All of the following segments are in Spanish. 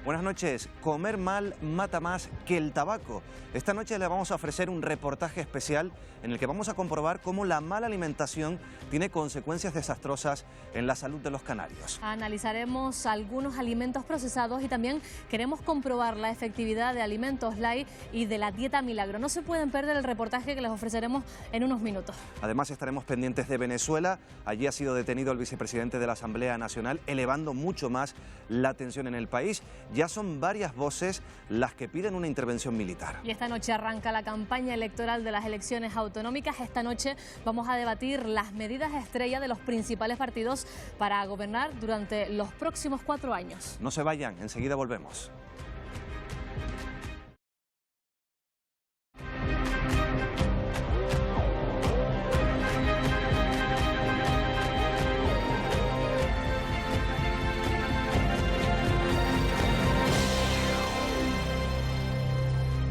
Buenas noches. Comer mal mata más que el tabaco. Esta noche le vamos a ofrecer un reportaje especial en el que vamos a comprobar cómo la mala alimentación tiene consecuencias desastrosas en la salud de los canarios. Analizaremos algunos alimentos procesados y también queremos comprobar la efectividad de alimentos light y de la dieta milagro. No se pueden perder el reportaje que les ofreceremos en unos minutos. Además estaremos pendientes de Venezuela. Allí ha sido detenido el vicepresidente de la Asamblea Nacional, elevando mucho más la tensión en el país. Ya son varias voces las que piden una intervención militar. Y esta noche arranca la campaña electoral de las elecciones autonómicas. Esta noche vamos a debatir las medidas estrella de los principales partidos para gobernar durante los próximos 4 años. No se vayan, enseguida volvemos.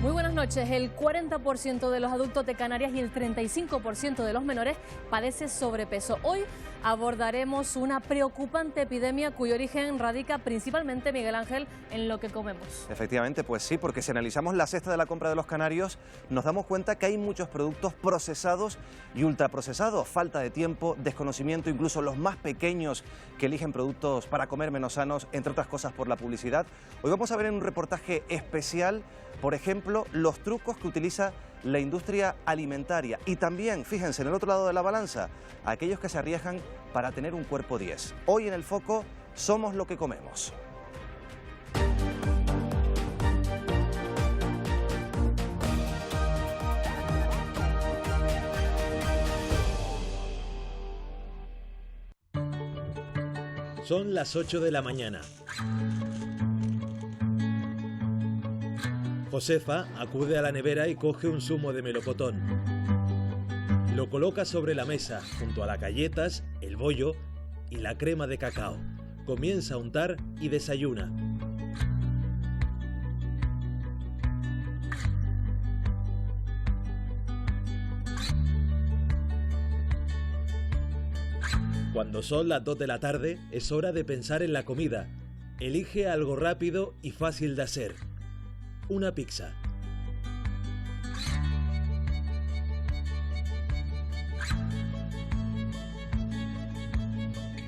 Buenas noches. El 40% de los adultos de Canarias y el 35% de los menores padece sobrepeso. Hoy abordaremos una preocupante epidemia cuyo origen radica principalmente, Miguel Ángel, en lo que comemos. Efectivamente, pues sí, porque si analizamos la cesta de la compra de los canarios, nos damos cuenta que hay muchos productos procesados y ultraprocesados. Falta de tiempo, desconocimiento, incluso los más pequeños que eligen productos para comer menos sanos, entre otras cosas por la publicidad. Hoy vamos a ver en un reportaje especial, por ejemplo, los trucos que utiliza la industria alimentaria y también, fíjense, en el otro lado de la balanza, aquellos que se arriesgan para tener un cuerpo 10. Hoy en el foco, somos lo que comemos. Son las 8 de la mañana. Josefa acude a la nevera y coge un zumo de melocotón. Lo coloca sobre la mesa, junto a las galletas, el bollo y la crema de cacao. Comienza a untar y desayuna. Cuando son las 2 de la tarde, es hora de pensar en la comida. Elige algo rápido y fácil de hacer. Una pizza.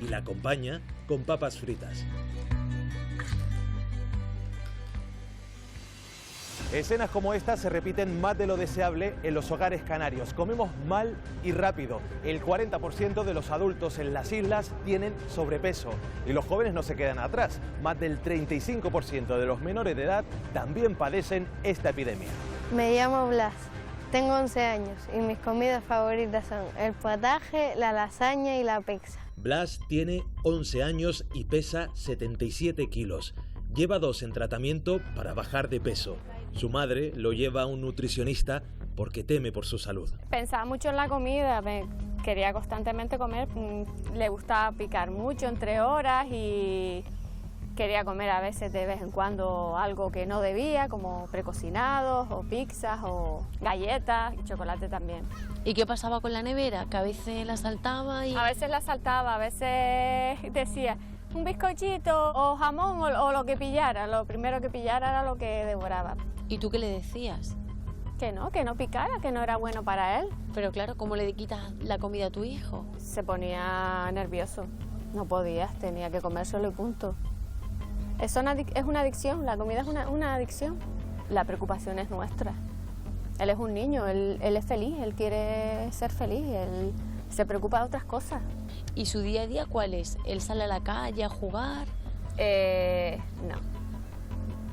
Y la acompaña con papas fritas. Escenas como esta se repiten más de lo deseable en los hogares canarios. Comemos mal y rápido. El 40% de los adultos en las islas tienen sobrepeso. Y los jóvenes no se quedan atrás. Más del 35% de los menores de edad también padecen esta epidemia. Me llamo Blas, tengo 11 años y mis comidas favoritas son el potaje, la lasaña y la pizza. Blas tiene 11 años y pesa 77 kilos. Lleva 2 en tratamiento para bajar de peso. Su madre lo lleva a un nutricionista porque teme por su salud. Pensaba mucho en la comida, quería constantemente comer, le gustaba picar mucho entre horas y quería comer a veces de vez en cuando algo que no debía, como precocinados o pizzas o galletas y chocolate también. ¿Y qué pasaba con la nevera? Que a veces la saltaba y... A veces la saltaba, a veces decía un bizcochito o jamón o lo que pillara, lo primero que pillara era lo que devoraba. ¿Y tú qué le decías? Que no picara, que no era bueno para él. Pero claro, ¿cómo le quitas la comida a tu hijo? Se ponía nervioso, no podías, tenía que comérselo y punto. Es una adicción, la comida es una adicción. La preocupación es nuestra. Él es un niño, él es feliz, él quiere ser feliz, él se preocupa de otras cosas. ¿Y su día a día cuál es? ¿Él sale a la calle a jugar? No.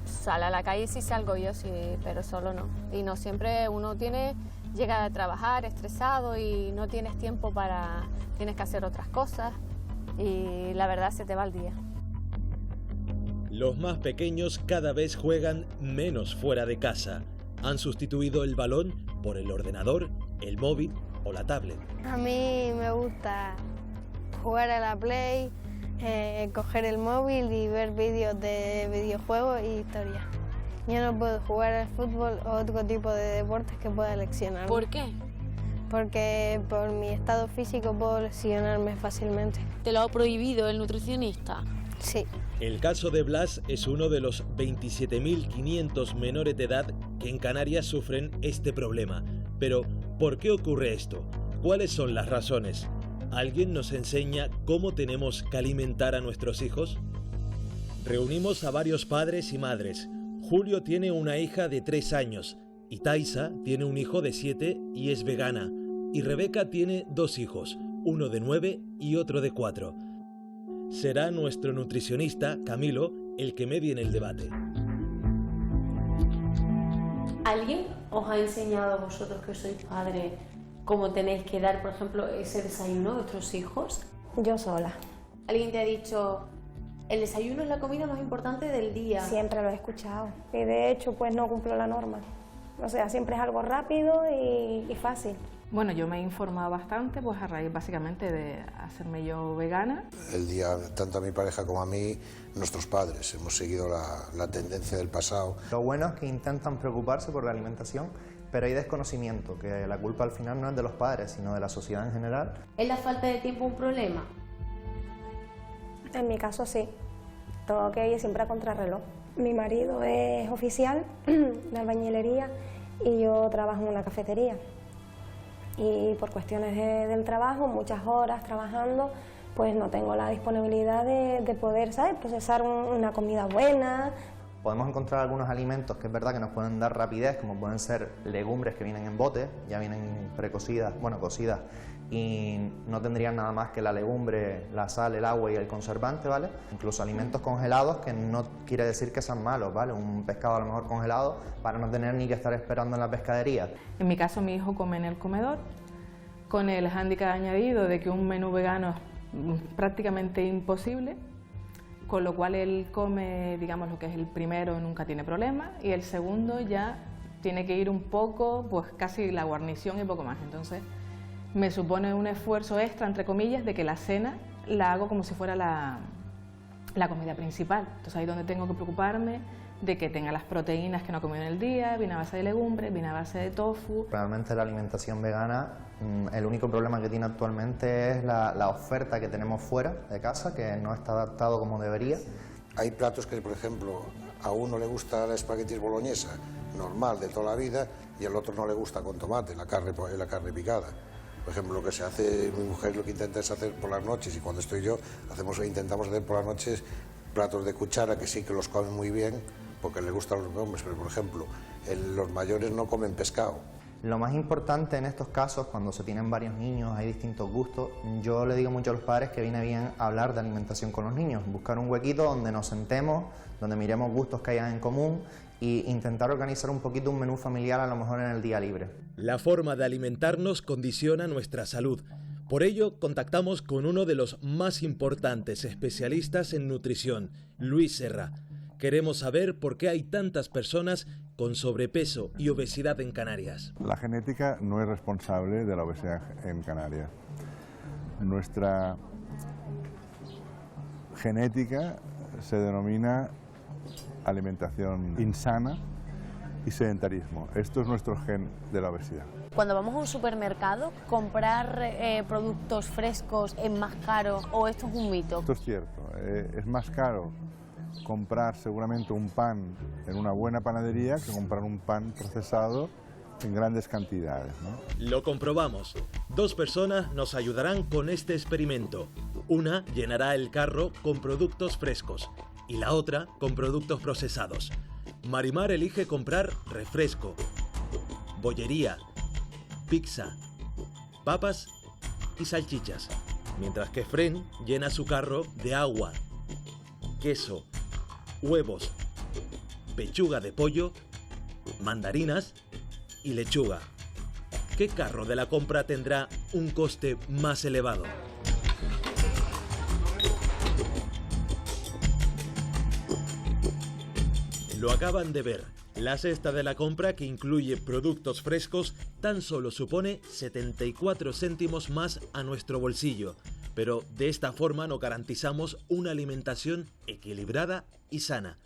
Sale a la calle sí salgo yo, sí, pero solo no. Y no siempre uno llega a trabajar estresado y no tienes tiempo tienes que hacer otras cosas y la verdad se te va el día. Los más pequeños cada vez juegan menos fuera de casa. Han sustituido el balón por el ordenador, el móvil o la tablet. A mí me gusta jugar a la Play, coger el móvil y ver vídeos de videojuegos y historia. Yo no puedo jugar al fútbol o otro tipo de deportes que pueda lesionarme. ¿Por qué? Porque por mi estado físico puedo lesionarme fácilmente. ¿Te lo ha prohibido el nutricionista? Sí. El caso de Blas es uno de los 27.500 menores de edad que en Canarias sufren este problema. Pero, ¿por qué ocurre esto? ¿Cuáles son las razones? ¿Alguien nos enseña cómo tenemos que alimentar a nuestros hijos? Reunimos a varios padres y madres. Julio tiene una hija de 3 años, y Taisa tiene un hijo de 7 y es vegana. Y Rebeca tiene 2 hijos, uno de 9 y otro de 4. Será nuestro nutricionista, Camilo, el que medie en el debate. ¿Alguien os ha enseñado a vosotros que sois padres cómo tenéis que dar, por ejemplo, ese desayuno a vuestros hijos? Yo sola. ¿Alguien te ha dicho, el desayuno es la comida más importante del día? Siempre lo he escuchado. Y de hecho, pues no cumplo la norma. O sea, siempre es algo rápido y fácil. Bueno, yo me he informado bastante, pues a raíz básicamente de hacerme yo vegana. El día, tanto a mi pareja como a mí, nuestros padres, hemos seguido la tendencia del pasado. Lo bueno es que intentan preocuparse por la alimentación, pero hay desconocimiento, que la culpa al final no es de los padres, sino de la sociedad en general. ¿Es la falta de tiempo un problema? En mi caso sí. Tengo que ir siempre a contrarreloj. Mi marido es oficial de albañilería y yo trabajo en una cafetería. Y por cuestiones del trabajo, muchas horas trabajando, pues no tengo la disponibilidad de poder, ¿sabes?, procesar una comida buena. Podemos encontrar algunos alimentos que es verdad que nos pueden dar rapidez, como pueden ser legumbres que vienen en bote, ya vienen precocidas, bueno, cocidas, y no tendrían nada más que la legumbre, la sal, el agua y el conservante, ¿vale? Incluso alimentos congelados, que no quiere decir que sean malos, ¿vale? Un pescado a lo mejor congelado para no tener ni que estar esperando en la pescadería. En mi caso, mi hijo come en el comedor, con el hándicap añadido de que un menú vegano es prácticamente imposible, con lo cual él come, digamos, lo que es el primero, nunca tiene problema, y el segundo ya tiene que ir un poco, pues casi la guarnición y poco más. Entonces, me supone un esfuerzo extra, entre comillas, de que la cena la hago como si fuera la comida principal. Entonces, ahí es donde tengo que preocuparme de que tenga las proteínas que no ha comido en el día, viene a base de legumbres, viene a base de tofu. Realmente la alimentación vegana, el único problema que tiene actualmente es la oferta que tenemos fuera de casa, que no está adaptado como debería. Hay platos que, por ejemplo, a uno le gusta la espaguetis boloñesa, normal, de toda la vida, y al otro no le gusta con tomate, la carne picada. Por ejemplo, lo que se hace, mi mujer lo que intenta es hacer por las noches, y cuando estoy yo, intentamos hacer por las noches platos de cuchara, que sí que los comen muy bien, porque les gustan los hombres, pero por ejemplo, los mayores no comen pescado. Lo más importante en estos casos, cuando se tienen varios niños, hay distintos gustos, yo le digo mucho a los padres que viene bien hablar de alimentación con los niños, buscar un huequito donde nos sentemos, donde miremos gustos que hayan en común e intentar organizar un poquito un menú familiar a lo mejor en el día libre. La forma de alimentarnos condiciona nuestra salud. Por ello, contactamos con uno de los más importantes especialistas en nutrición, Luis Serra. Queremos saber por qué hay tantas personas con sobrepeso y obesidad en Canarias. La genética no es responsable de la obesidad en Canarias. Nuestra genética se denomina alimentación insana y sedentarismo. Esto es nuestro gen de la obesidad. Cuando vamos a un supermercado, ¿comprar productos frescos es más caro o esto es un mito? Esto es cierto, es más caro comprar seguramente un pan en una buena panadería que comprar un pan procesado en grandes cantidades, ¿no? Lo comprobamos. 2 personas nos ayudarán con este experimento. Una llenará el carro con productos frescos y la otra con productos procesados. Marimar elige comprar refresco, bollería, pizza, papas y salchichas, mientras que Fren llena su carro de agua, queso, huevos, pechuga de pollo, mandarinas y lechuga. ¿Qué carro de la compra tendrá un coste más elevado? Lo acaban de ver. La cesta de la compra, que incluye productos frescos, tan solo supone 74 céntimos más a nuestro bolsillo. Pero de esta forma no garantizamos una alimentación equilibrada y sana.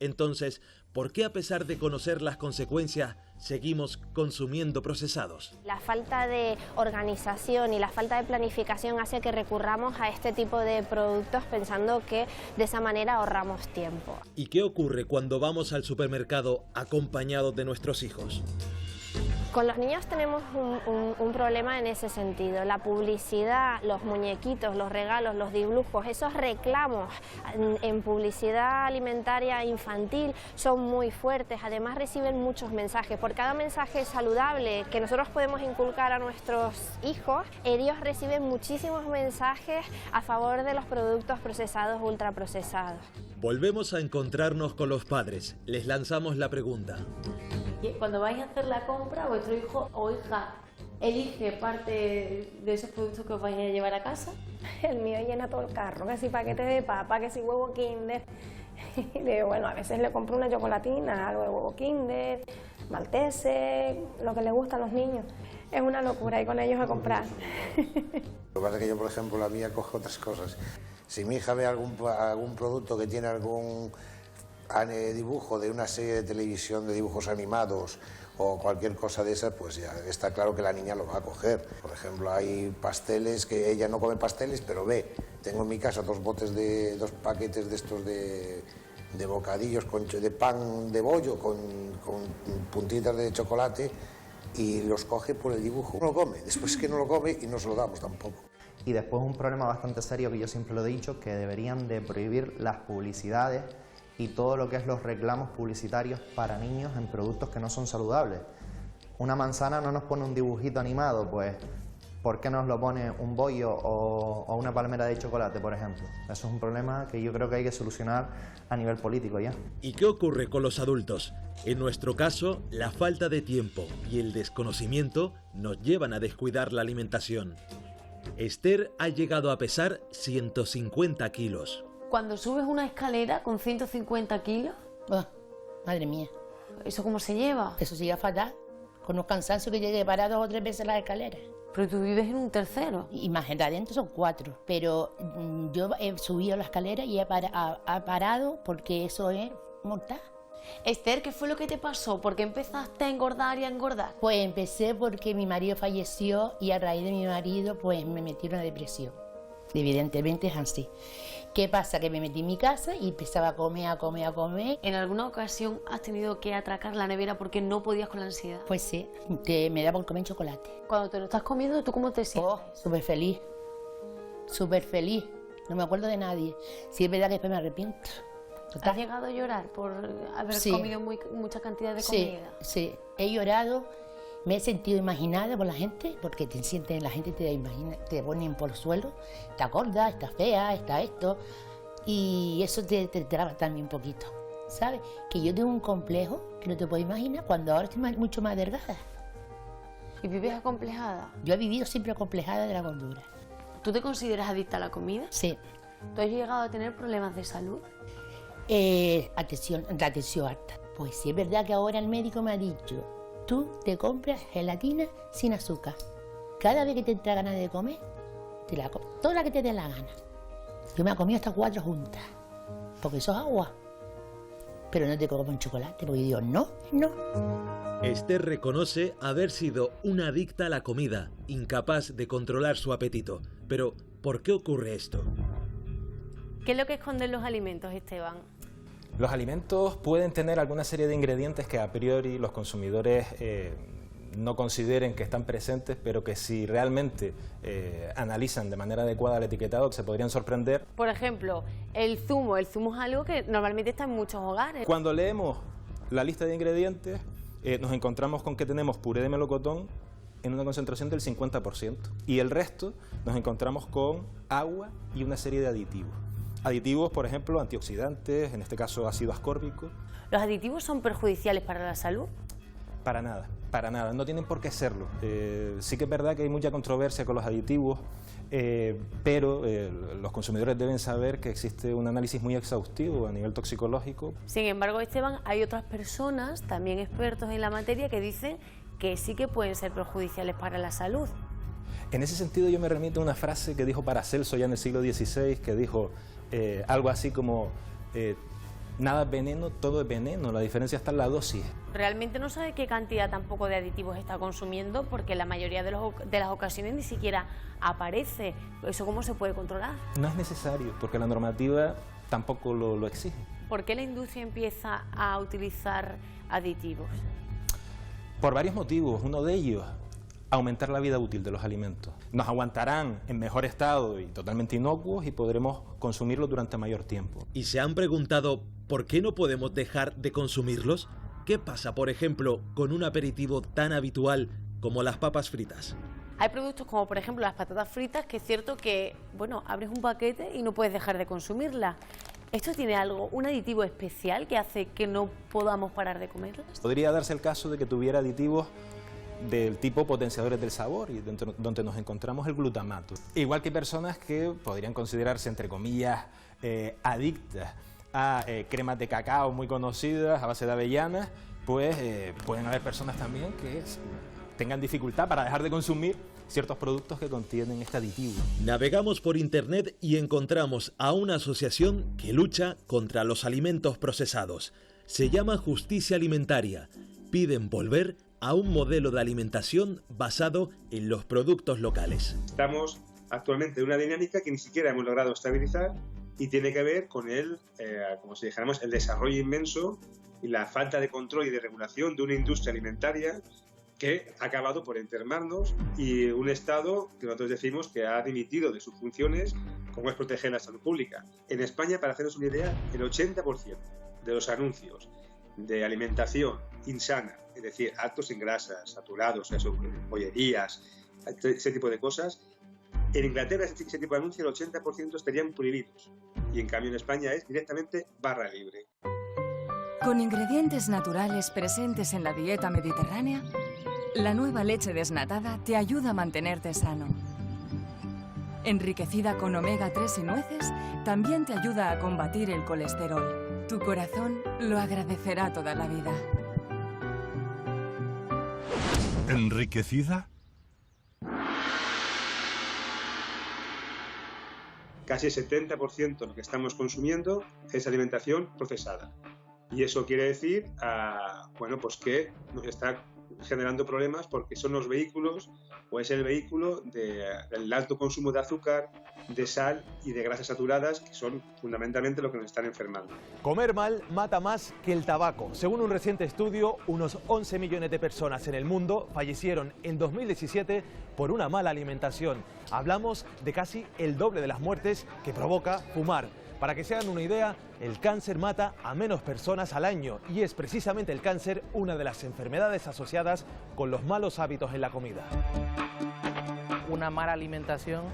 Entonces, ¿por qué a pesar de conocer las consecuencias seguimos consumiendo procesados? La falta de organización y la falta de planificación hace que recurramos a este tipo de productos pensando que de esa manera ahorramos tiempo. ¿Y qué ocurre cuando vamos al supermercado acompañados de nuestros hijos? Con los niños tenemos un problema en ese sentido. La publicidad, los muñequitos, los regalos, los dibujos, esos reclamos en publicidad alimentaria infantil son muy fuertes. Además reciben muchos mensajes. Por cada mensaje saludable que nosotros podemos inculcar a nuestros hijos, ellos reciben muchísimos mensajes a favor de los productos procesados, ultraprocesados. Volvemos a encontrarnos con los padres. Les lanzamos la pregunta. Cuando vais a hacer la compra, vuestro hijo o hija elige parte de esos productos que os vais a llevar a casa. El mío llena todo el carro, que si paquete de papa, que si huevo Kinder. Y digo, bueno, a veces le compro una chocolatina, algo de huevo Kinder, maltese, lo que le gusta a los niños. Es una locura ir con ellos a comprar. Lo que pasa es que yo, por ejemplo, la mía coge otras cosas. Si mi hija ve algún producto que tiene algún dibujo de una serie de televisión de dibujos animados o cualquier cosa de esas, pues ya está claro que la niña lo va a coger. Por ejemplo, hay pasteles que ella no come pasteles, pero ve, tengo en mi casa dos paquetes de estos de bocadillos de pan de bollo con puntitas de chocolate y los coge por el dibujo. No lo come, después que no lo come y no se lo damos tampoco. Y después un problema bastante serio que yo siempre lo he dicho, que deberían de prohibir las publicidades y todo lo que es los reclamos publicitarios para niños en productos que no son saludables. Una manzana no nos pone un dibujito animado, pues ¿por qué nos lo pone un bollo o una palmera de chocolate, por ejemplo? Eso es un problema que yo creo que hay que solucionar a nivel político ya. ¿Y qué ocurre con los adultos? En nuestro caso, la falta de tiempo y el desconocimiento nos llevan a descuidar la alimentación. Esther ha llegado a pesar 150 kilos. Cuando subes una escalera con 150 kilos... Oh, madre mía. ¿Eso cómo se lleva? Eso se lleva fatal, con los cansancios que llegué para 2 o 3 veces las escaleras. Pero tú vives en un tercero. Y más adentro son 4, pero yo he subido la escalera y he parado porque eso es mortal. Esther, ¿qué fue lo que te pasó? ¿Por qué empezaste a engordar y a engordar? Pues empecé porque mi marido falleció y a raíz de mi marido pues me metí en una depresión. Evidentemente es así. ¿Qué pasa? Que me metí en mi casa y empezaba a comer. ¿En alguna ocasión has tenido que atracar la nevera porque no podías con la ansiedad? Pues sí, me da por comer chocolate. Cuando te lo estás comiendo, ¿tú cómo te sientes? Oh, súper feliz. Súper feliz. No me acuerdo de nadie. Sí, es verdad que después me arrepiento. Total. ¿Has llegado a llorar por haber comido mucha cantidad de comida? Sí, he llorado. Me he sentido imaginada por la gente, porque te sientes, la gente te ponen por el suelo, está gorda, está fea, está esto, y eso te traba también un poquito, ¿sabes? Que yo tengo un complejo que no te puedes imaginar cuando ahora estoy mucho más delgada. ¿Y vives acomplejada? Yo he vivido siempre acomplejada de la gordura. ¿Tú te consideras adicta a la comida? Sí. ¿Tú has llegado a tener problemas de salud? Atención alta. Pues sí, es verdad que ahora el médico me ha dicho: tú te compras gelatina sin azúcar. Cada vez que te entra ganas de comer, te la comes, toda la que te dé la gana. Yo me he comido hasta 4 juntas, porque eso es agua. Pero no te como un chocolate, porque yo digo, no. Esther reconoce haber sido una adicta a la comida, incapaz de controlar su apetito. Pero, ¿por qué ocurre esto? ¿Qué es lo que esconden los alimentos, Esteban? Los alimentos pueden tener alguna serie de ingredientes que a priori los consumidores no consideren que están presentes, pero que si realmente analizan de manera adecuada el etiquetado se podrían sorprender. Por ejemplo, el zumo es algo que normalmente está en muchos hogares. Cuando leemos la lista de ingredientes nos encontramos con que tenemos puré de melocotón en una concentración del 50% y el resto nos encontramos con agua y una serie de aditivos. Aditivos, por ejemplo, antioxidantes, en este caso ácido ascórbico. ¿Los aditivos son perjudiciales para la salud? Para nada, no tienen por qué serlo. Sí que es verdad que hay mucha controversia con los aditivos, pero los consumidores deben saber que existe un análisis muy exhaustivo a nivel toxicológico. Sin embargo, Esteban, hay otras personas, también expertos en la materia, que dicen que sí que pueden ser perjudiciales para la salud. En ese sentido yo me remito a una frase que dijo Paracelso ya en el siglo XVI, que dijo algo así como Nada es veneno, todo es veneno, la diferencia está en la dosis. Realmente no sabe qué cantidad tampoco de aditivos está consumiendo, porque la mayoría de las ocasiones ni siquiera aparece. ¿Eso cómo se puede controlar? No es necesario, porque la normativa tampoco lo exige. ¿Por qué la industria empieza a utilizar aditivos? Por varios motivos. Uno de ellos, aumentar la vida útil de los alimentos. Nos aguantarán en mejor estado y totalmente inocuos y podremos consumirlos durante mayor tiempo. ¿Y se han preguntado por qué no podemos dejar de consumirlos? ¿Qué pasa, por ejemplo, con un aperitivo tan habitual como las papas fritas? Hay productos como, por ejemplo, las patatas fritas, que es cierto que, bueno, abres un paquete y no puedes dejar de consumirlas. ¿Esto tiene algo, un aditivo especial que hace que no podamos parar de comerlas? Podría darse el caso de que tuviera aditivos del tipo potenciadores del sabor, y donde nos encontramos el glutamato. Igual que personas que podrían considerarse, entre comillas, adictas a cremas de cacao muy conocidas a base de avellanas, pues pueden haber personas también que tengan dificultad para dejar de consumir ciertos productos que contienen este aditivo. Navegamos por internet y encontramos a una asociación que lucha contra los alimentos procesados. Se llama Justicia Alimentaria. Piden volver a un modelo de alimentación basado en los productos locales. Estamos actualmente en una dinámica que ni siquiera hemos logrado estabilizar y tiene que ver con como si dijéramos, el desarrollo inmenso y la falta de control y de regulación de una industria alimentaria que ha acabado por enfermarnos, y un Estado que nosotros decimos que ha dimitido de sus funciones, como es proteger la salud pública. En España, para haceros una idea, el 80% de los anuncios de alimentación insana, es decir, altos en grasas, saturados, bollerías, ese tipo de cosas, en Inglaterra ese tipo de anuncios el 80% estarían prohibidos, y en cambio en España es directamente barra libre. Con ingredientes naturales presentes en la dieta mediterránea, la nueva leche desnatada te ayuda a mantenerte sano. Enriquecida con omega 3 y nueces, también te ayuda a combatir el colesterol. Tu corazón lo agradecerá toda la vida. ¿Enriquecida? Casi el 70% de lo que estamos consumiendo es alimentación procesada. Y eso quiere decir pues que nos está generando problemas, porque son los vehículos, o es el vehículo del alto consumo de azúcar, de sal y de grasas saturadas, que son fundamentalmente lo que nos están enfermando. Comer mal mata más que el tabaco. Según un reciente estudio, unos 11 millones de personas en el mundo fallecieron en 2017 por una mala alimentación. Hablamos de casi el doble de las muertes que provoca fumar. Para que se hagan una idea, el cáncer mata a menos personas al año, y es precisamente el cáncer una de las enfermedades asociadas con los malos hábitos en la comida. Una mala alimentación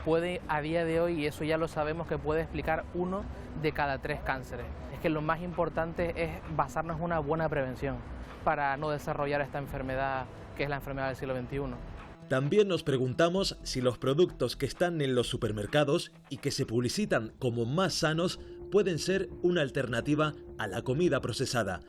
puede, a día de hoy, y eso ya lo sabemos, que puede explicar 1 de cada 3 cánceres. Es que lo más importante es basarnos en una buena prevención para no desarrollar esta enfermedad, que es la enfermedad del siglo XXI. También nos preguntamos si los productos que están en los supermercados y que se publicitan como más sanos pueden ser una alternativa a la comida procesada.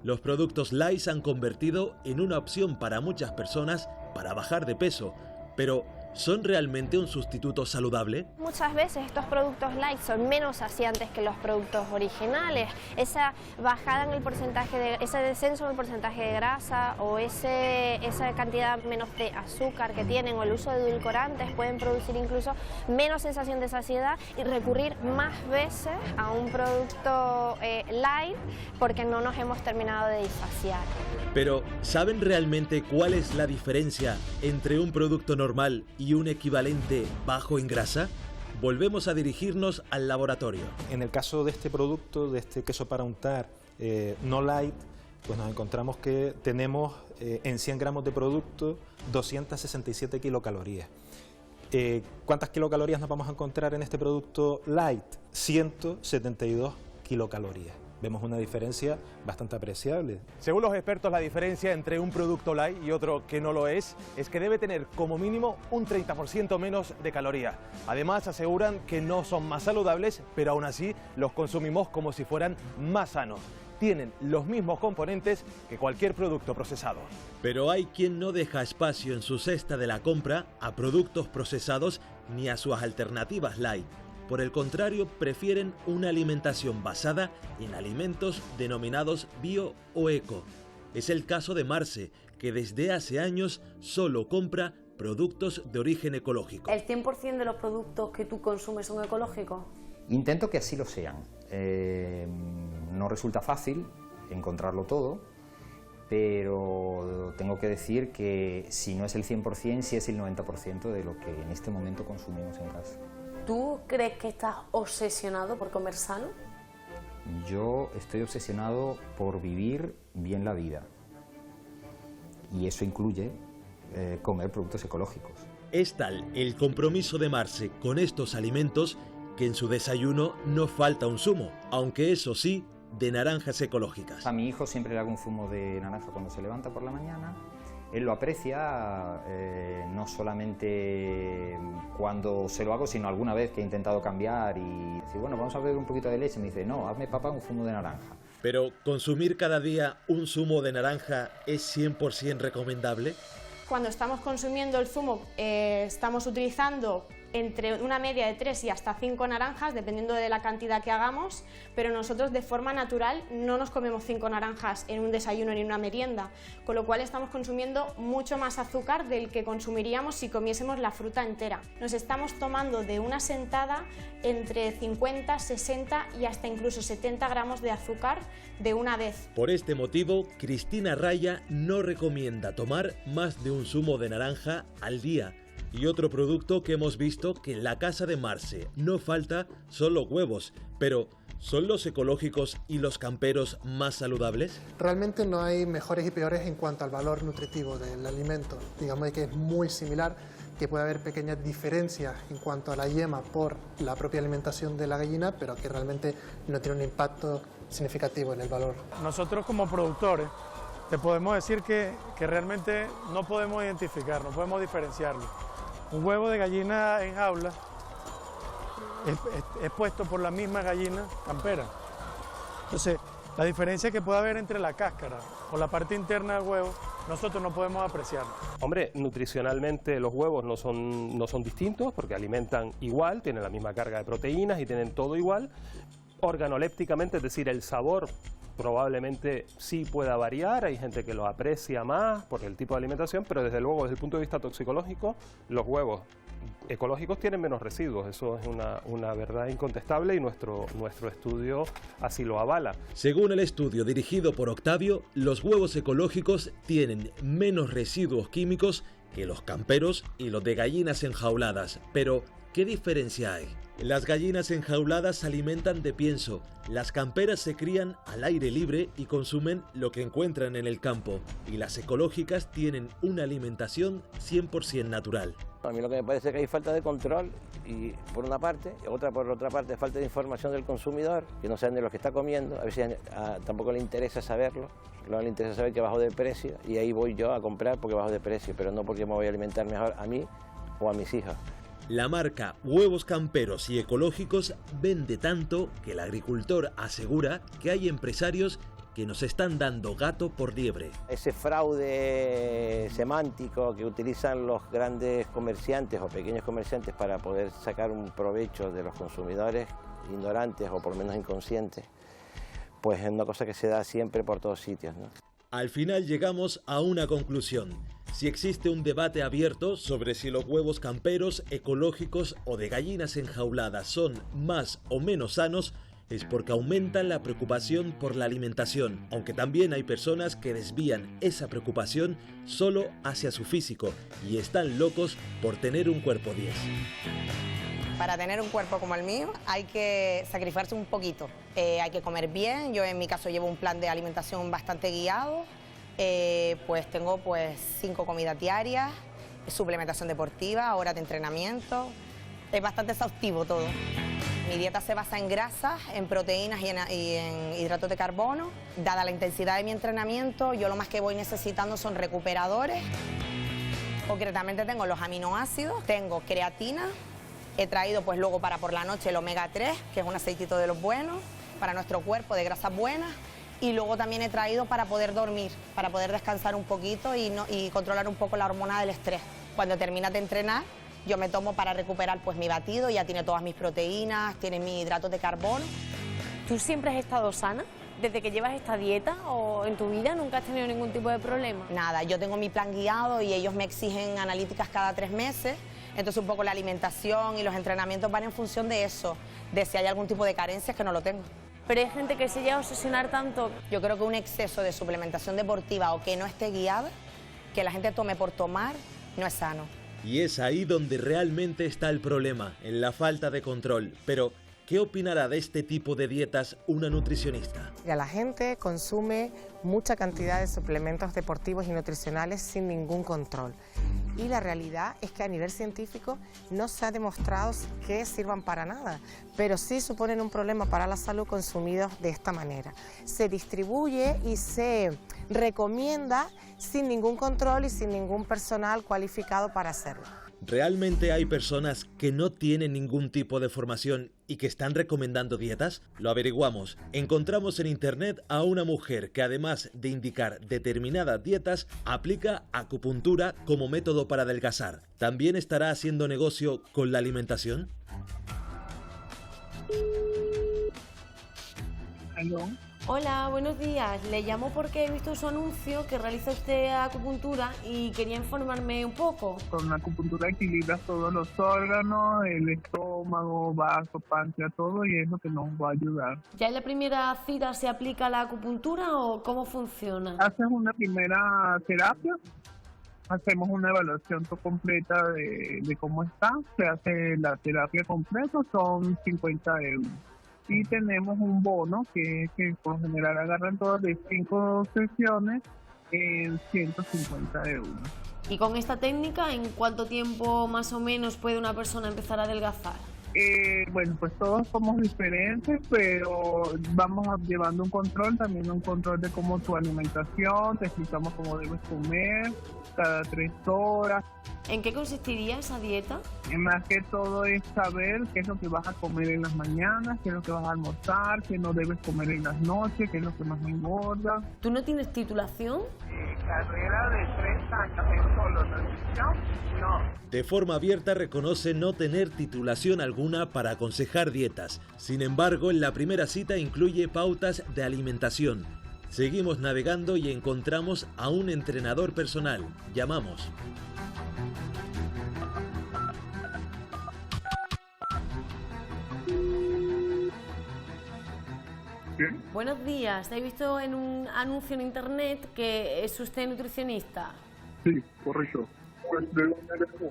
Los productos light se han convertido en una opción para muchas personas para bajar de peso, pero ¿son realmente un sustituto saludable? Muchas veces estos productos light son menos saciantes que los productos originales. Esa bajada en el porcentaje ese descenso en el porcentaje de grasa, o esa cantidad menos de azúcar que tienen, o el uso de edulcorantes, pueden producir incluso menos sensación de saciedad y recurrir más veces a un producto light porque no nos hemos terminado de saciar. Pero ¿saben realmente cuál es la diferencia entre un producto normal y un equivalente bajo en grasa? Volvemos a dirigirnos al laboratorio. En el caso de este producto, de este queso para untar no light, pues nos encontramos que tenemos en 100 gramos de producto 267 kilocalorías. ¿Cuántas kilocalorías nos vamos a encontrar en este producto light? 172 kilocalorías. Vemos una diferencia bastante apreciable. Según los expertos, la diferencia entre un producto light y otro que no lo es que debe tener como mínimo un 30% menos de calorías. Además, aseguran que no son más saludables, pero aún así los consumimos como si fueran más sanos. Tienen los mismos componentes que cualquier producto procesado. Pero hay quien no deja espacio en su cesta de la compra a productos procesados ni a sus alternativas light. por el contrario, prefieren una alimentación basada en alimentos denominados bio o eco. Es el caso de Marce, que desde hace años solo compra productos de origen ecológico. ¿El 100% de los productos que tú consumes son ecológicos? Intento que así lo sean. No resulta fácil encontrarlo todo, pero tengo que decir que si no es el 100%, sí es el 90% de lo que en este momento consumimos en casa. ¿Tú crees que estás obsesionado por comer sano? Yo estoy obsesionado por vivir bien la vida, y eso incluye comer productos ecológicos. Es tal el compromiso de Marce con estos alimentos que en su desayuno no falta un zumo, aunque eso sí, de naranjas ecológicas. A mi hijo siempre le hago un zumo de naranja cuando se levanta por la mañana. Él lo aprecia, no solamente cuando se lo hago, sino alguna vez que he intentado cambiar y decir, bueno, vamos a beber un poquito de leche. Me dice, no, hazme papá un zumo de naranja. Pero, ¿consumir cada día un zumo de naranja es 100% recomendable? Cuando estamos consumiendo el zumo, estamos utilizando entre una media de 3 y hasta 5 naranjas, dependiendo de la cantidad que hagamos, pero nosotros de forma natural no nos comemos 5 naranjas en un desayuno ni en una merienda, con lo cual estamos consumiendo mucho más azúcar del que consumiríamos si comiésemos la fruta entera. Nos estamos tomando de una sentada entre 50, 60 y hasta incluso 70 gramos de azúcar de una vez. Por este motivo, Cristina Raya no recomienda tomar más de un zumo de naranja al día. Y otro producto que hemos visto que en la casa de Marce no falta son los huevos, pero ¿son los ecológicos y los camperos más saludables? Realmente no hay mejores y peores en cuanto al valor nutritivo del alimento. Digamos que es muy similar, que puede haber pequeñas diferencias en cuanto a la yema por la propia alimentación de la gallina, pero que realmente no tiene un impacto significativo en el valor. Nosotros como productores te podemos decir que realmente no podemos identificar, no podemos diferenciarlo. Un huevo de gallina en jaula es puesto por la misma gallina campera. Entonces, la diferencia que puede haber entre la cáscara o la parte interna del huevo, nosotros no podemos apreciarlo. Hombre, nutricionalmente los huevos no son distintos porque alimentan igual, tienen la misma carga de proteínas y tienen todo igual. Organolépticamente, es decir, el sabor probablemente sí pueda variar, hay gente que lo aprecia más por el tipo de alimentación, pero desde luego desde el punto de vista toxicológico, los huevos ecológicos tienen menos residuos, eso es una verdad incontestable y nuestro estudio así lo avala. Según el estudio dirigido por Octavio, los huevos ecológicos tienen menos residuos químicos que los camperos y los de gallinas enjauladas, pero ¿qué diferencia hay? Las gallinas enjauladas se alimentan de pienso, las camperas se crían al aire libre y consumen lo que encuentran en el campo, y las ecológicas tienen una alimentación 100% natural. A mí lo que me parece es que hay falta de control, y por una parte, por otra parte falta de información del consumidor, que no saben de lo que está comiendo, a veces tampoco le interesa saberlo, no le interesa saber que bajó de precio, y ahí voy yo a comprar porque bajó de precio, pero no porque me voy a alimentar mejor a mí o a mis hijas. La marca Huevos Camperos y Ecológicos vende tanto que el agricultor asegura que hay empresarios que nos están dando gato por liebre. Ese fraude semántico que utilizan los grandes comerciantes o pequeños comerciantes para poder sacar un provecho de los consumidores ignorantes o por lo menos inconscientes, pues es una cosa que se da siempre por todos sitios, ¿no? Al final llegamos a una conclusión. Si existe un debate abierto sobre si los huevos camperos, ecológicos o de gallinas enjauladas son más o menos sanos, es porque aumentan la preocupación por la alimentación, aunque también hay personas que desvían esa preocupación solo hacia su físico y están locos por tener un cuerpo 10. Para tener un cuerpo como el mío hay que sacrificarse un poquito, hay que comer bien. Yo en mi caso llevo un plan de alimentación bastante guiado, pues tengo 5 comidas diarias, suplementación deportiva, horas de entrenamiento, es bastante exhaustivo todo. Mi dieta se basa en grasas, en proteínas y en hidratos de carbono. Dada la intensidad de mi entrenamiento, yo lo más que voy necesitando son recuperadores. Concretamente tengo los aminoácidos, tengo creatina. He traído pues luego para por la noche el omega 3, que es un aceitito de los buenos, para nuestro cuerpo de grasas buenas. Y luego también he traído para poder dormir, para poder descansar un poquito y controlar un poco la hormona del estrés. Cuando terminas de entrenar, yo me tomo para recuperar pues mi batido, ya tiene todas mis proteínas, tiene mis hidratos de carbono. ¿Tú siempre has estado sana? ¿Desde que llevas esta dieta o en tu vida nunca has tenido ningún tipo de problema? Nada, yo tengo mi plan guiado y ellos me exigen analíticas cada 3 meses, entonces un poco la alimentación y los entrenamientos van en función de eso, de si hay algún tipo de carencias que no lo tengo. Pero hay gente que se llega a obsesionar tanto. Yo creo que un exceso de suplementación deportiva o que no esté guiada, que la gente tome por tomar, no es sano. Y es ahí donde realmente está el problema, en la falta de control. Pero, ¿qué opinará de este tipo de dietas una nutricionista? La gente consume mucha cantidad de suplementos deportivos y nutricionales sin ningún control. Y la realidad es que a nivel científico no se ha demostrado que sirvan para nada, pero sí suponen un problema para la salud consumidos de esta manera. Se distribuye y se recomienda sin ningún control y sin ningún personal cualificado para hacerlo. ¿Realmente hay personas que no tienen ningún tipo de formación y que están recomendando dietas? Lo averiguamos. Encontramos en internet a una mujer que, además de indicar determinadas dietas, aplica acupuntura como método para adelgazar. ¿También estará haciendo negocio con la alimentación? ¿Aló? Hola, buenos días. Le llamo porque he visto su anuncio que realiza usted acupuntura y quería informarme un poco. Con la acupuntura equilibras todos los órganos, el estómago, vaso, páncreas, todo, y es lo que nos va a ayudar. ¿Ya en la primera cita se aplica la acupuntura o cómo funciona? Haces una primera terapia, hacemos una evaluación completa de cómo está, se hace la terapia completa, son 50 euros. Y tenemos un bono que por lo general agarran todas de 5 sesiones en 150 euros. ¿Y con esta técnica en cuánto tiempo más o menos puede una persona empezar a adelgazar? Bueno, pues todos somos diferentes, pero vamos llevando un control, también un control de cómo tu alimentación, te explicamos cómo debes comer cada 3 horas. ¿En qué consistiría esa dieta? Más que todo es saber qué es lo que vas a comer en las mañanas, qué es lo que vas a almorzar, qué no debes comer en las noches, qué es lo que más engorda. ¿Tú no tienes titulación? Carrera de 3 años en solo nutrición, no. De forma abierta reconoce no tener titulación alguna para aconsejar dietas. Sin embargo, en la primera cita incluye pautas de alimentación. Seguimos navegando y encontramos a un entrenador personal. Llamamos. ¿Sí? Buenos días. He visto en un anuncio en internet que es usted nutricionista. Sí, correcto. Pues, ¿de dónde eres tú?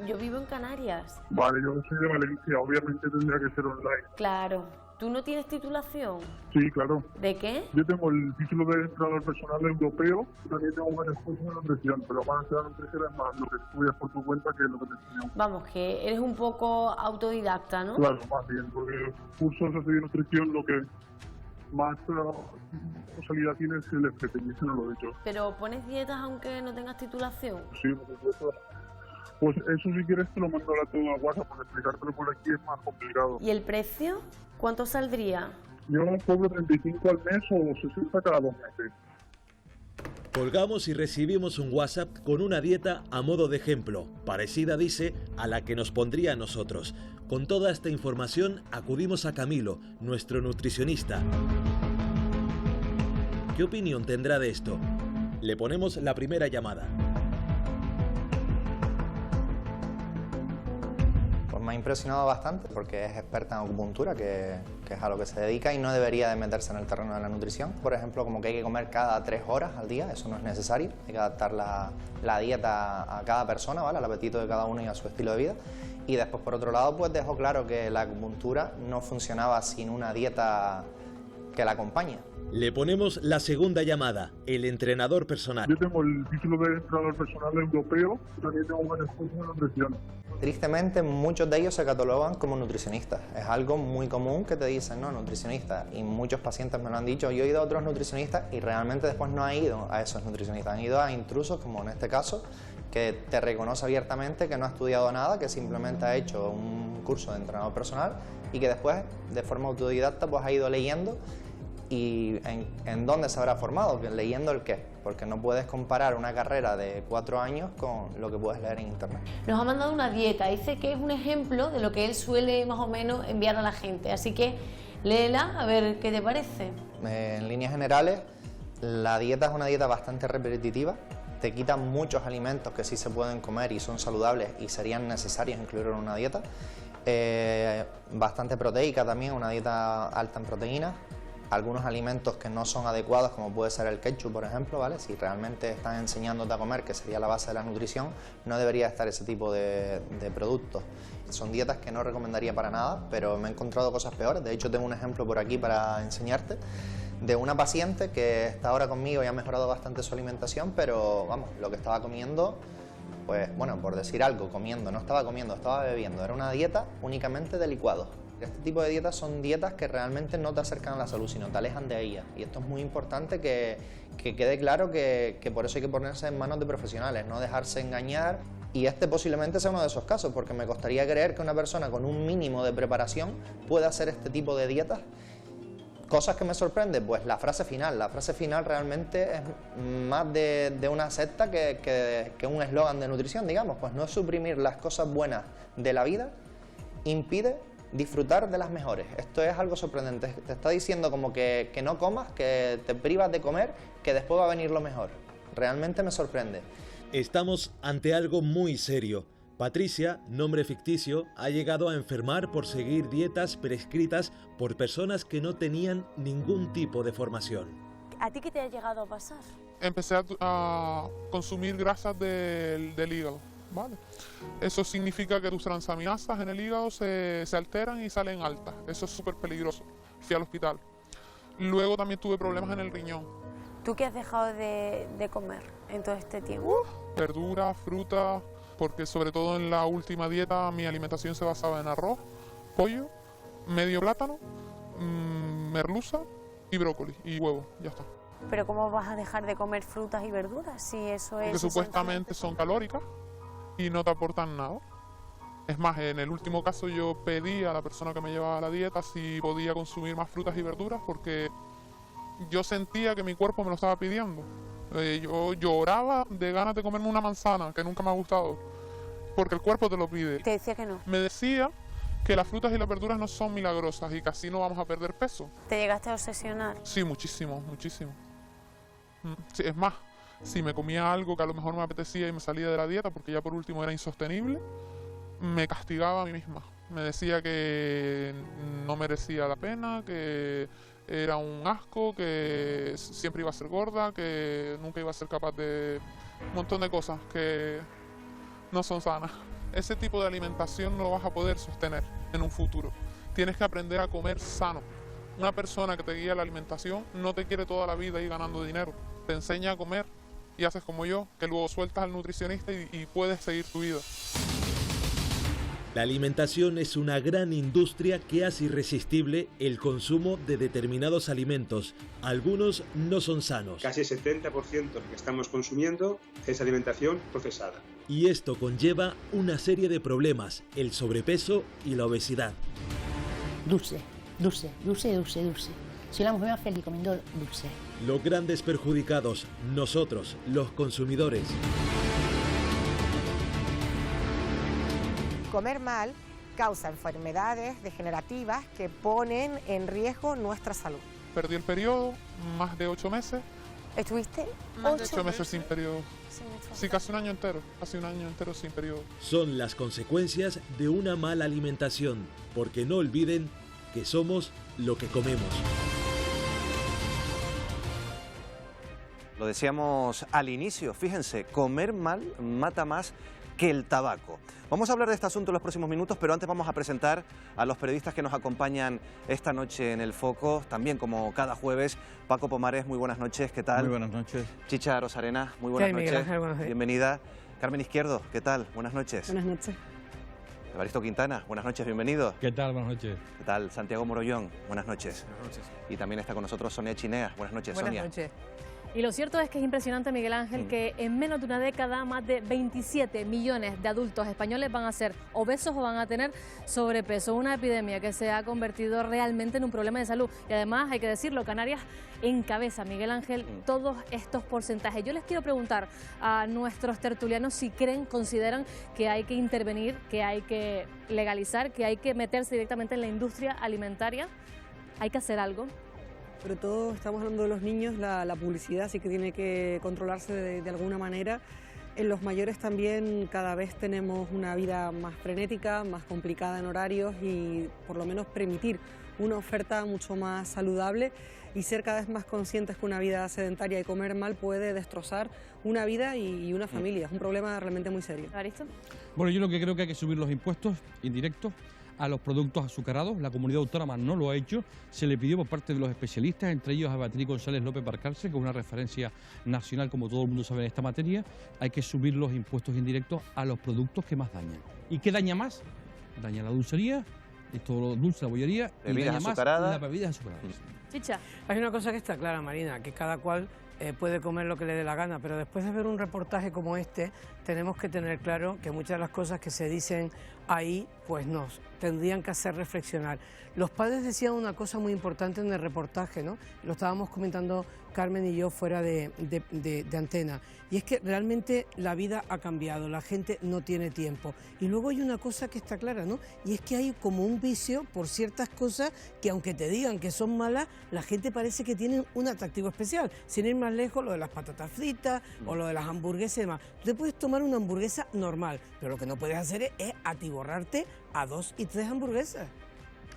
Yo vivo en Canarias. Vale, yo soy de Valencia, obviamente tendría que ser online. Claro. ¿Tú no tienes titulación? Sí, claro. ¿De qué? Yo tengo el título de entrenador personal europeo, también tengo buenos cursos de nutrición, pero más de la nutrición es más lo que estudias por tu cuenta que lo que te enseñan. Vamos, que eres un poco autodidacta, ¿no? Claro, más bien, porque los cursos de nutrición lo que más responsabilidad tiene es el FP, y eso no lo he hecho. ¿Pero pones dietas aunque no tengas titulación? Sí, por supuesto. Pues eso si quieres te lo mando ahora todo a WhatsApp, porque explicártelo por aquí es más complicado. ¿Y el precio? ¿Cuánto saldría? Yo cobro 35 al mes o 60 cada 2 meses. Colgamos y recibimos un WhatsApp con una dieta a modo de ejemplo, parecida, dice, a la que nos pondría a nosotros. Con toda esta información acudimos a Camilo, nuestro nutricionista. ¿Qué opinión tendrá de esto? Le ponemos la primera llamada. Pues me ha impresionado bastante porque es experta en acupuntura, que es a lo que se dedica y no debería de meterse en el terreno de la nutrición. Por ejemplo, como que hay que comer cada 3 horas al día, eso no es necesario. Hay que adaptar la dieta a cada persona, ¿vale? Al apetito de cada uno y a su estilo de vida. Y después, por otro lado, pues dejó claro que la acupuntura no funcionaba sin una dieta que la acompañe. Le ponemos la segunda llamada, el entrenador personal. Yo tengo el título de entrenador personal europeo, también tengo buenos cursos de nutrición. Tristemente, muchos de ellos se catalogan como nutricionistas. Es algo muy común que te dicen, no, nutricionista. Y muchos pacientes me lo han dicho. Yo he ido a otros nutricionistas y realmente después no he ido a esos nutricionistas. Han ido a intrusos, como en este caso, que te reconoce abiertamente que no ha estudiado nada, que simplemente ha hecho un curso de entrenador personal y que después, de forma autodidacta, pues ha ido leyendo ¿Y en dónde se habrá formado? ¿Leyendo el qué? Porque no puedes comparar una carrera de 4 años con lo que puedes leer en internet. Nos ha mandado una dieta, dice que es un ejemplo de lo que él suele más o menos enviar a la gente, así que léela a ver qué te parece. En líneas generales, la dieta es una dieta bastante repetitiva, te quitan muchos alimentos que sí se pueden comer y son saludables y serían necesarios incluir en una dieta. Bastante proteica también, una dieta alta en proteínas. Algunos alimentos que no son adecuados, como puede ser el ketchup, por ejemplo, ¿vale? Si realmente están enseñándote a comer, que sería la base de la nutrición, no debería estar ese tipo de productos. Son dietas que no recomendaría para nada, pero me he encontrado cosas peores. De hecho, tengo un ejemplo por aquí para enseñarte de una paciente que está ahora conmigo y ha mejorado bastante su alimentación, pero vamos, lo que estaba comiendo, pues bueno, por decir algo, no estaba comiendo, estaba bebiendo. Era una dieta únicamente de licuados. Este tipo de dietas son dietas que realmente no te acercan a la salud, sino te alejan de ella. Y esto es muy importante que quede claro que por eso hay que ponerse en manos de profesionales, no dejarse engañar. Y este posiblemente sea uno de esos casos, porque me costaría creer que una persona con un mínimo de preparación pueda hacer este tipo de dietas. Cosas que me sorprenden, pues la frase final realmente es más de una secta que un eslogan de nutrición, digamos. Pues no suprimir las cosas buenas de la vida impide disfrutar de las mejores. Esto es algo sorprendente, te está diciendo como que no comas, que te privas de comer, que después va a venir lo mejor. Realmente me sorprende. Estamos ante algo muy serio. Patricia, nombre ficticio, ha llegado a enfermar por seguir dietas prescritas por personas que no tenían ningún tipo de formación. ¿A ti qué te ha llegado a pasar? Empecé a consumir grasas del hígado. Vale. Eso significa que tus transaminasas en el hígado se alteran y salen altas. Eso es súper peligroso. Fui al hospital. Luego también tuve problemas en el riñón. ¿Tú qué has dejado de comer en todo este tiempo? Verduras, frutas, porque sobre todo en la última dieta mi alimentación se basaba en arroz, pollo, medio plátano, merluza y brócoli y huevo, ya está. ¿Pero cómo vas a dejar de comer frutas y verduras si eso es...? Porque supuestamente son calóricas y no te aportan nada. Es más, en el último caso yo pedí a la persona que me llevaba la dieta si podía consumir más frutas y verduras porque yo sentía que mi cuerpo me lo estaba pidiendo. Yo lloraba de ganas de comerme una manzana, que nunca me ha gustado, porque el cuerpo te lo pide. ¿Te decía que no? Me decía que las frutas y las verduras no son milagrosas y que así no vamos a perder peso. ¿Te llegaste a obsesionar? Sí, muchísimo, muchísimo. Sí, es más, si me comía algo que a lo mejor me apetecía y me salía de la dieta porque ya por último era insostenible, me castigaba a mí misma. Me decía que no merecía la pena, que era un asco, que siempre iba a ser gorda, que nunca iba a ser capaz de un montón de cosas que no son sanas. Ese tipo de alimentación no lo vas a poder sostener en un futuro. Tienes que aprender a comer sano. Una persona que te guía la alimentación no te quiere toda la vida ir ganando dinero. Te enseña a comer y haces como yo, que luego sueltas al nutricionista y puedes seguir tu vida. La alimentación es una gran industria que hace irresistible el consumo de determinados alimentos. Algunos no son sanos. Casi el 70% de lo que estamos consumiendo es alimentación procesada. Y esto conlleva una serie de problemas, el sobrepeso y la obesidad. Dulce, dulce, dulce, dulce, dulce. Soy la mujer más feliz comiendo dulce. Los grandes perjudicados, nosotros, los consumidores. Comer mal causa enfermedades degenerativas que ponen en riesgo nuestra salud. Perdí el periodo, más de 8 meses. ¿Estuviste? Más de 8 meses sin periodo. Sí, casi un año entero sin periodo. Son las consecuencias de una mala alimentación, porque no olviden que somos lo que comemos. Lo decíamos al inicio, fíjense, comer mal mata más que el tabaco. Vamos a hablar de este asunto en los próximos minutos, pero antes vamos a presentar a los periodistas que nos acompañan esta noche en El Foco, también como cada jueves. Paco Pomares, muy buenas noches, ¿qué tal? Muy buenas noches. Chicha Rosarena, muy buenas noches. Miguel Ángel, buenas noches. Bienvenida. Carmen Izquierdo, ¿qué tal? Buenas noches. Buenas noches. Evaristo Quintana, buenas noches, bienvenido. ¿Qué tal? Buenas noches. ¿Qué tal? Santiago Morollón, buenas noches. Buenas noches. Y también está con nosotros Sonia Chinea, buenas noches, Buenas Sonia. noches. Y lo cierto es que es impresionante, Miguel Ángel, que en menos de una década más de 27 millones de adultos españoles van a ser obesos o van a tener sobrepeso. Una epidemia que se ha convertido realmente en un problema de salud. Y además, hay que decirlo, Canarias encabeza, Miguel Ángel, todos estos porcentajes. Yo les quiero preguntar a nuestros tertulianos si consideran que hay que intervenir, que hay que legalizar, que hay que meterse directamente en la industria alimentaria. ¿Hay que hacer algo? Sobre todo estamos hablando de los niños, la publicidad sí que tiene que controlarse de alguna manera. En los mayores también cada vez tenemos una vida más frenética, más complicada en horarios y por lo menos permitir una oferta mucho más saludable y ser cada vez más conscientes que una vida sedentaria y comer mal puede destrozar una vida y una familia. Es un problema realmente muy serio. ¿Aristo? Bueno, yo lo que creo que hay que subir los impuestos indirectos a los productos azucarados. La comunidad autónoma no lo ha hecho. Se le pidió por parte de los especialistas, entre ellos a Beatriz González López Barcarce, que es una referencia nacional, como todo el mundo sabe en esta materia. Hay que subir los impuestos indirectos a los productos que más dañan. ¿Y qué daña más? Daña la dulcería, todo lo dulce, la bollería, y daña más las bebidas azucaradas. Chicha. Hay una cosa que está clara, Marina, que cada cual puede comer lo que le dé la gana, pero después de ver un reportaje como este, tenemos que tener claro que muchas de las cosas que se dicen ahí, pues nos tendrían que hacer reflexionar. Los padres decían una cosa muy importante en el reportaje, ¿no? Lo estábamos comentando Carmen y yo fuera de antena, y es que realmente la vida ha cambiado, la gente no tiene tiempo. Y luego hay una cosa que está clara, ¿no? Y es que hay como un vicio por ciertas cosas que aunque te digan que son malas, la gente parece que tienen un atractivo especial. Sin ir más lejos, lo de las patatas fritas o lo de las hamburguesas y demás. Tú puedes tomar una hamburguesa normal, pero lo que no puedes hacer es atiborrarte a 2 y 3 hamburguesas.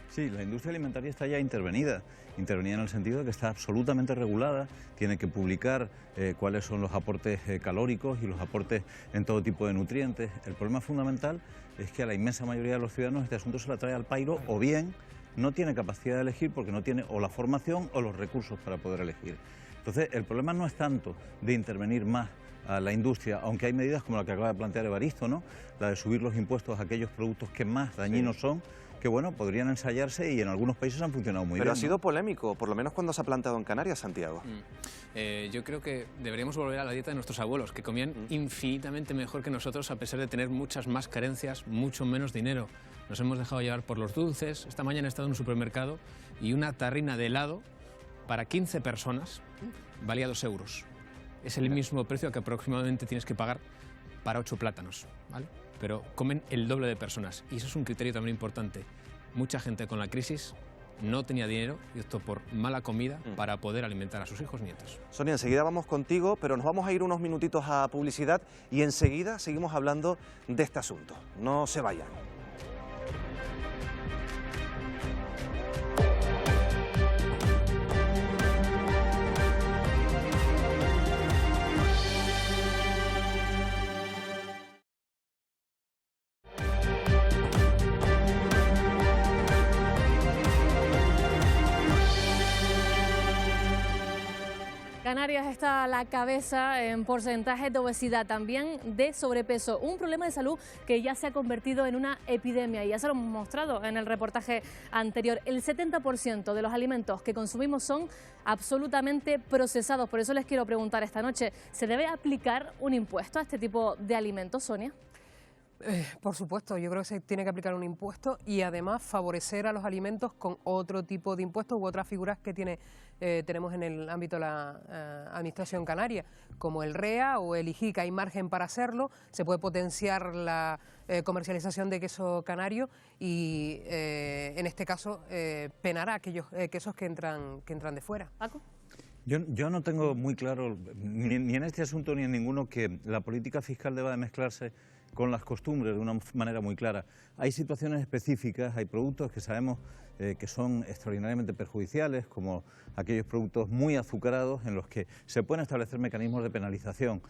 Sí, la industria alimentaria está ya intervenida en el sentido de que está absolutamente regulada, tiene que publicar cuáles son los aportes calóricos y los aportes en todo tipo de nutrientes. El problema fundamental es que a la inmensa mayoría de los ciudadanos este asunto se la trae al pairo o bien no tiene capacidad de elegir porque no tiene o la formación o los recursos para poder elegir. Entonces, el problema no es tanto de intervenir más a la industria, aunque hay medidas como la que acaba de plantear Evaristo, ¿no? La de subir los impuestos a aquellos productos que más dañinos son, que bueno, podrían ensayarse y en algunos países han funcionado muy bien. Pero ha sido polémico, por lo menos cuando se ha plantado en Canarias, Santiago. Yo creo que deberíamos volver a la dieta de nuestros abuelos, que comían infinitamente mejor que nosotros, a pesar de tener muchas más carencias, mucho menos dinero. Nos hemos dejado llevar por los dulces. Esta mañana he estado en un supermercado y una tarrina de helado para 15 personas valía 2 euros. Es el mismo precio que aproximadamente tienes que pagar para 8 plátanos, ¿vale? Pero comen el doble de personas y eso es un criterio también importante. Mucha gente con la crisis no tenía dinero y optó por mala comida para poder alimentar a sus hijos y nietos. Sonia, enseguida vamos contigo, pero nos vamos a ir unos minutitos a publicidad y enseguida seguimos hablando de este asunto. No se vayan. Canarias está a la cabeza en porcentajes de obesidad, también de sobrepeso, un problema de salud que ya se ha convertido en una epidemia y ya se lo hemos mostrado en el reportaje anterior. El 70% de los alimentos que consumimos son absolutamente procesados, por eso les quiero preguntar esta noche, ¿se debe aplicar un impuesto a este tipo de alimentos, Sonia? Por supuesto, yo creo que se tiene que aplicar un impuesto y además favorecer a los alimentos con otro tipo de impuestos u otras figuras que tenemos en el ámbito de la Administración canaria, como el REA o el IGI, que hay margen para hacerlo, se puede potenciar la comercialización de queso canario y en este caso penar a aquellos quesos que entran de fuera. ¿Paco? Yo no tengo muy claro, ni en este asunto ni en ninguno, que la política fiscal deba de mezclarse con las costumbres de una manera muy clara. Hay situaciones específicas, hay productos que sabemos que son extraordinariamente perjudiciales, como aquellos productos muy azucarados en los que se pueden establecer mecanismos de penalización,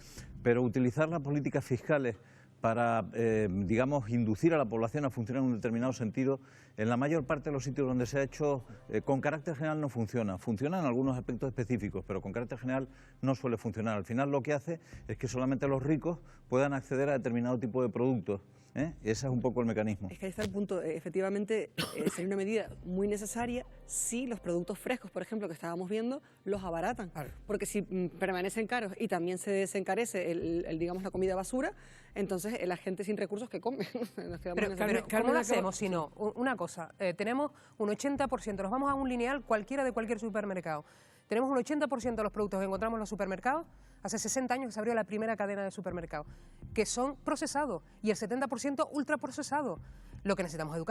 pero utilizar las políticas fiscales para, digamos, inducir a la población a funcionar en un determinado sentido, en la mayor parte de los sitios donde se ha hecho, con carácter general no funciona. Funciona en algunos aspectos específicos, pero con carácter general no suele funcionar. Al final lo que hace es que solamente los ricos puedan acceder a determinado tipo de productos Ese es un poco el mecanismo. Es que ahí está el punto. Efectivamente, sería una medida muy necesaria si los productos frescos, por ejemplo, que estábamos viendo, los abaratan. Porque si permanecen caros y también se desencarece digamos, la comida basura, entonces la gente sin recursos, ¿qué come? Nos quedamos en esa Pero ¿cómo lo hacemos si no? Una cosa, tenemos un 80%, nos vamos a un lineal cualquiera de cualquier supermercado. Tenemos un 80% de los productos que encontramos en los supermercados, hace 60 años que se abrió la primera cadena de supermercados, que son procesados y el 70% ultraprocesados. Lo que necesitamos es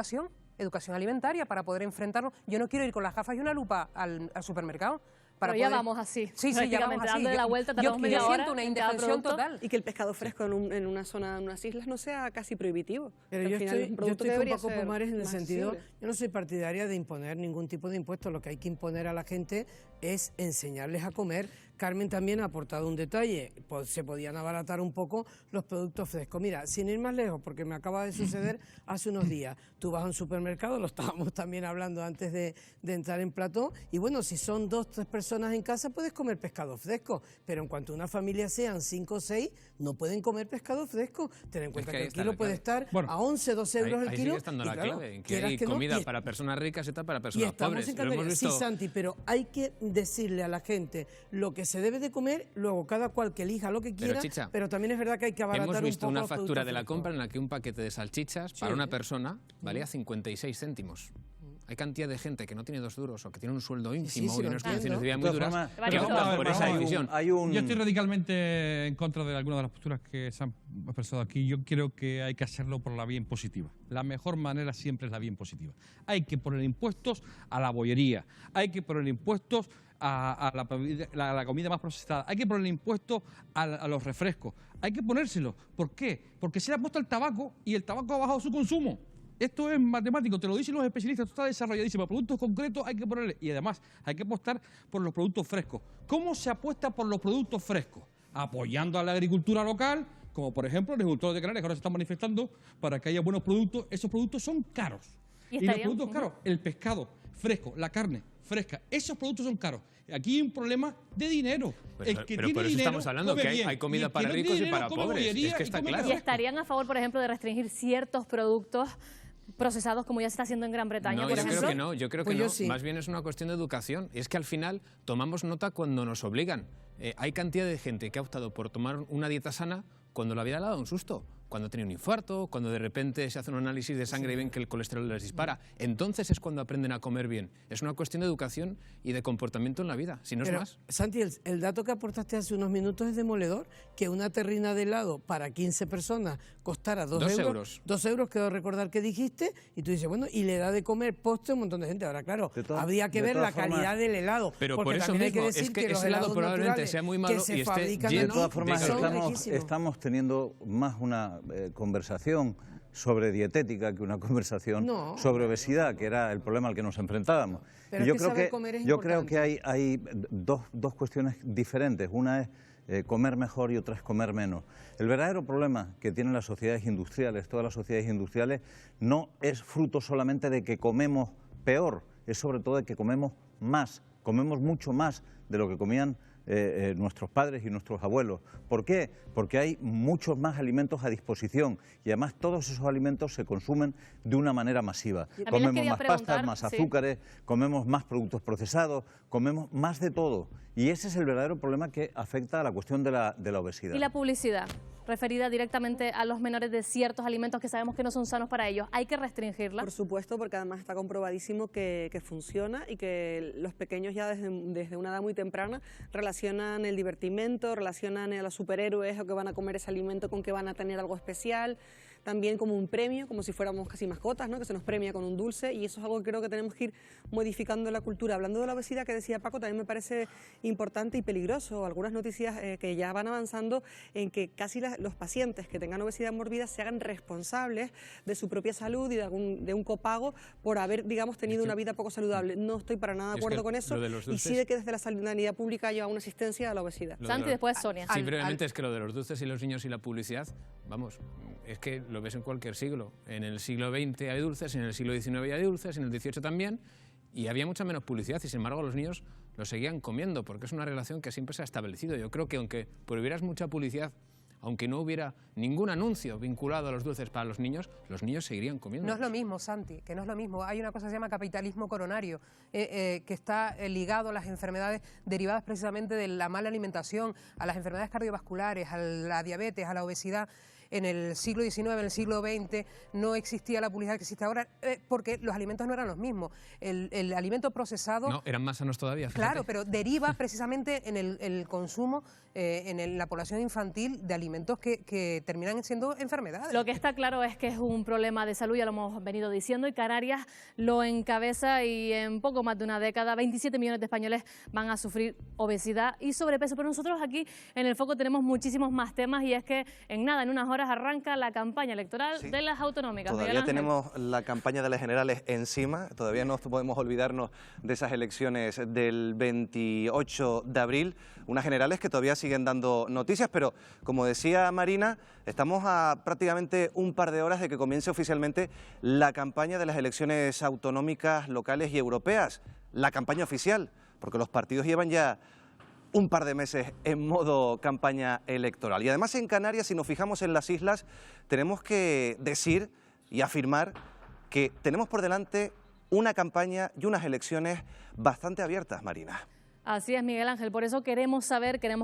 educación alimentaria para poder enfrentarnos. Yo no quiero ir con las gafas y una lupa al supermercado. Pero ya vamos así. Sí, ya vamos así. Dándole la vuelta, tardamos media hora. Siento una indefensión total. Y que el pescado fresco en una zona, en unas islas, no sea casi prohibitivo. Pero yo estoy con Paco Pomares en el sentido, accesible. yo no soy partidaria de imponer ningún tipo de impuesto. Lo que hay que imponer a la gente es enseñarles a comer. Carmen también ha aportado un detalle, se podían abaratar un poco los productos frescos. Mira, sin ir más lejos, porque me acaba de suceder hace unos días, tú vas a un supermercado, lo estábamos también hablando antes de entrar en plató, y bueno, si son 2 o 3 personas en casa puedes comer pescado fresco, pero en cuanto una familia sean 5 o 6, no pueden comer pescado fresco. Ten en cuenta que el kilo puede estar a 11, 12 euros el ahí kilo. Sigue estando la clave, en que hay comida para personas ricas y está para personas pobres. Lo hemos visto. Sí, Santi, pero hay que decirle a la gente lo que se debe de comer, luego cada cual que elija lo que quiera, pero también es verdad que hay que abaratar un poco. Hemos visto una los factura de la frescos. compra en la que un paquete de salchichas para una persona valía 56 céntimos. Hay cantidad de gente que no tiene 2 duros o que tiene un sueldo ínfimo y unas condiciones de vida muy duras que optan por esa división. Yo estoy radicalmente en contra de algunas de las posturas que se han expresado aquí. Yo creo que hay que hacerlo por la vía impositiva. La mejor manera siempre es la vía impositiva. Hay que poner impuestos a la bollería, hay que poner impuestos a la comida más procesada, hay que poner impuestos a los refrescos, hay que ponérselo. ¿Por qué? Porque se le ha puesto al tabaco y el tabaco ha bajado su consumo. Esto es matemático, te lo dicen los especialistas, esto está desarrolladísimo. Productos concretos hay que ponerle, y además hay que apostar por los productos frescos. ¿Cómo se apuesta por los productos frescos? Apoyando a la agricultura local, como por ejemplo los agricultores de Canarias que ahora se están manifestando para que haya buenos productos. Esos productos son caros. Y los productos caros, el pescado fresco, la carne fresca, esos productos son caros. Aquí hay un problema de dinero. Pero por eso estamos hablando, que hay comida para ricos y para pobres. Es que está claro. ¿Y estarían a favor, por ejemplo, de restringir ciertos productos procesados como ya se está haciendo en Gran Bretaña, por ejemplo? Creo que no, yo creo que no. Sí. Más bien es una cuestión de educación. Y es que al final tomamos nota cuando nos obligan. Hay cantidad de gente que ha optado por tomar una dieta sana cuando la vida le ha dado un susto. Cuando tiene un infarto, cuando de repente se hace un análisis de sangre y ven que el colesterol les dispara. Entonces es cuando aprenden a comer bien. Es una cuestión de educación y de comportamiento en la vida, si no es más. Santi, el dato que aportaste hace unos minutos es demoledor, que una terrina de helado para 15 personas costara 2 euros. 2 euros, quiero recordar que dijiste, y tú dices, bueno, y le da de comer postre a un montón de gente. Ahora, claro, habría que ver la calidad del helado. Pero por eso mismo, es que ese helado probablemente sea muy malo y esté lleno. De todas formas, estamos teniendo más una conversación sobre dietética que una conversación sobre obesidad, que era el problema al que nos enfrentábamos. Pero y yo creo que hay dos cuestiones diferentes. Una es comer mejor y otra es comer menos. El verdadero problema que tienen las sociedades industriales, todas las sociedades industriales, no es fruto solamente de que comemos peor, es sobre todo de que comemos más, comemos mucho más de lo que comían nuestros padres y nuestros abuelos. ¿Por qué? Porque hay muchos más alimentos a disposición y además todos esos alimentos se consumen de una manera masiva. Comemos más pastas, más azúcares, comemos más productos procesados, comemos más de todo. Y ese es el verdadero problema que afecta a la cuestión de la obesidad. ¿Y la publicidad? Referida directamente a los menores de ciertos alimentos que sabemos que no son sanos para ellos. ¿Hay que restringirla? Por supuesto, porque además está comprobadísimo que funciona y que los pequeños ya desde una edad muy temprana relacionan el divertimento, relacionan a los superhéroes o que van a comer ese alimento con que van a tener algo especial. También como un premio, como si fuéramos casi mascotas, ¿no? Que se nos premia con un dulce, y eso es algo que creo que tenemos que ir modificando la cultura. Hablando de la obesidad que decía Paco, también me parece importante y peligroso algunas noticias que ya van avanzando en que casi los pacientes que tengan obesidad mórbida se hagan responsables de su propia salud y de un copago por haber, digamos, tenido una vida poco saludable. No estoy para nada de acuerdo con eso, y sí de que desde la sanidad pública haya una asistencia a la obesidad. Santi, después Sonia. Sí, brevemente, es que lo de los dulces y los niños y la publicidad, vamos, es que lo ves en cualquier siglo. En el siglo XX hay dulces, en el siglo XIX hay dulces, en el XVIII también, y había mucha menos publicidad y sin embargo los niños lo seguían comiendo porque es una relación que siempre se ha establecido. Yo creo que aunque prohibieras mucha publicidad aunque no hubiera ningún anuncio vinculado a los dulces para los niños seguirían comiendo. No es lo mismo, Santi, que no es lo mismo. Hay una cosa que se llama capitalismo coronario, que está ligado a las enfermedades derivadas precisamente de la mala alimentación, a las enfermedades cardiovasculares, a la diabetes, a la obesidad. En el siglo XIX, en el siglo XX, no existía la publicidad que existe ahora, porque los alimentos no eran los mismos. El alimento procesado... No, eran más sanos todavía, fíjate. Claro, pero deriva precisamente en el consumo en la población infantil de alimentos que terminan siendo enfermedades. Lo que está claro es que es un problema de salud, ya lo hemos venido diciendo, y Canarias lo encabeza, y en poco más de una década 27 millones de españoles van a sufrir obesidad y sobrepeso. Pero nosotros aquí en El Foco tenemos muchísimos más temas, y es que en nada, en unas horas arranca la campaña electoral de las autonómicas. Todavía tenemos la campaña de las generales encima, todavía no podemos olvidarnos de esas elecciones del 28 de abril, unas generales que todavía siguen dando noticias, pero como decía Marina, estamos a prácticamente un par de horas de que comience oficialmente la campaña de las elecciones autonómicas, locales y europeas, la campaña oficial, porque los partidos llevan ya un par de meses en modo campaña electoral. Y además en Canarias, si nos fijamos en las islas, tenemos que decir y afirmar que tenemos por delante una campaña y unas elecciones bastante abiertas, Marina. Así es, Miguel Ángel, por eso queremos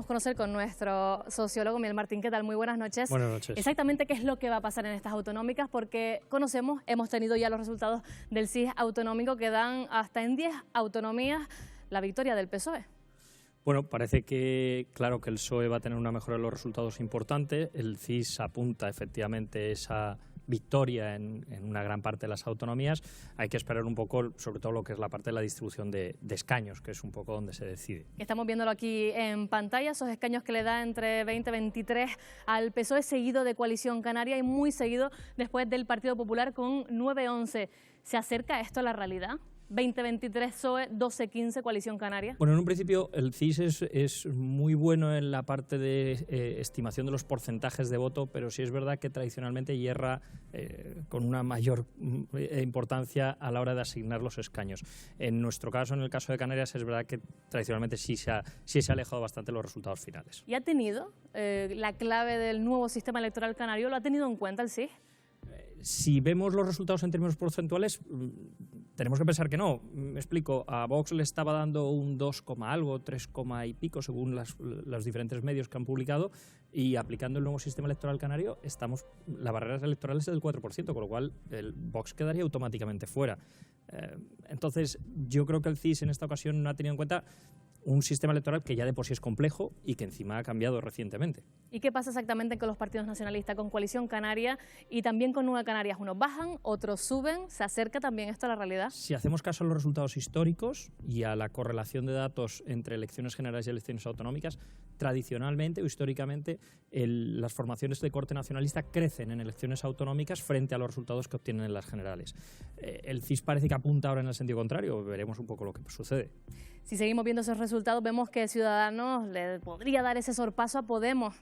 conocer con nuestro sociólogo Miguel Martín. ¿Qué tal? Muy buenas noches. Buenas noches. Exactamente qué es lo que va a pasar en estas autonómicas, porque hemos tenido ya los resultados del CIS autonómico que dan hasta en 10 autonomías la victoria del PSOE. Bueno, parece que, claro, que el PSOE va a tener una mejora de los resultados importante. El CIS apunta efectivamente esa victoria en una gran parte de las autonomías. Hay que esperar un poco, sobre todo lo que es la parte de la distribución de escaños, que es un poco donde se decide. Estamos viéndolo aquí en pantalla, esos escaños que le da entre 20 y 23 al PSOE, seguido de Coalición Canaria y muy seguido después del Partido Popular con 9-11. ¿Se acerca esto a la realidad? 20-23 PSOE, 12-15 Coalición Canaria. Bueno, en un principio el CIS es muy bueno en la parte de estimación de los porcentajes de voto, pero sí es verdad que tradicionalmente hierra con una mayor importancia a la hora de asignar los escaños. En nuestro caso, en el caso de Canarias, es verdad que tradicionalmente sí se ha alejado bastante los resultados finales. ¿Y ha tenido la clave del nuevo sistema electoral canario? ¿Lo ha tenido en cuenta el CIS? Si vemos los resultados en términos porcentuales, tenemos que pensar que no. Me explico, a Vox le estaba dando un 2, algo, 3, y pico, según los diferentes medios que han publicado, y aplicando el nuevo sistema electoral canario, la barrera electoral es del 4%, con lo cual el Vox quedaría automáticamente fuera. Entonces, yo creo que el CIS en esta ocasión no ha tenido en cuenta un sistema electoral que ya de por sí es complejo y que encima ha cambiado recientemente. ¿Y qué pasa exactamente con los partidos nacionalistas, con Coalición Canaria y también con Nueva Canarias? Unos bajan, otros suben. ¿Se acerca también esto a la realidad? Si hacemos caso a los resultados históricos y a la correlación de datos entre elecciones generales y elecciones autonómicas, tradicionalmente o históricamente las formaciones de corte nacionalista crecen en elecciones autonómicas frente a los resultados que obtienen en las generales. El CIS parece que apunta ahora en el sentido contrario. Veremos un poco lo que sucede. Si seguimos viendo esos resultados, vemos que Ciudadanos le podría dar ese sorpaso a Podemos.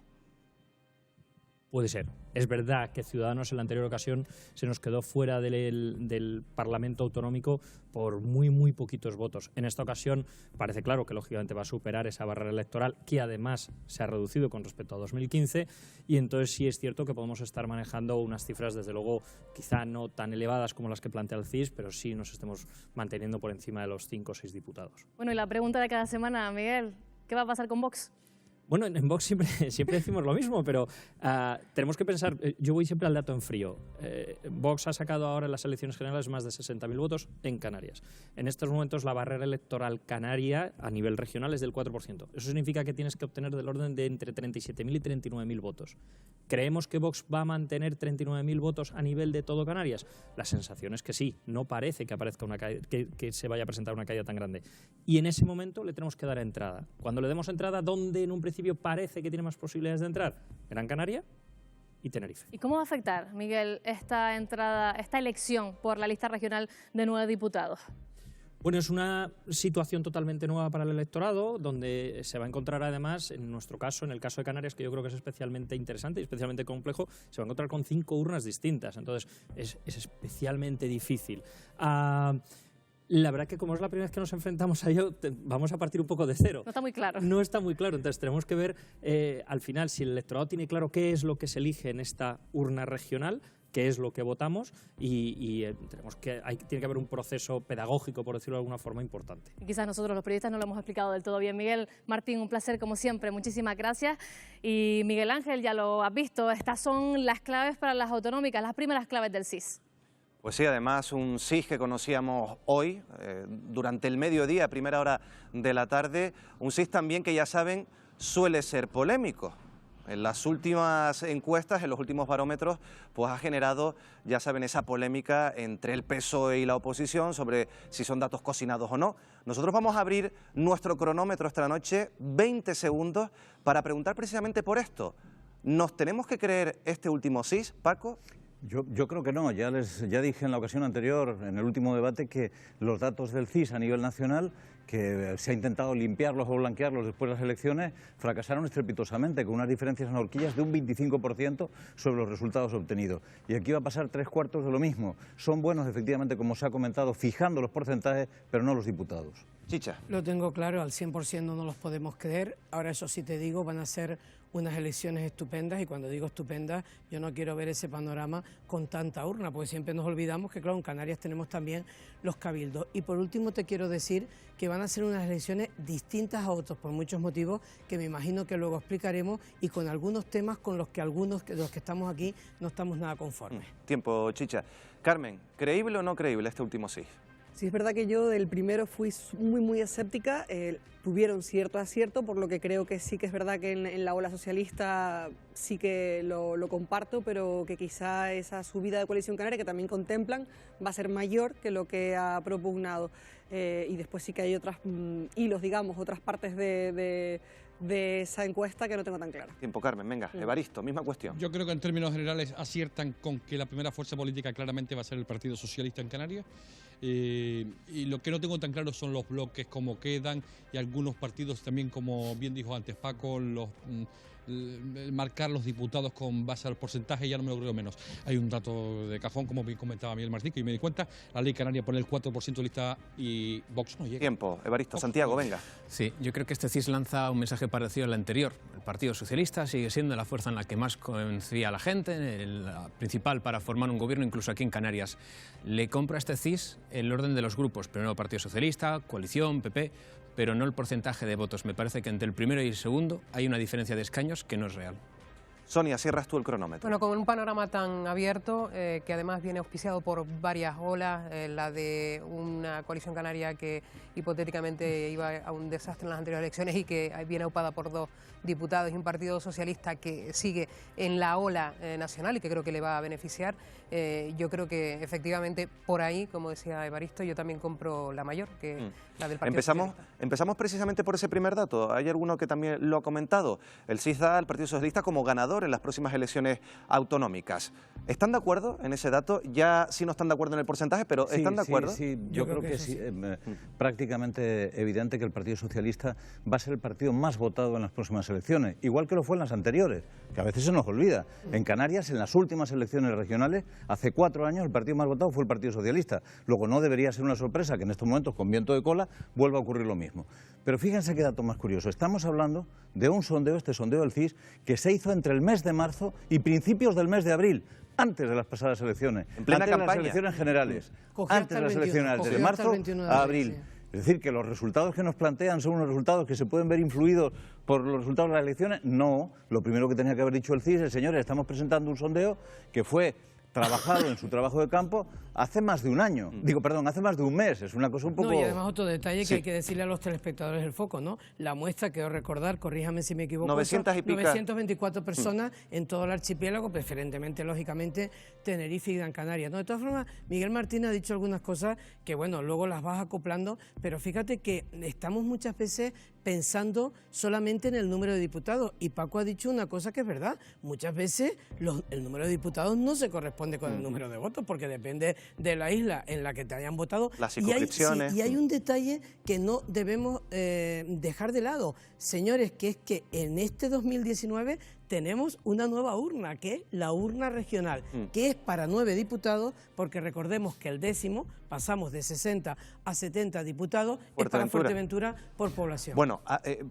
Puede ser. Es verdad que Ciudadanos en la anterior ocasión se nos quedó fuera del Parlamento Autonómico por muy poquitos votos. En esta ocasión parece claro que lógicamente va a superar esa barrera electoral, que además se ha reducido con respecto a 2015, y entonces sí es cierto que podemos estar manejando unas cifras, desde luego, quizá no tan elevadas como las que plantea el CIS, pero sí nos estemos manteniendo por encima de los 5 o 6 diputados. Bueno, y la pregunta de cada semana, Miguel, ¿qué va a pasar con Vox? Bueno, en Vox siempre decimos lo mismo, pero tenemos que pensar, yo voy siempre al dato en frío. Vox ha sacado ahora en las elecciones generales más de 60.000 votos en Canarias. En estos momentos la barrera electoral canaria a nivel regional es del 4%. Eso significa que tienes que obtener del orden de entre 37.000 y 39.000 votos. ¿Creemos que Vox va a mantener 39.000 votos a nivel de todo Canarias? La sensación es que sí, no parece que aparezca que se vaya a presentar una caída tan grande. Y en ese momento le tenemos que dar entrada. Cuando le demos entrada, ¿dónde en un principio parece que tiene más posibilidades de entrar? Gran Canaria y Tenerife. ¿Y cómo va a afectar, Miguel, esta elección por la lista regional de 9 diputados? Bueno, es una situación totalmente nueva para el electorado, donde se va a encontrar además, en nuestro caso, en el caso de Canarias, que yo creo que es especialmente interesante y especialmente complejo, se va a encontrar con 5 urnas distintas. Entonces, es especialmente difícil. La verdad que como es la primera vez que nos enfrentamos a ello, vamos a partir un poco de cero. No está muy claro. No está muy claro, entonces tenemos que ver al final si el electorado tiene claro qué es lo que se elige en esta urna regional, qué es lo que votamos y tenemos que tiene que haber un proceso pedagógico, por decirlo de alguna forma, importante. Y quizás nosotros los periodistas no lo hemos explicado del todo bien. Miguel Martín, un placer como siempre, muchísimas gracias. Y Miguel Ángel, ya lo has visto, estas son las claves para las autonómicas, las primeras claves del CIS. Pues sí, además un CIS que conocíamos hoy, durante el mediodía, primera hora de la tarde, un CIS también que ya saben suele ser polémico. En las últimas encuestas, en los últimos barómetros, pues ha generado, ya saben, esa polémica entre el PSOE y la oposición sobre si son datos cocinados o no. Nosotros vamos a abrir nuestro cronómetro esta noche, 20 segundos, para preguntar precisamente por esto. ¿Nos tenemos que creer este último CIS, Paco? Yo creo que no. Ya dije en la ocasión anterior, en el último debate, que los datos del CIS a nivel nacional, que se ha intentado limpiarlos o blanquearlos después de las elecciones, fracasaron estrepitosamente, con unas diferencias en horquillas de un 25% sobre los resultados obtenidos. Y aquí va a pasar 3/4 de lo mismo. Son buenos, efectivamente, como se ha comentado, fijando los porcentajes, pero no los diputados. Chicha. Lo tengo claro, al 100% no nos podemos creer. Ahora, eso sí te digo, van a ser unas elecciones estupendas, y cuando digo estupendas, yo no quiero ver ese panorama con tanta urna, porque siempre nos olvidamos que, claro, en Canarias tenemos también los cabildos. Y por último te quiero decir que van a ser unas elecciones distintas a otros, por muchos motivos que me imagino que luego explicaremos, y con algunos temas con los que algunos de los que estamos aquí no estamos nada conformes. Tiempo, Chicha. Carmen, ¿creíble o no creíble este último CIS? Sí, es verdad que yo del primero fui muy escéptica, tuvieron cierto acierto, por lo que creo que sí que es verdad que en la ola socialista sí que lo comparto, pero que quizá esa subida de Coalición Canaria, que también contemplan, va a ser mayor que lo que ha propugnado. Y después sí que hay otros hilos, digamos, otras partes de esa encuesta que no tengo tan clara. Tiempo, Carmen, venga, Evaristo, misma cuestión. Yo creo que en términos generales aciertan con que la primera fuerza política claramente va a ser el Partido Socialista en Canarias. Y lo que no tengo tan claro son los bloques, cómo quedan, y algunos partidos también, como bien dijo antes Paco, marcar los diputados con base al porcentaje, ya no me lo creo menos. Hay un dato de cajón, como bien comentaba Miguel Martín, que me di cuenta, la ley canaria pone el 4% de lista y Vox no llega. Tiempo, Evaristo, Santiago, venga. Sí, yo creo que este CIS lanza un mensaje parecido al anterior. El Partido Socialista sigue siendo la fuerza en la que más confía la gente, la principal para formar un gobierno, incluso aquí en Canarias. Le compra este CIS el orden de los grupos, primero Partido Socialista, Coalición, PP, pero no el porcentaje de votos. Me parece que entre el primero y el segundo hay una diferencia de escaños que no es real. Sonia, cierras tú el cronómetro. Bueno, con un panorama tan abierto, que además viene auspiciado por varias olas, la de una coalición canaria que hipotéticamente iba a un desastre en las anteriores elecciones y que viene aupada por 2 diputados, y un partido socialista que sigue en la ola nacional y que creo que le va a beneficiar. Yo creo que efectivamente por ahí, como decía Evaristo, yo también compro la mayor, que la del Partido Socialista. Empezamos precisamente por ese primer dato. Hay alguno que también lo ha comentado. El CIS da al Partido Socialista como ganador en las próximas elecciones autonómicas. ¿Están de acuerdo en ese dato? Ya sí no están de acuerdo en el porcentaje, pero sí, ¿están de acuerdo? Sí, yo creo que sí. Prácticamente evidente que el Partido Socialista va a ser el partido más votado en las próximas elecciones, igual que lo fue en las anteriores, que a veces se nos olvida. En Canarias, en las últimas elecciones regionales, hace 4 años el partido más votado fue el Partido Socialista. Luego no debería ser una sorpresa que en estos momentos, con viento de cola, vuelva a ocurrir lo mismo. Pero fíjense qué dato más curioso. Estamos hablando de un sondeo, este sondeo del CIS, que se hizo entre el mes de marzo y principios del mes de abril, antes de las pasadas elecciones, en plena antes campaña. De las elecciones generales, antes de las elecciones de marzo a abril. Es decir, que los resultados que nos plantean son unos resultados que se pueden ver influidos por los resultados de las elecciones. No, lo primero que tenía que haber dicho el CIS es, señores, estamos presentando un sondeo que fue trabajado en su trabajo de campo hace más de un año, hace más de un mes, es una cosa un poco... No, y además otro detalle que hay que decirle a los telespectadores del foco, ¿no? La muestra, quiero recordar, corríjame si me equivoco, 924 personas en todo el archipiélago, preferentemente, lógicamente, Tenerife y Gran Canaria, ¿no? De todas formas, Miguel Martín ha dicho algunas cosas que, bueno, luego las vas acoplando, pero fíjate que estamos muchas veces pensando solamente en el número de diputados, y Paco ha dicho una cosa que es verdad, muchas veces el número de diputados no se corresponde con el número de votos, porque depende de la isla en la que te hayan votado. Las circunscripciones. Y hay un detalle que no debemos dejar de lado, señores, que es que en este 2019 tenemos una nueva urna, que es la urna regional, que es para 9 diputados, porque recordemos que el 10º pasamos de 60 a 70 diputados, es para Fuerteventura por población. Bueno,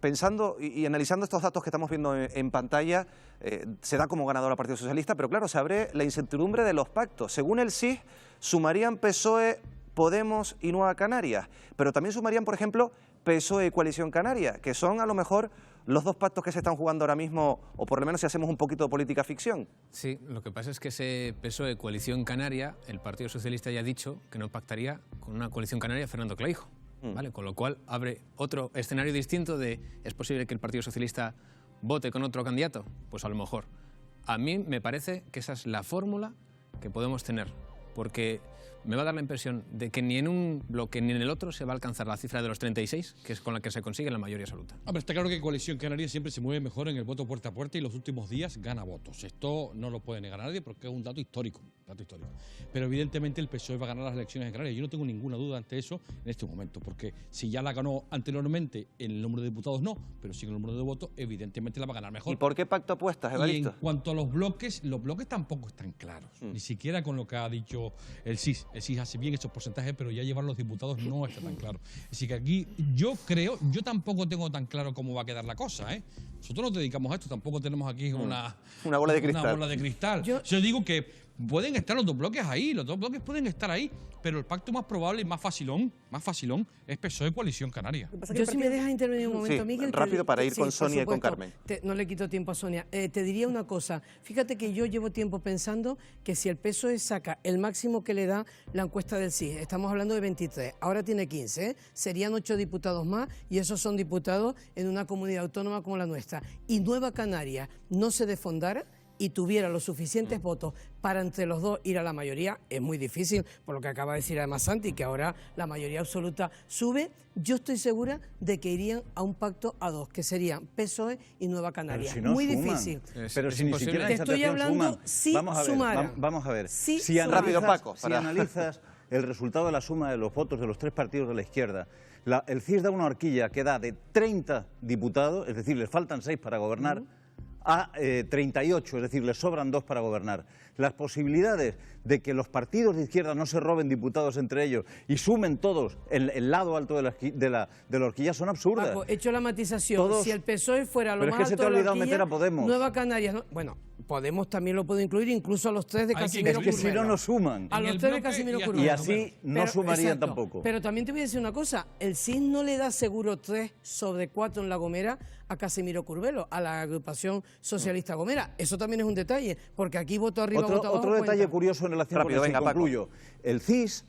pensando y analizando estos datos que estamos viendo en pantalla, se da como ganador al Partido Socialista, pero claro, se abre la incertidumbre de los pactos. Según el CIS, sumarían PSOE, Podemos y Nueva Canarias, pero también sumarían, por ejemplo, PSOE y Coalición Canaria, que son a lo mejor los dos pactos que se están jugando ahora mismo, o por lo menos si hacemos un poquito de política ficción. Sí, lo que pasa es que ese PSOE Coalición Canaria, el Partido Socialista ya ha dicho que no pactaría con una Coalición Canaria Fernando Clavijo, ¿vale? Con lo cual abre otro escenario distinto de ¿es posible que el Partido Socialista vote con otro candidato? Pues a lo mejor. A mí me parece que esa es la fórmula que podemos tener, porque me va a dar la impresión de que ni en un bloque ni en el otro se va a alcanzar la cifra de los 36, que es con la que se consigue la mayoría absoluta. Hombre, está claro que Coalición Canaria siempre se mueve mejor en el voto puerta a puerta y los últimos días gana votos. Esto no lo puede negar nadie porque es un dato histórico. Pero evidentemente el PSOE va a ganar las elecciones en Canarias. Yo no tengo ninguna duda ante eso en este momento, porque si ya la ganó anteriormente en el número de diputados no, pero sí en el número de votos, evidentemente la va a ganar mejor. ¿Y por qué pacto apuestas, Evaristo? Y en cuanto a los bloques tampoco están claros, ni siquiera con lo que ha dicho el CIS. El CIS hace bien esos porcentajes, pero ya llevar los diputados no está tan claro. Así que aquí yo tampoco tengo tan claro cómo va a quedar la cosa, ¿eh? Nosotros nos dedicamos a esto, tampoco tenemos aquí una bola de cristal. Una bola de cristal. Yo digo que pueden estar los dos bloques ahí, los dos bloques pueden estar ahí, pero el pacto más probable y más facilón es PSOE Coalición Canaria. Yo, si me dejas intervenir un momento, Miguel. Rápido para ir con Sonia y con Carmen. No le quito tiempo a Sonia. Te diría una cosa. Fíjate que yo llevo tiempo pensando que si el PSOE saca el máximo que le da la encuesta del CIS, estamos hablando de 23, ahora tiene 15, serían 8 diputados más y esos son diputados en una comunidad autónoma como la nuestra. Y Nueva Canaria no se desfondara y tuviera los suficientes votos para entre los dos ir a la mayoría, es muy difícil, por lo que acaba de decir además Santi, que ahora la mayoría absoluta sube, yo estoy segura de que irían a un pacto a dos, que serían PSOE y Nueva Canaria. Si no muy suman. Difícil. Pero si ni siquiera te estoy hablando suman. si sumaran. Vamos a ver. Si rápido, Paco. Si analizas el resultado de la suma de los votos de los tres partidos de la izquierda, el CIS da una horquilla que da de 30 diputados, es decir, les faltan 6 para gobernar, a 38, es decir, les sobran 2 para gobernar. Las posibilidades de que los partidos de izquierda no se roben diputados entre ellos y sumen todos el lado alto de la horquilla son absurdas. Paco, hecho la matización, si el PSOE fuera lo pero más es que alto se te ha olvidado de la horquilla, meter a Podemos. Nueva Canarias, no, bueno, Podemos también lo puedo incluir, incluso a los 3 de Casimiro Curvelo. Es que si no, no suman. A los 3 de Casimiro Curvelo. Y así no sumarían tampoco. Pero también te voy a decir una cosa, el CIS no le da seguro 3 sobre 4 en La Gomera a Casimiro Curvelo, a la agrupación socialista Gomera. Eso también es un detalle, porque aquí voto arriba, voto abajo. Otro detalle curioso en relación con eso, y concluyo. El CIS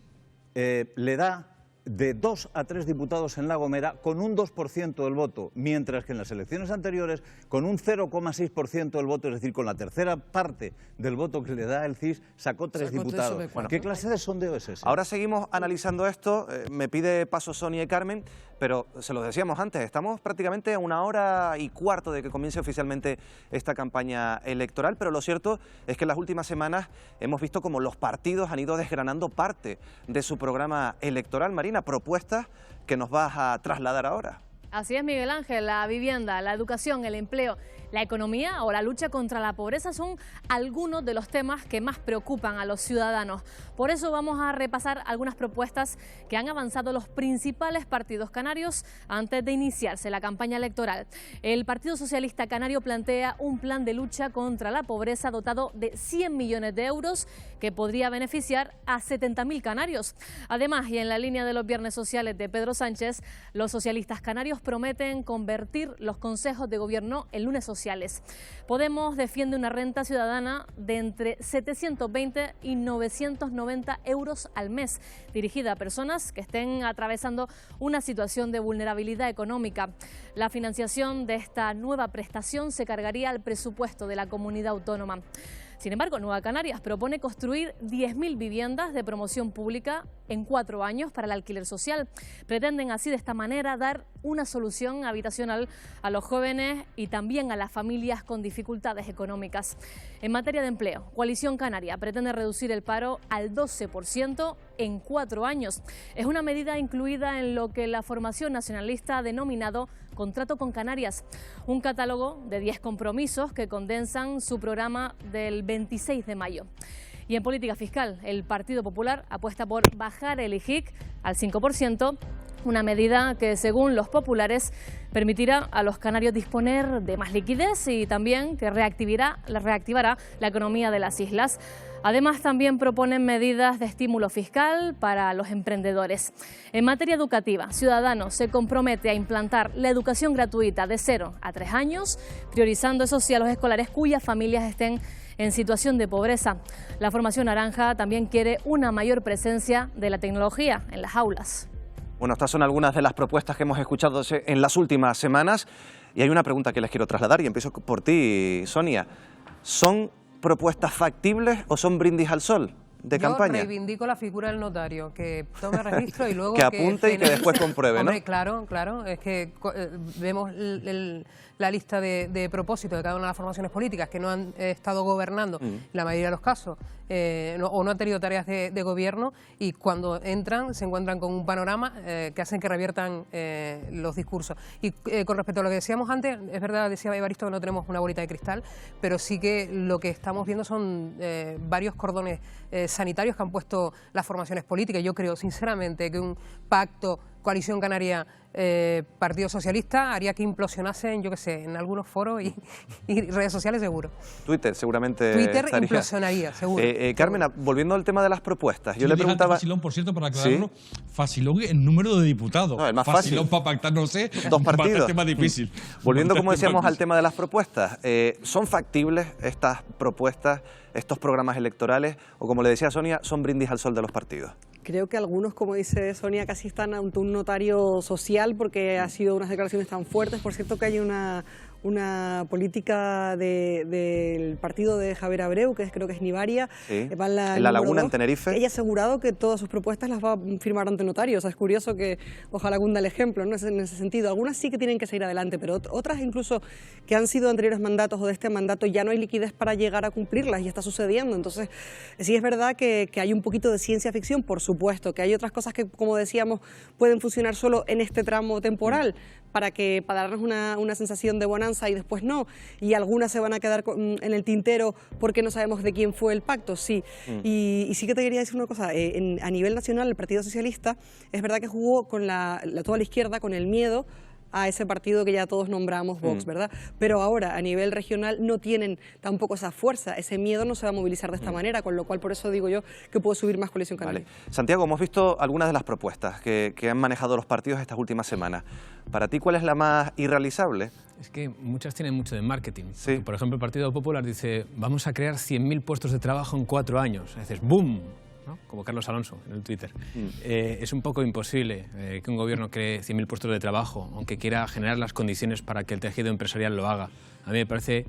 le da de 2 a 3 diputados en La Gomera con un 2% del voto, mientras que en las elecciones anteriores con un 0,6% del voto, es decir, con la tercera parte del voto que le da el CIS, sacó 3 diputados. Bueno, ¿qué clase de sondeo es ese? Ahora seguimos analizando esto, me pide paso Sonia y Carmen, pero se lo decíamos antes, estamos prácticamente a 1 hora y cuarto de que comience oficialmente esta campaña electoral, pero lo cierto es que en las últimas semanas hemos visto como los partidos han ido desgranando parte de su programa electoral. Marina, propuestas que nos vas a trasladar ahora. Así es, Miguel Ángel, la vivienda, la educación, el empleo, la economía o la lucha contra la pobreza son algunos de los temas que más preocupan a los ciudadanos. Por eso vamos a repasar algunas propuestas que han avanzado los principales partidos canarios antes de iniciarse la campaña electoral. El Partido Socialista Canario plantea un plan de lucha contra la pobreza dotado de 100 millones de euros que podría beneficiar a 70.000 canarios. Además, y en la línea de los viernes sociales de Pedro Sánchez, los socialistas canarios prometen convertir los consejos de gobierno en lunes sociales. Podemos defiende una renta ciudadana de entre 720 y 990 euros al mes, dirigida a personas que estén atravesando una situación de vulnerabilidad económica. La financiación de esta nueva prestación se cargaría al presupuesto de la comunidad autónoma. Sin embargo, Nueva Canarias propone construir 10.000 viviendas de promoción pública en 4 años para el alquiler social. Pretenden así de esta manera dar una solución habitacional a los jóvenes y también a las familias con dificultades económicas. En materia de empleo, Coalición Canaria pretende reducir el paro al 12% en 4 años. Es una medida incluida en lo que la formación nacionalista ha denominado Contrato con Canarias, un catálogo de 10 compromisos que condensan su programa del 26 de mayo. Y en política fiscal, el Partido Popular apuesta por bajar el IGIC al 5%, una medida que, según los populares, permitirá a los canarios disponer de más liquidez y también que reactivará la economía de las islas. Además, también proponen medidas de estímulo fiscal para los emprendedores. En materia educativa, Ciudadanos se compromete a implantar la educación gratuita de 0 a 3 años, priorizando, eso sí, a los escolares cuyas familias estén en situación de pobreza. La formación naranja también quiere una mayor presencia de la tecnología en las aulas. Bueno, estas son algunas de las propuestas que hemos escuchado en las últimas semanas y hay una pregunta que les quiero trasladar y empiezo por ti, Sonia. ¿Son propuestas factibles o son brindis al sol de campaña? Yo reivindico la figura del notario, que tome registro y luego que apunte y que después compruebe, ¿no? Hombre, claro, es que vemos la lista de propósitos de cada una de las formaciones políticas que no han estado gobernando, la mayoría de los casos, o no han tenido tareas de gobierno, y cuando entran se encuentran con un panorama que hacen que reviertan los discursos. Y con respecto a lo que decíamos antes, es verdad, decía Evaristo, que no tenemos una bolita de cristal, pero sí que lo que estamos viendo son varios cordones sanitarios que han puesto las formaciones políticas. Yo creo sinceramente que un pacto Coalición Canaria Partido Socialista haría que implosionasen, yo qué sé, en algunos foros y redes sociales seguro. Twitter seguramente Twitter estaría. implosionaría, seguro. Carmen, volviendo al tema de las propuestas, yo le preguntaba... Facilón, por cierto, para aclararlo, ¿sí? Facilón el número de diputados. No, el más facilón fácil. Para pactar, no sé, dos partidos. Más difícil. Volviendo, como decíamos, al tema de las propuestas, ¿son factibles estas propuestas, estos programas electorales, o como le decía Sonia, son brindis al sol de los partidos? Creo que algunos, como dice Sonia, casi están ante un notario social porque ha sido unas declaraciones tan fuertes. Por cierto que hay una política del partido de Javier Abreu, que creo que es Nivaria, sí, en La Laguna, en Tenerife. Ella ha asegurado que todas sus propuestas las va a firmar ante notario. O sea, es curioso que ojalá cunda el ejemplo, ¿no? En ese sentido. Algunas sí que tienen que seguir adelante, pero otras incluso que han sido anteriores mandatos o de este mandato ya no hay liquidez para llegar a cumplirlas y está sucediendo. Entonces, sí es verdad que hay un poquito de ciencia ficción, por supuesto, que hay otras cosas que, como decíamos, pueden funcionar solo en este tramo temporal, para darnos una sensación de bonanza y después no, y algunas se van a quedar en el tintero porque no sabemos de quién fue el pacto, sí. Y sí que te quería decir una cosa, a nivel nacional el Partido Socialista es verdad que jugó con toda la izquierda con el miedo a ese partido que ya todos nombramos, Vox, ¿verdad? Pero ahora, a nivel regional, no tienen tampoco esa fuerza, ese miedo no se va a movilizar de esta manera, con lo cual por eso digo yo que puedo subir más Coalición Canaria. Vale. Santiago, hemos visto algunas de las propuestas que han manejado los partidos estas últimas semanas. ¿Para ti cuál es la más irrealizable? Es que muchas tienen mucho de marketing. Sí. Por ejemplo, el Partido Popular dice, vamos a crear 100.000 puestos de trabajo en 4 años. Y dices, ¡boom! ¿no? Como Carlos Alonso en el Twitter. Es un poco imposible que un gobierno cree 100.000 puestos de trabajo, aunque quiera generar las condiciones para que el tejido empresarial lo haga. A mí me parece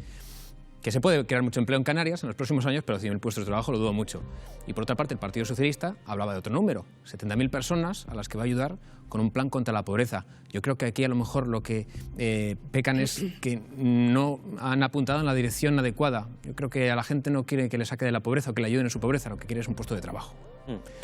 que se puede crear mucho empleo en Canarias en los próximos años, pero 100.000 puestos de trabajo lo dudo mucho. Y por otra parte, el Partido Socialista hablaba de otro número, 70.000 personas a las que va a ayudar con un plan contra la pobreza. Yo creo que aquí a lo mejor lo que pecan es que no han apuntado en la dirección adecuada. Yo creo que a la gente no quiere que le saque de la pobreza o que le ayuden en su pobreza, lo que quiere es un puesto de trabajo.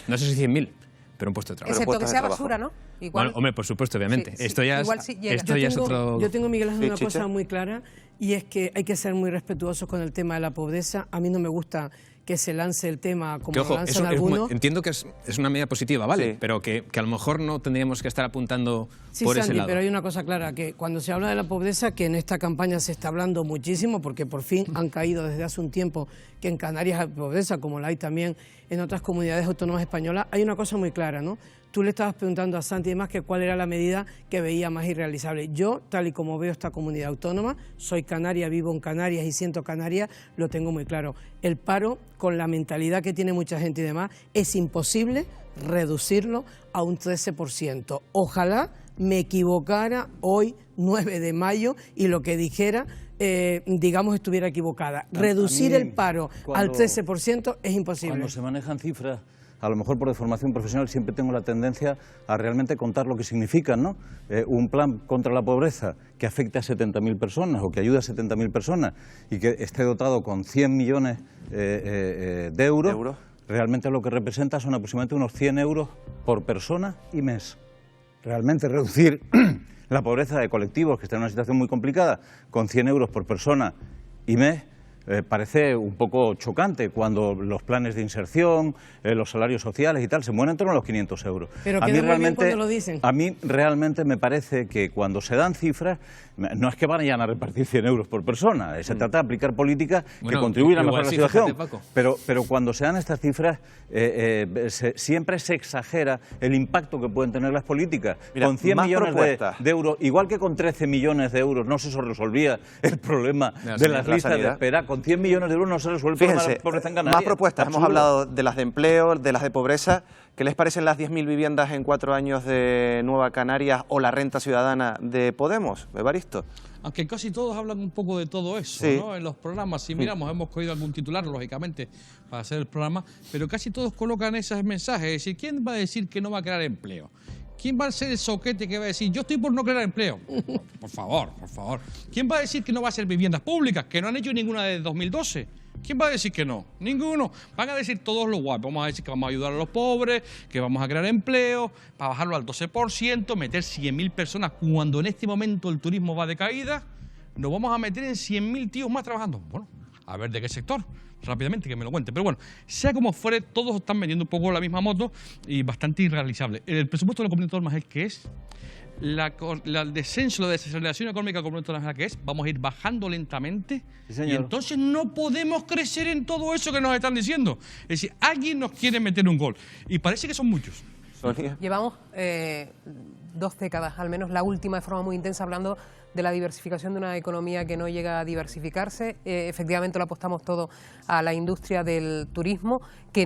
No sé si 100.000, pero un puesto de trabajo. Excepto que sea basura, ¿no? Igual, bueno, hombre, por supuesto, obviamente. Sí, esto ya igual es, sí llega. esto ya es otro... Yo tengo, Miguel Ángel, una cosa muy clara, y es que hay que ser muy respetuosos con el tema de la pobreza. A mí no me gusta que se lance el tema como lo lanzan algunos. Entiendo que es una medida positiva, ¿vale? Sí. Pero que a lo mejor no tendríamos que estar apuntando por ese lado. Pero hay una cosa clara, que cuando se habla de la pobreza, que en esta campaña se está hablando muchísimo, porque por fin han caído desde hace un tiempo que en Canarias hay pobreza, como la hay también en otras comunidades autónomas españolas, hay una cosa muy clara, ¿no? Tú le estabas preguntando a Santi y demás que cuál era la medida que veía más irrealizable. Yo, tal y como veo esta comunidad autónoma, soy canaria, vivo en Canarias y siento Canarias, lo tengo muy claro. El paro, con la mentalidad que tiene mucha gente y demás, es imposible reducirlo a un 13%. Ojalá me equivocara hoy, 9 de mayo, y lo que dijera, digamos, estuviera equivocada. Reducir el paro al 13% es imposible. Cuando se manejan cifras, a lo mejor por deformación profesional, siempre tengo la tendencia a realmente contar lo que significan, ¿no? Un plan contra la pobreza que afecte a 70.000 personas o que ayude a 70.000 personas y que esté dotado con 100 millones de euros, realmente lo que representa son aproximadamente unos 100 euros por persona y mes. Realmente reducir la pobreza de colectivos que están en una situación muy complicada con 100 euros por persona y mes, parece un poco chocante cuando los planes de inserción, los salarios sociales y tal se mueven en torno a los 500 euros. Pero queda muy bien cuando lo dicen. A mí realmente me parece que cuando se dan cifras, no es que vayan a repartir 100 euros por persona, se trata de aplicar políticas que contribuyan a mejorar la situación. Fíjate, pero cuando se dan estas cifras, siempre se exagera el impacto que pueden tener las políticas. Mira, con 100 millones de euros, igual que con 13 millones de euros no se resolvía el problema de las listas de espera, con 100 millones de euros no se resuelve el problema de la pobreza en Canarias. Más propuestas. Hemos hablado de las de empleo, de las de pobreza. ¿Qué les parecen las 10.000 viviendas en 4 años de Nueva Canarias o la renta ciudadana de Podemos, Evaristo? Aunque casi todos hablan un poco de todo eso, sí, ¿no? En los programas, si miramos, hemos cogido algún titular, lógicamente, para hacer el programa, pero casi todos colocan esos mensajes. Es decir, ¿quién va a decir que no va a crear empleo? ¿Quién va a ser el soquete que va a decir, yo estoy por no crear empleo? Por favor, por favor. ¿Quién va a decir que no va a ser viviendas públicas, que no han hecho ninguna desde 2012? ¿Quién va a decir que no? Ninguno. Van a decir todos lo guay. Vamos a decir que vamos a ayudar a los pobres, que vamos a crear empleo, para bajarlo al 12%, meter 100.000 personas cuando en este momento el turismo va de caída. Nos vamos a meter en 100.000 tíos más trabajando. Bueno, a ver de qué sector. Rápidamente, que me lo cuente. Pero bueno, sea como fuere, todos están vendiendo un poco la misma moto y bastante irrealizable. El presupuesto de la Comunidad Autónoma es el que es. El descenso, la desaceleración económica de la Comunidad Autónoma es la que es. Vamos a ir bajando lentamente. Sí, y entonces no podemos crecer en todo eso que nos están diciendo. Es decir, alguien nos quiere meter un gol. Y parece que son muchos. Sonia. Llevamos 2 décadas, al menos la última de forma muy intensa, hablando de la diversificación de una economía que no llega a diversificarse. Efectivamente lo apostamos todo a la industria del turismo, que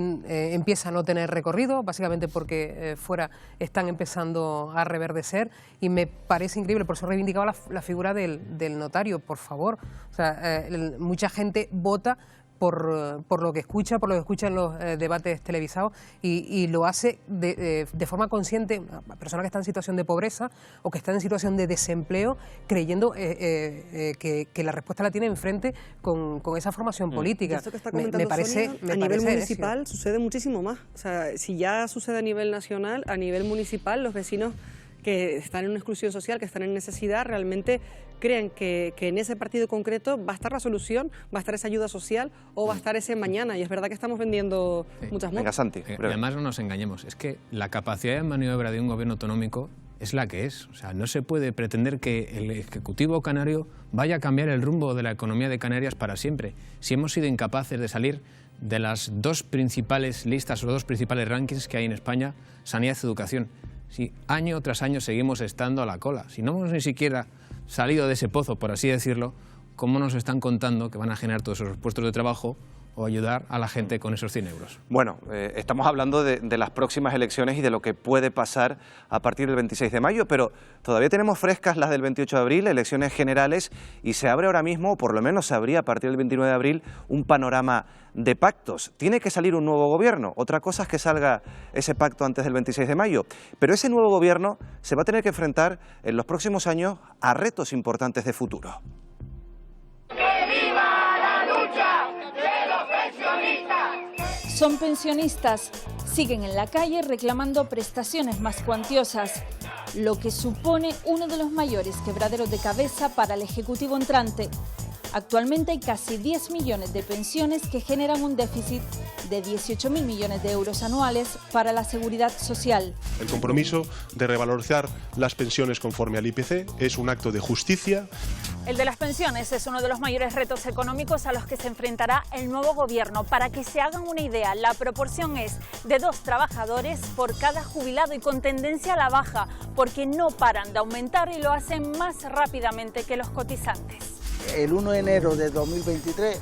empieza a no tener recorrido, básicamente porque fuera están empezando a reverdecer, y me parece increíble, por eso reivindicaba la figura del notario, por favor. O sea, mucha gente vota por lo que escucha, en los debates televisados, y lo hace de forma consciente, a personas que están en situación de pobreza o que están en situación de desempleo, creyendo que la respuesta la tiene enfrente con esa formación política. Esto que está comentando Sonia, a nivel municipal sucede muchísimo más. O sea, si ya sucede a nivel nacional, a nivel municipal, los vecinos que están en una exclusión social, que están en necesidad, realmente creen que en ese partido concreto va a estar la solución, va a estar esa ayuda social o va a estar ese mañana. Y es verdad que estamos vendiendo muchas motos. Venga, Santi. Además, no nos engañemos, es que la capacidad de maniobra de un gobierno autonómico es la que es. O sea, no se puede pretender que el Ejecutivo canario vaya a cambiar el rumbo de la economía de Canarias para siempre. Si hemos sido incapaces de salir de las 2 principales listas o 2 principales rankings que hay en España, sanidad y educación. Si año tras año seguimos estando a la cola, si no hemos ni siquiera salido de ese pozo, por así decirlo, ¿cómo nos están contando que van a generar todos esos puestos de trabajo o ayudar a la gente con esos 100 euros? Bueno, estamos hablando de las próximas elecciones y de lo que puede pasar a partir del 26 de mayo, pero todavía tenemos frescas las del 28 de abril, elecciones generales, y se abre ahora mismo, o por lo menos se abría a partir del 29 de abril, un panorama de pactos. Tiene que salir un nuevo gobierno. Otra cosa es que salga ese pacto antes del 26 de mayo. Pero ese nuevo gobierno se va a tener que enfrentar en los próximos años a retos importantes de futuro. Son pensionistas, siguen en la calle reclamando prestaciones más cuantiosas, lo que supone uno de los mayores quebraderos de cabeza para el Ejecutivo entrante. Actualmente hay casi 10 millones de pensiones que generan un déficit de 18.000 millones de euros anuales para la seguridad social. El compromiso de revalorizar las pensiones conforme al IPC es un acto de justicia. El de las pensiones es uno de los mayores retos económicos a los que se enfrentará el nuevo gobierno. Para que se hagan una idea, la proporción es de 2 trabajadores por cada jubilado, y con tendencia a la baja, porque no paran de aumentar y lo hacen más rápidamente que los cotizantes. El 1 de enero de 2023,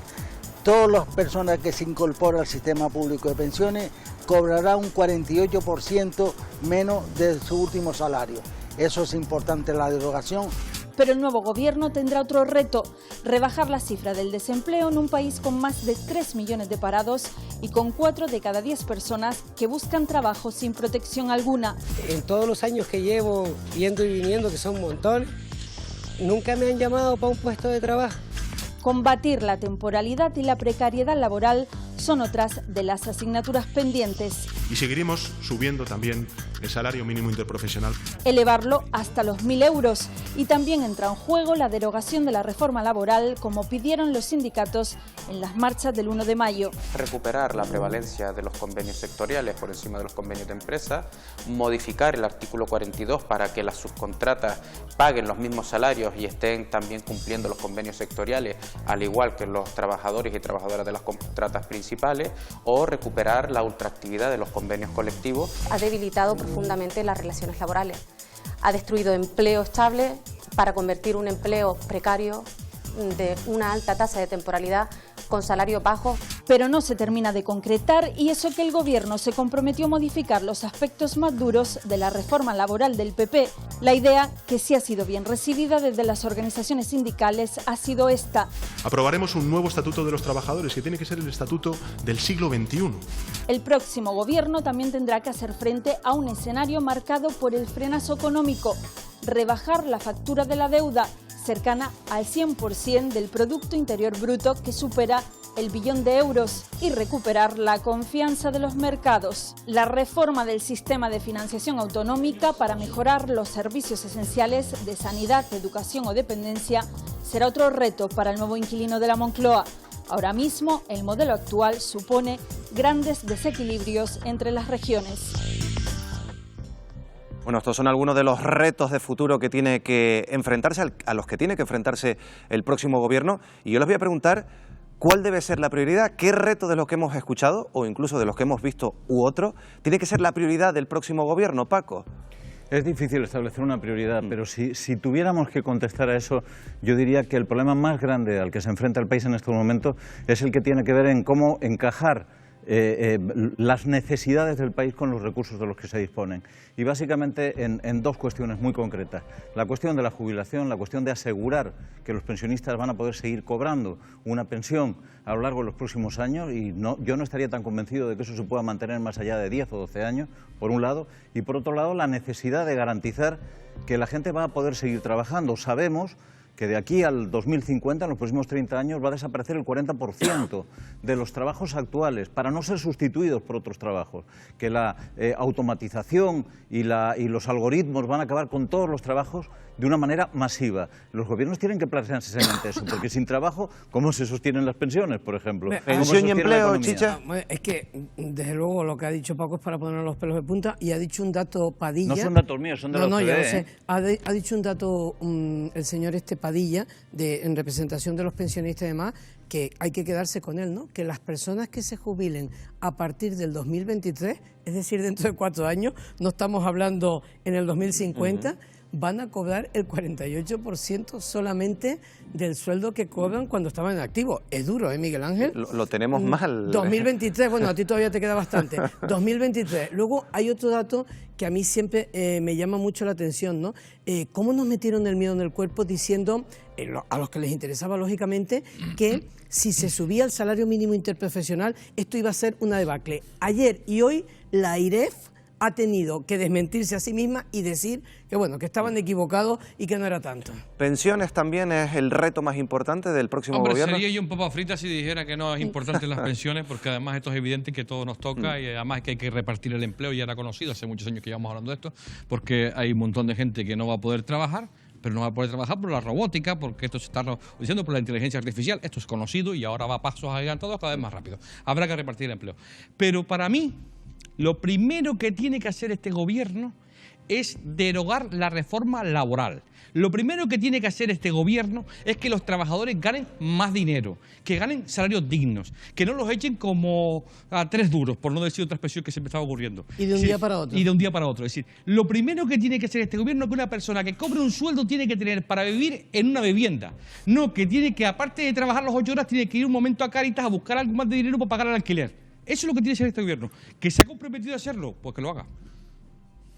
todas las personas que se incorporan al sistema público de pensiones cobrarán un 48% menos de su último salario. Eso es importante, la derogación. Pero el nuevo gobierno tendrá otro reto: rebajar la cifra del desempleo en un país con más de 3 millones de parados y con 4 de cada 10 personas que buscan trabajo sin protección alguna. En todos los años que llevo yendo y viniendo, que son un montón, nunca me han llamado para un puesto de trabajo. Combatir la temporalidad y la precariedad laboral son otras de las asignaturas pendientes. y seguiremos subiendo también el salario mínimo interprofesional. Elevarlo hasta los 1.000 euros y también entra en juego la derogación de la reforma laboral, como pidieron los sindicatos en las marchas del 1 de mayo. Recuperar la prevalencia de los convenios sectoriales por encima de los convenios de empresa, modificar el artículo 42 para que las subcontratas paguen los mismos salarios y estén también cumpliendo los convenios sectoriales, al igual que los trabajadores y trabajadoras de las contratas principales, o recuperar la ultraactividad de los convenios colectivos. Ha debilitado profundamente las relaciones laborales, ha destruido empleo estable para convertir un empleo precario de una alta tasa de temporalidad con salarios bajos. Pero no se termina de concretar, y eso que el Gobierno se comprometió a modificar los aspectos más duros de la reforma laboral del PP. La idea, que sí ha sido bien recibida desde las organizaciones sindicales, ha sido esta. Aprobaremos un nuevo estatuto de los trabajadores, que tiene que ser el estatuto del siglo XXI. El próximo Gobierno también tendrá que hacer frente a un escenario marcado por el frenazo económico, rebajar la factura de la deuda, cercana al 100% del Producto Interior Bruto, que supera el billón de euros, y recuperar la confianza de los mercados. La reforma del sistema de financiación autonómica para mejorar los servicios esenciales de sanidad, educación o dependencia será otro reto para el nuevo inquilino de la Moncloa. Ahora mismo, el modelo actual supone grandes desequilibrios entre las regiones. Bueno, estos son algunos de los retos de futuro que tiene que enfrentarse, a los que tiene que enfrentarse el próximo Gobierno. Y yo les voy a preguntar cuál debe ser la prioridad, qué reto de los que hemos escuchado, o incluso de los que hemos visto u otro, tiene que ser la prioridad del próximo Gobierno, Paco. Es difícil establecer una prioridad, pero si tuviéramos que contestar a eso, yo diría que el problema más grande al que se enfrenta el país en estos momentos es el que tiene que ver en cómo encajar las necesidades del país con los recursos de los que se disponen. Y básicamente en dos cuestiones muy concretas. La cuestión de la jubilación, la cuestión de asegurar que los pensionistas van a poder seguir cobrando una pensión a lo largo de los próximos años, y yo no estaría tan convencido de que eso se pueda mantener más allá de 10 o 12 años, por un lado, y por otro lado la necesidad de garantizar que la gente va a poder seguir trabajando. Sabemos que de aquí al 2050, en los próximos 30 años, va a desaparecer el 40% de los trabajos actuales para no ser sustituidos por otros trabajos, que la automatización y los algoritmos van a acabar con todos los trabajos de una manera masiva. Los gobiernos tienen que plantearse seriamente eso, porque sin trabajo, ¿cómo se sostienen las pensiones, por ejemplo? Pensión y empleo, Chicha. Es que, desde luego, lo que ha dicho Paco es para poner los pelos de punta, y ha dicho un dato Padilla. No son datos míos, son de la OCDE. Ya lo sé. Ha dicho un dato el señor Padilla, en representación de los pensionistas y demás, que hay que quedarse con él, ¿no? Que las personas que se jubilen a partir del 2023, es decir, dentro de 4 años, no estamos hablando en el 2050, van a cobrar el 48% solamente del sueldo que cobran cuando estaban en activo. Es duro, ¿eh, Miguel Ángel? Lo tenemos mal. 2023, bueno, a ti todavía te queda bastante. 2023. Luego hay otro dato que a mí siempre me llama mucho la atención, ¿no? ¿Cómo nos metieron el miedo en el cuerpo diciendo, a los que les interesaba lógicamente, que si se subía el salario mínimo interprofesional, esto iba a ser una debacle? Ayer y hoy la AIREF ha tenido que desmentirse a sí misma y decir que bueno, que estaban equivocados y que no era tanto. ¿Pensiones también es el reto más importante del próximo Gobierno? Sería yo un papa frita si dijera que no es importante las pensiones, porque además esto es evidente que todo nos toca y además que hay que repartir el empleo, ya era conocido, hace muchos años que llevamos hablando de esto, porque hay un montón de gente que no va a poder trabajar, pero no va a poder trabajar por la robótica, porque esto se está diciendo por la inteligencia artificial, esto es conocido y ahora va a pasos agigantados cada vez más rápido. Habrá que repartir el empleo. Pero para mí, lo primero que tiene que hacer este Gobierno es derogar la reforma laboral. Lo primero que tiene que hacer este Gobierno es que los trabajadores ganen más dinero, que ganen salarios dignos, que no los echen como a 3 duros, por no decir otra expresión que siempre estaba ocurriendo. Y de un día para otro. Y de un día para otro. Es decir, lo primero que tiene que hacer este Gobierno es que una persona que cobre un sueldo tiene que tener para vivir en una vivienda. No, que tiene que, aparte de trabajar las 8 horas, tiene que ir un momento a Cáritas a buscar algo más de dinero para pagar el alquiler. Eso es lo que tiene que hacer este Gobierno. ¿Que se ha comprometido a hacerlo? Pues que lo haga.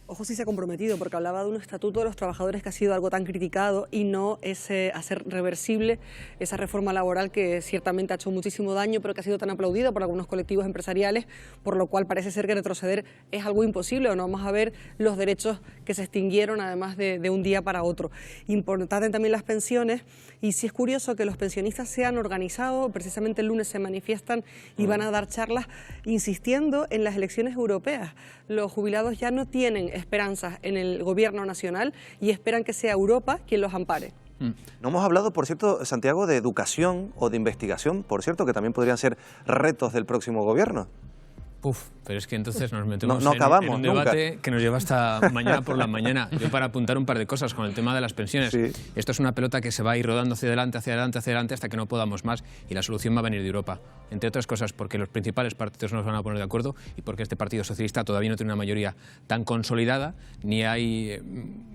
Ojo, si se ha comprometido, porque hablaba de un estatuto de los trabajadores que ha sido algo tan criticado y no ese hacer reversible esa reforma laboral que ciertamente ha hecho muchísimo daño, pero que ha sido tan aplaudida por algunos colectivos empresariales, por lo cual parece ser que retroceder es algo imposible o no vamos a ver los derechos que que se extinguieron además de un día para otro. Importante también las pensiones, y sí es curioso que los pensionistas se han organizado, precisamente el lunes se manifiestan y van a dar charlas insistiendo en las elecciones europeas. Los jubilados ya no tienen esperanzas en el gobierno nacional y esperan que sea Europa quien los ampare. No hemos hablado, por cierto, Santiago, de educación o de investigación, por cierto, que también podrían ser retos del próximo gobierno. Pero es que entonces nos metemos no acabamos, en un debate que nos lleva hasta mañana por la mañana. Yo para apuntar un par de cosas con el tema de las pensiones. Sí. Esto es una pelota que se va a ir rodando hacia adelante, hacia adelante, hacia adelante hasta que no podamos más, y la solución va a venir de Europa. Entre otras cosas porque los principales partidos no nos van a poner de acuerdo y porque este Partido Socialista todavía no tiene una mayoría tan consolidada, ni hay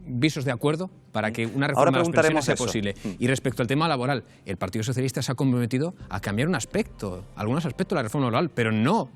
visos de acuerdo para que una reforma de las pensiones sea posible. Y respecto al tema laboral, el Partido Socialista se ha comprometido a cambiar un aspecto, algunos aspectos de la reforma laboral, pero no,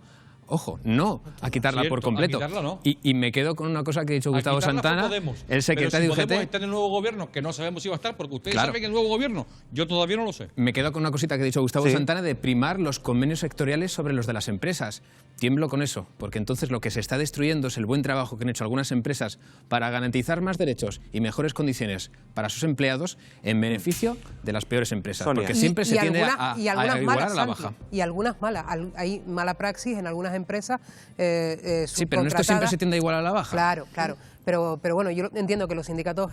ojo, no a quitarla por completo. A quitarla, no. Y me quedo con una cosa que ha dicho Gustavo Santana, el secretario de UGT. Podemos estar en el nuevo gobierno, que no sabemos si va a estar, porque ustedes saben que el nuevo gobierno, yo todavía no lo sé. Me quedo con una cosita que ha dicho Gustavo Santana, de primar los convenios sectoriales sobre los de las empresas. Tiemblo con eso, porque entonces lo que se está destruyendo es el buen trabajo que han hecho algunas empresas para garantizar más derechos y mejores condiciones para sus empleados en beneficio de las peores empresas. Sonia. Porque siempre se tiende a igualar a la baja. Y algunas malas. Hay mala praxis en algunas empresas sí, pero en esto siempre se tiende a igualar a la baja. Claro, claro. Pero bueno, yo entiendo que los sindicatos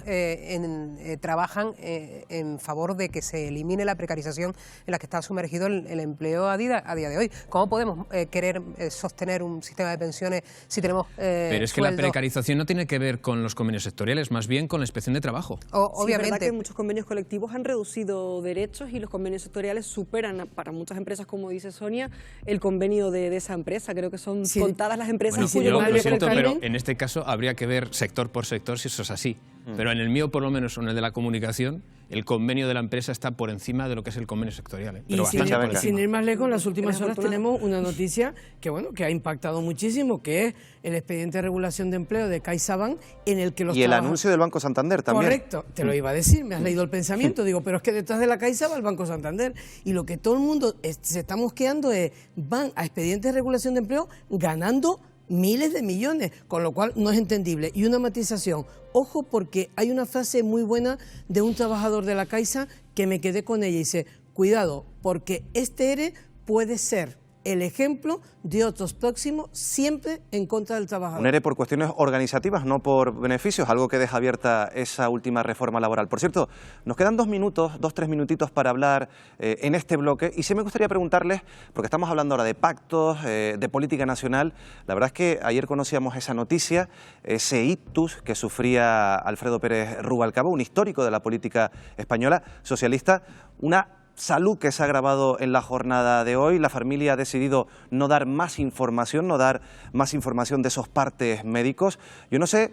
trabajan en favor de que se elimine la precarización en la que está sumergido el empleo a día de hoy. ¿Cómo podemos querer sostener un sistema de pensiones si tenemos Pero es que la precarización no tiene que ver con los convenios sectoriales, más bien con la inspección de trabajo. Obviamente. Sí, es verdad que muchos convenios colectivos han reducido derechos y los convenios sectoriales superan para muchas empresas, como dice Sonia, el convenio de esa empresa. Creo que son contadas las empresas cuyo convenio colectivo. Pero en este caso habría que ver sector por sector si eso es así. Pero en el mío, por lo menos, o en el de la comunicación, el convenio de la empresa está por encima de lo que es el convenio sectorial. Pero sin ir más lejos, en las últimas horas tenemos una noticia que ha impactado muchísimo, que es el expediente de regulación de empleo de CaixaBank, en el que los el anuncio del Banco Santander también. Correcto, te lo iba a decir, me has leído el pensamiento. Digo, pero es que detrás de la Caixa va el Banco Santander. Y lo que todo el mundo se está mosqueando es, van a expedientes de regulación de empleo ganando miles de millones, con lo cual no es entendible. Y una matización, ojo, porque hay una frase muy buena de un trabajador de la Caixa que me quedé con ella y dice, cuidado, porque este ERE puede ser el ejemplo de otros próximos, siempre en contra del trabajador. Un ERE por cuestiones organizativas, no por beneficios, algo que deja abierta esa última reforma laboral. Por cierto, nos quedan 2-3 minutitos para hablar en este bloque, y sí me gustaría preguntarles, porque estamos hablando ahora de pactos, de política nacional. La verdad es que ayer conocíamos esa noticia, ese ictus que sufría Alfredo Pérez Rubalcaba, un histórico de la política española socialista, una salud que se ha agravado en la jornada de hoy. La familia ha decidido no dar más información, de esos partes médicos. Yo no sé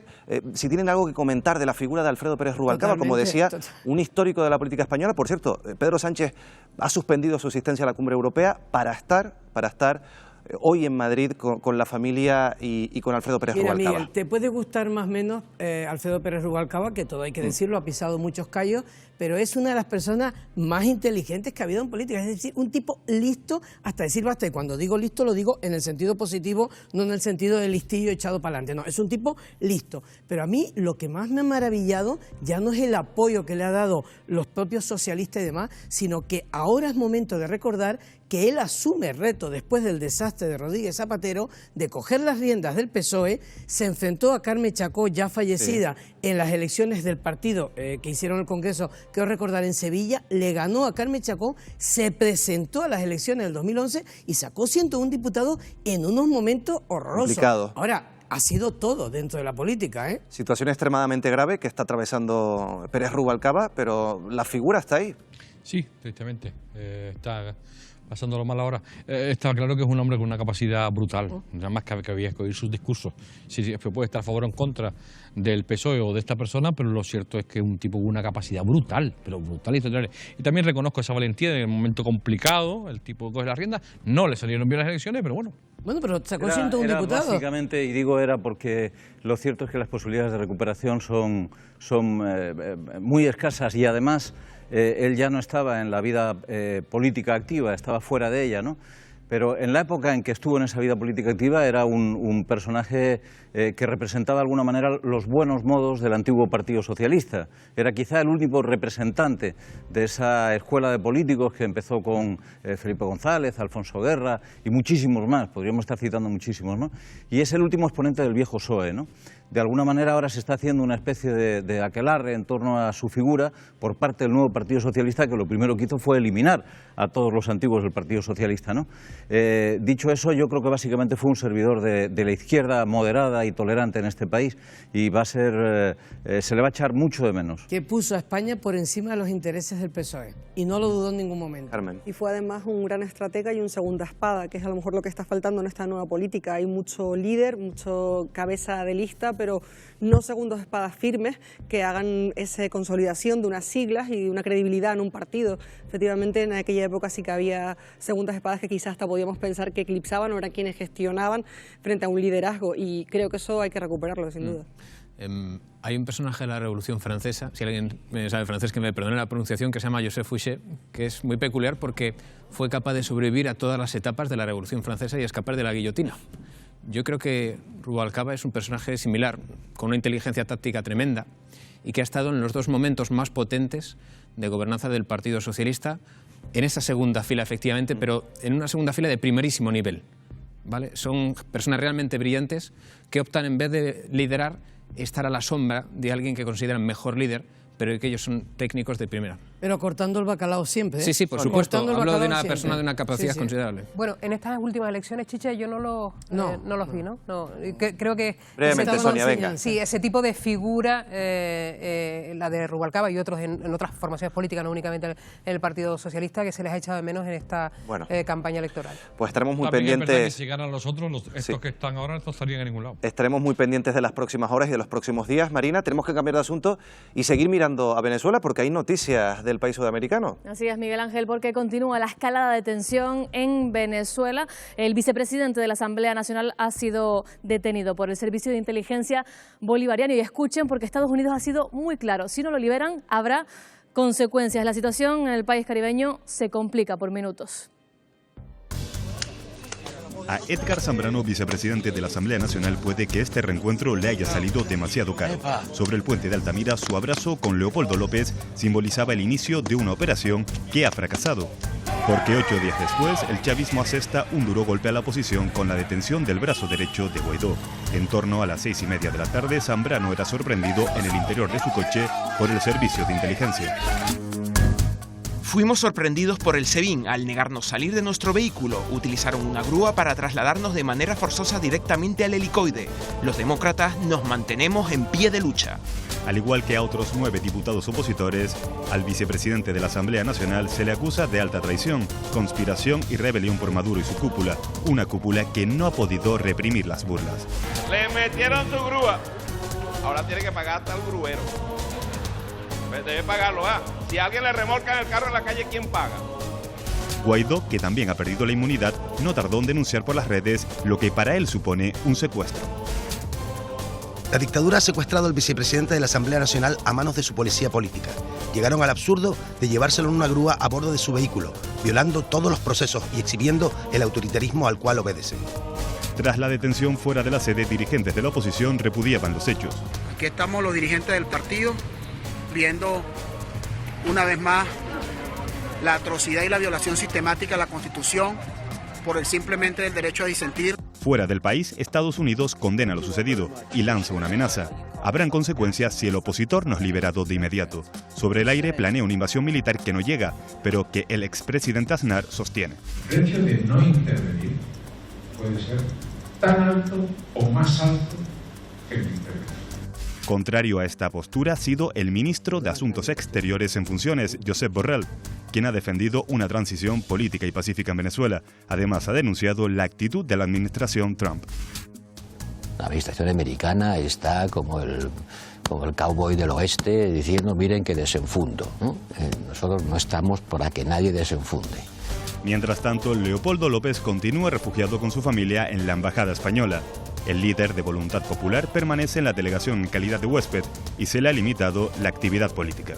si tienen algo que comentar de la figura de Alfredo Pérez Rubalcaba, como decía, un histórico de la política española. Por cierto, Pedro Sánchez ha suspendido su asistencia a la cumbre europea para estar hoy en Madrid con la familia y con Alfredo Pérez Rubalcaba. Miguel, te puede gustar más o menos Alfredo Pérez Rubalcaba, que todo hay que decirlo, ha pisado muchos callos, pero es una de las personas más inteligentes que ha habido en política. Es decir, un tipo listo hasta decir basta. Y cuando digo listo, lo digo en el sentido positivo, no en el sentido de listillo echado para adelante. No, es un tipo listo. Pero a mí lo que más me ha maravillado ya no es el apoyo que le ha dado los propios socialistas y demás, sino que ahora es momento de recordar que él asume el reto, después del desastre de Rodríguez Zapatero, de coger las riendas del PSOE. Se enfrentó a Carmen Chacó, ya fallecida, en las elecciones del partido que hicieron el Congreso, quiero recordar, en Sevilla. Le ganó a Carmen Chacó, se presentó a las elecciones del 2011 y sacó 101 diputados en unos momentos horrorosos. Complicado. Ahora, ha sido todo dentro de la política, ¿eh? Situación extremadamente grave que está atravesando Pérez Rubalcaba, pero la figura está ahí. Sí, tristemente. Está pasándolo mal ahora. Está claro que es un hombre con una capacidad brutal. Nada más que había que oír sus discursos. Sí, puede estar a favor o en contra del PSOE o de esta persona, pero lo cierto es que es un tipo con una capacidad brutal, pero brutal y total. Y también reconozco esa valentía en el momento complicado. El tipo coge las riendas. No le salieron bien las elecciones, pero bueno. Bueno, pero sacó 101 diputados. Básicamente, y digo era porque lo cierto es que las posibilidades de recuperación son muy escasas, y además él ya no estaba en la vida política activa, estaba fuera de ella, ¿no? Pero en la época en que estuvo en esa vida política activa era un personaje que representaba de alguna manera los buenos modos del antiguo Partido Socialista. Era quizá el último representante de esa escuela de políticos que empezó con Felipe González, Alfonso Guerra y muchísimos más, podríamos estar citando muchísimos, ¿no? Y es el último exponente del viejo PSOE, ¿no? De alguna manera ahora se está haciendo una especie de aquelarre en torno a su figura por parte del nuevo Partido Socialista, que lo primero que hizo fue eliminar a todos los antiguos del Partido Socialista, ¿no? Dicho eso, yo creo que básicamente fue un servidor de la izquierda moderada y tolerante en este país y va a ser, se le va a echar mucho de menos. Que puso a España por encima de los intereses del PSOE y no lo dudó en ningún momento. Carmen. Y fue además un gran estratega y un segunda espada, que es a lo mejor lo que está faltando en esta nueva política. Hay mucho líder, mucho cabeza de lista, pero no segundos espadas firmes que hagan esa consolidación de unas siglas y de una credibilidad en un partido. Efectivamente, en aquella época sí que había segundas espadas que quizás hasta podíamos pensar que eclipsaban o eran quienes gestionaban frente a un liderazgo, y creo que eso hay que recuperarlo, sin duda. Hay un personaje de la Revolución Francesa, si alguien sabe francés que me perdone la pronunciación, que se llama Joseph Fouché, que es muy peculiar porque fue capaz de sobrevivir a todas las etapas de la Revolución Francesa y escapar de la guillotina. Yo creo que Rubalcaba es un personaje similar, con una inteligencia táctica tremenda y que ha estado en los dos momentos más potentes de gobernanza del Partido Socialista, en esa segunda fila efectivamente, pero en una segunda fila de primerísimo nivel, ¿vale? Son personas realmente brillantes que optan, en vez de liderar, estar a la sombra de alguien que consideran mejor líder, pero que ellos son técnicos de primera. Pero cortando el bacalao siempre, ¿eh? Sí, sí, por supuesto. Hablo de una persona de una capacidad considerable. Bueno, en estas últimas elecciones, Chicha, yo no los vi, ¿no? Creo que... Brevemente, Sonia, venga. Sí, ese tipo de figura, la de Rubalcaba y otros en otras formaciones políticas, no únicamente en el Partido Socialista, que se les ha echado de menos en esta campaña electoral. Pues estaremos muy También pendientes... Es verdad que si ganan los otros, estos que están ahora, no estarían a ningún lado. Estaremos muy pendientes de las próximas horas y de los próximos días. Marina, tenemos que cambiar de asunto y seguir mirando a Venezuela porque hay noticias del país sudamericano. Así es, Miguel Ángel, porque continúa la escalada de tensión en Venezuela. El vicepresidente de la Asamblea Nacional ha sido detenido por el Servicio de Inteligencia Bolivariano. Y escuchen, porque Estados Unidos ha sido muy claro: si no lo liberan, habrá consecuencias. La situación en el país caribeño se complica por minutos. A Edgar Zambrano, vicepresidente de la Asamblea Nacional, puede que este reencuentro le haya salido demasiado caro. Sobre el puente de Altamira, su abrazo con Leopoldo López simbolizaba el inicio de una operación que ha fracasado. Porque 8 días después, el chavismo asesta un duro golpe a la oposición con la detención del brazo derecho de Guaidó. En torno a las 6:30 de la tarde, Zambrano era sorprendido en el interior de su coche por el servicio de inteligencia. Fuimos sorprendidos por el SEBIN al negarnos salir de nuestro vehículo. Utilizaron una grúa para trasladarnos de manera forzosa directamente al helicoide. Los demócratas nos mantenemos en pie de lucha. Al igual que a otros 9 diputados opositores, al vicepresidente de la Asamblea Nacional se le acusa de alta traición, conspiración y rebelión por Maduro y su cúpula. Una cúpula que no ha podido reprimir las burlas. Le metieron su grúa. Ahora tiene que pagar hasta el gruero. Debe pagarlo, Si alguien le remolca en el carro en la calle, ¿quién paga? Guaidó, que también ha perdido la inmunidad, no tardó en denunciar por las redes lo que para él supone un secuestro. La dictadura ha secuestrado al vicepresidente de la Asamblea Nacional a manos de su policía política. Llegaron al absurdo de llevárselo en una grúa a bordo de su vehículo, violando todos los procesos y exhibiendo el autoritarismo al cual obedecen. Tras la detención fuera de la sede, dirigentes de la oposición repudiaban los hechos. Aquí estamos los dirigentes del partido, viendo una vez más la atrocidad y la violación sistemática de la Constitución por el simplemente del derecho a disentir. Fuera del país, Estados Unidos condena lo sucedido y lanza una amenaza. Habrán consecuencias si el opositor no es liberado de inmediato. Sobre el aire planea una invasión militar que no llega, pero que el expresidente Aznar sostiene. El hecho de no intervenir puede ser tan alto o más alto que el intervenir. Contrario a esta postura ha sido el ministro de Asuntos Exteriores en funciones, Josep Borrell, quien ha defendido una transición política y pacífica en Venezuela. Además, ha denunciado la actitud de la administración Trump. La administración americana está como el cowboy del oeste diciendo, miren que desenfundo, ¿no? Nosotros no estamos para que nadie desenfunde. Mientras tanto, Leopoldo López continúa refugiado con su familia en la embajada española. El líder de Voluntad Popular permanece en la delegación en calidad de huésped y se le ha limitado la actividad política.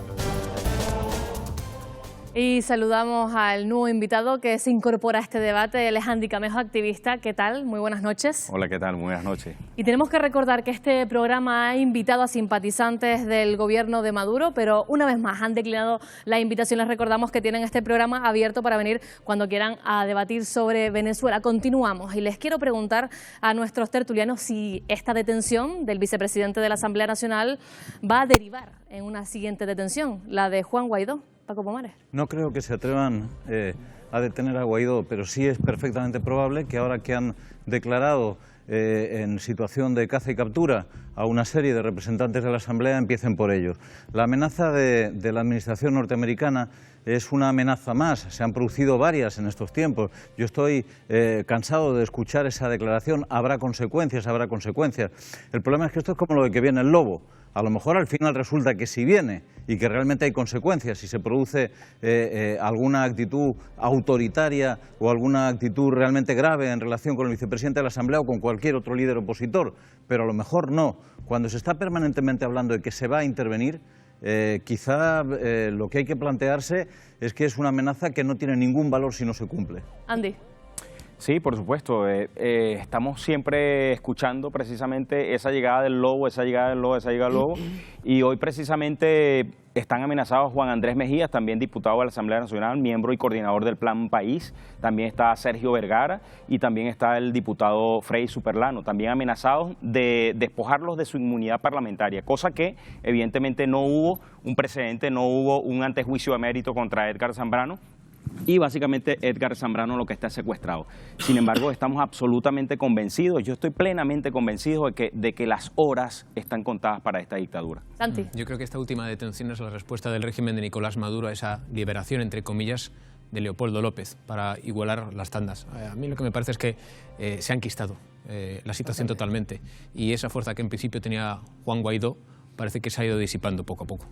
Y saludamos al nuevo invitado que se incorpora a este debate, él es Andy Camejo, activista. ¿Qué tal? Muy buenas noches. Hola, ¿qué tal? Muy buenas noches. Y tenemos que recordar que este programa ha invitado a simpatizantes del gobierno de Maduro, pero una vez más han declinado la invitación. Les recordamos que tienen este programa abierto para venir cuando quieran a debatir sobre Venezuela. Continuamos y les quiero preguntar a nuestros tertulianos si esta detención del vicepresidente de la Asamblea Nacional va a derivar en una siguiente detención, la de Juan Guaidó. Paco Pomares. No creo que se atrevan a detener a Guaidó, pero sí es perfectamente probable que ahora que han declarado en situación de caza y captura a una serie de representantes de la Asamblea empiecen por ellos. La amenaza de la administración norteamericana es una amenaza más, se han producido varias en estos tiempos. Yo estoy cansado de escuchar esa declaración, habrá consecuencias, habrá consecuencias. El problema es que esto es como lo de que viene el lobo. A lo mejor al final resulta que si viene y que realmente hay consecuencias, si se produce alguna actitud autoritaria o alguna actitud realmente grave en relación con el vicepresidente de la Asamblea o con cualquier otro líder opositor, pero a lo mejor no. Cuando se está permanentemente hablando de que se va a intervenir, quizá lo que hay que plantearse es que es una amenaza que no tiene ningún valor si no se cumple. Andy. Sí, por supuesto. Estamos siempre escuchando precisamente esa llegada del lobo, esa llegada del lobo, y hoy precisamente están amenazados Juan Andrés Mejías, también diputado de la Asamblea Nacional, miembro y coordinador del Plan País, también está Sergio Vergara y también está el diputado Frei Superlano, también amenazados de despojarlos de su inmunidad parlamentaria, cosa que evidentemente no hubo un precedente, no hubo un antejuicio de mérito contra Edgar Zambrano. Y básicamente Edgar Zambrano lo que está secuestrado. Sin embargo, estamos absolutamente convencidos, yo estoy plenamente convencido de que las horas están contadas para esta dictadura. Santi. Yo creo que esta última detención es la respuesta del régimen de Nicolás Maduro a esa liberación, entre comillas, de Leopoldo López para igualar las tandas. A mí lo que me parece es que se ha enquistado la situación totalmente y esa fuerza que en principio tenía Juan Guaidó parece que se ha ido disipando poco a poco.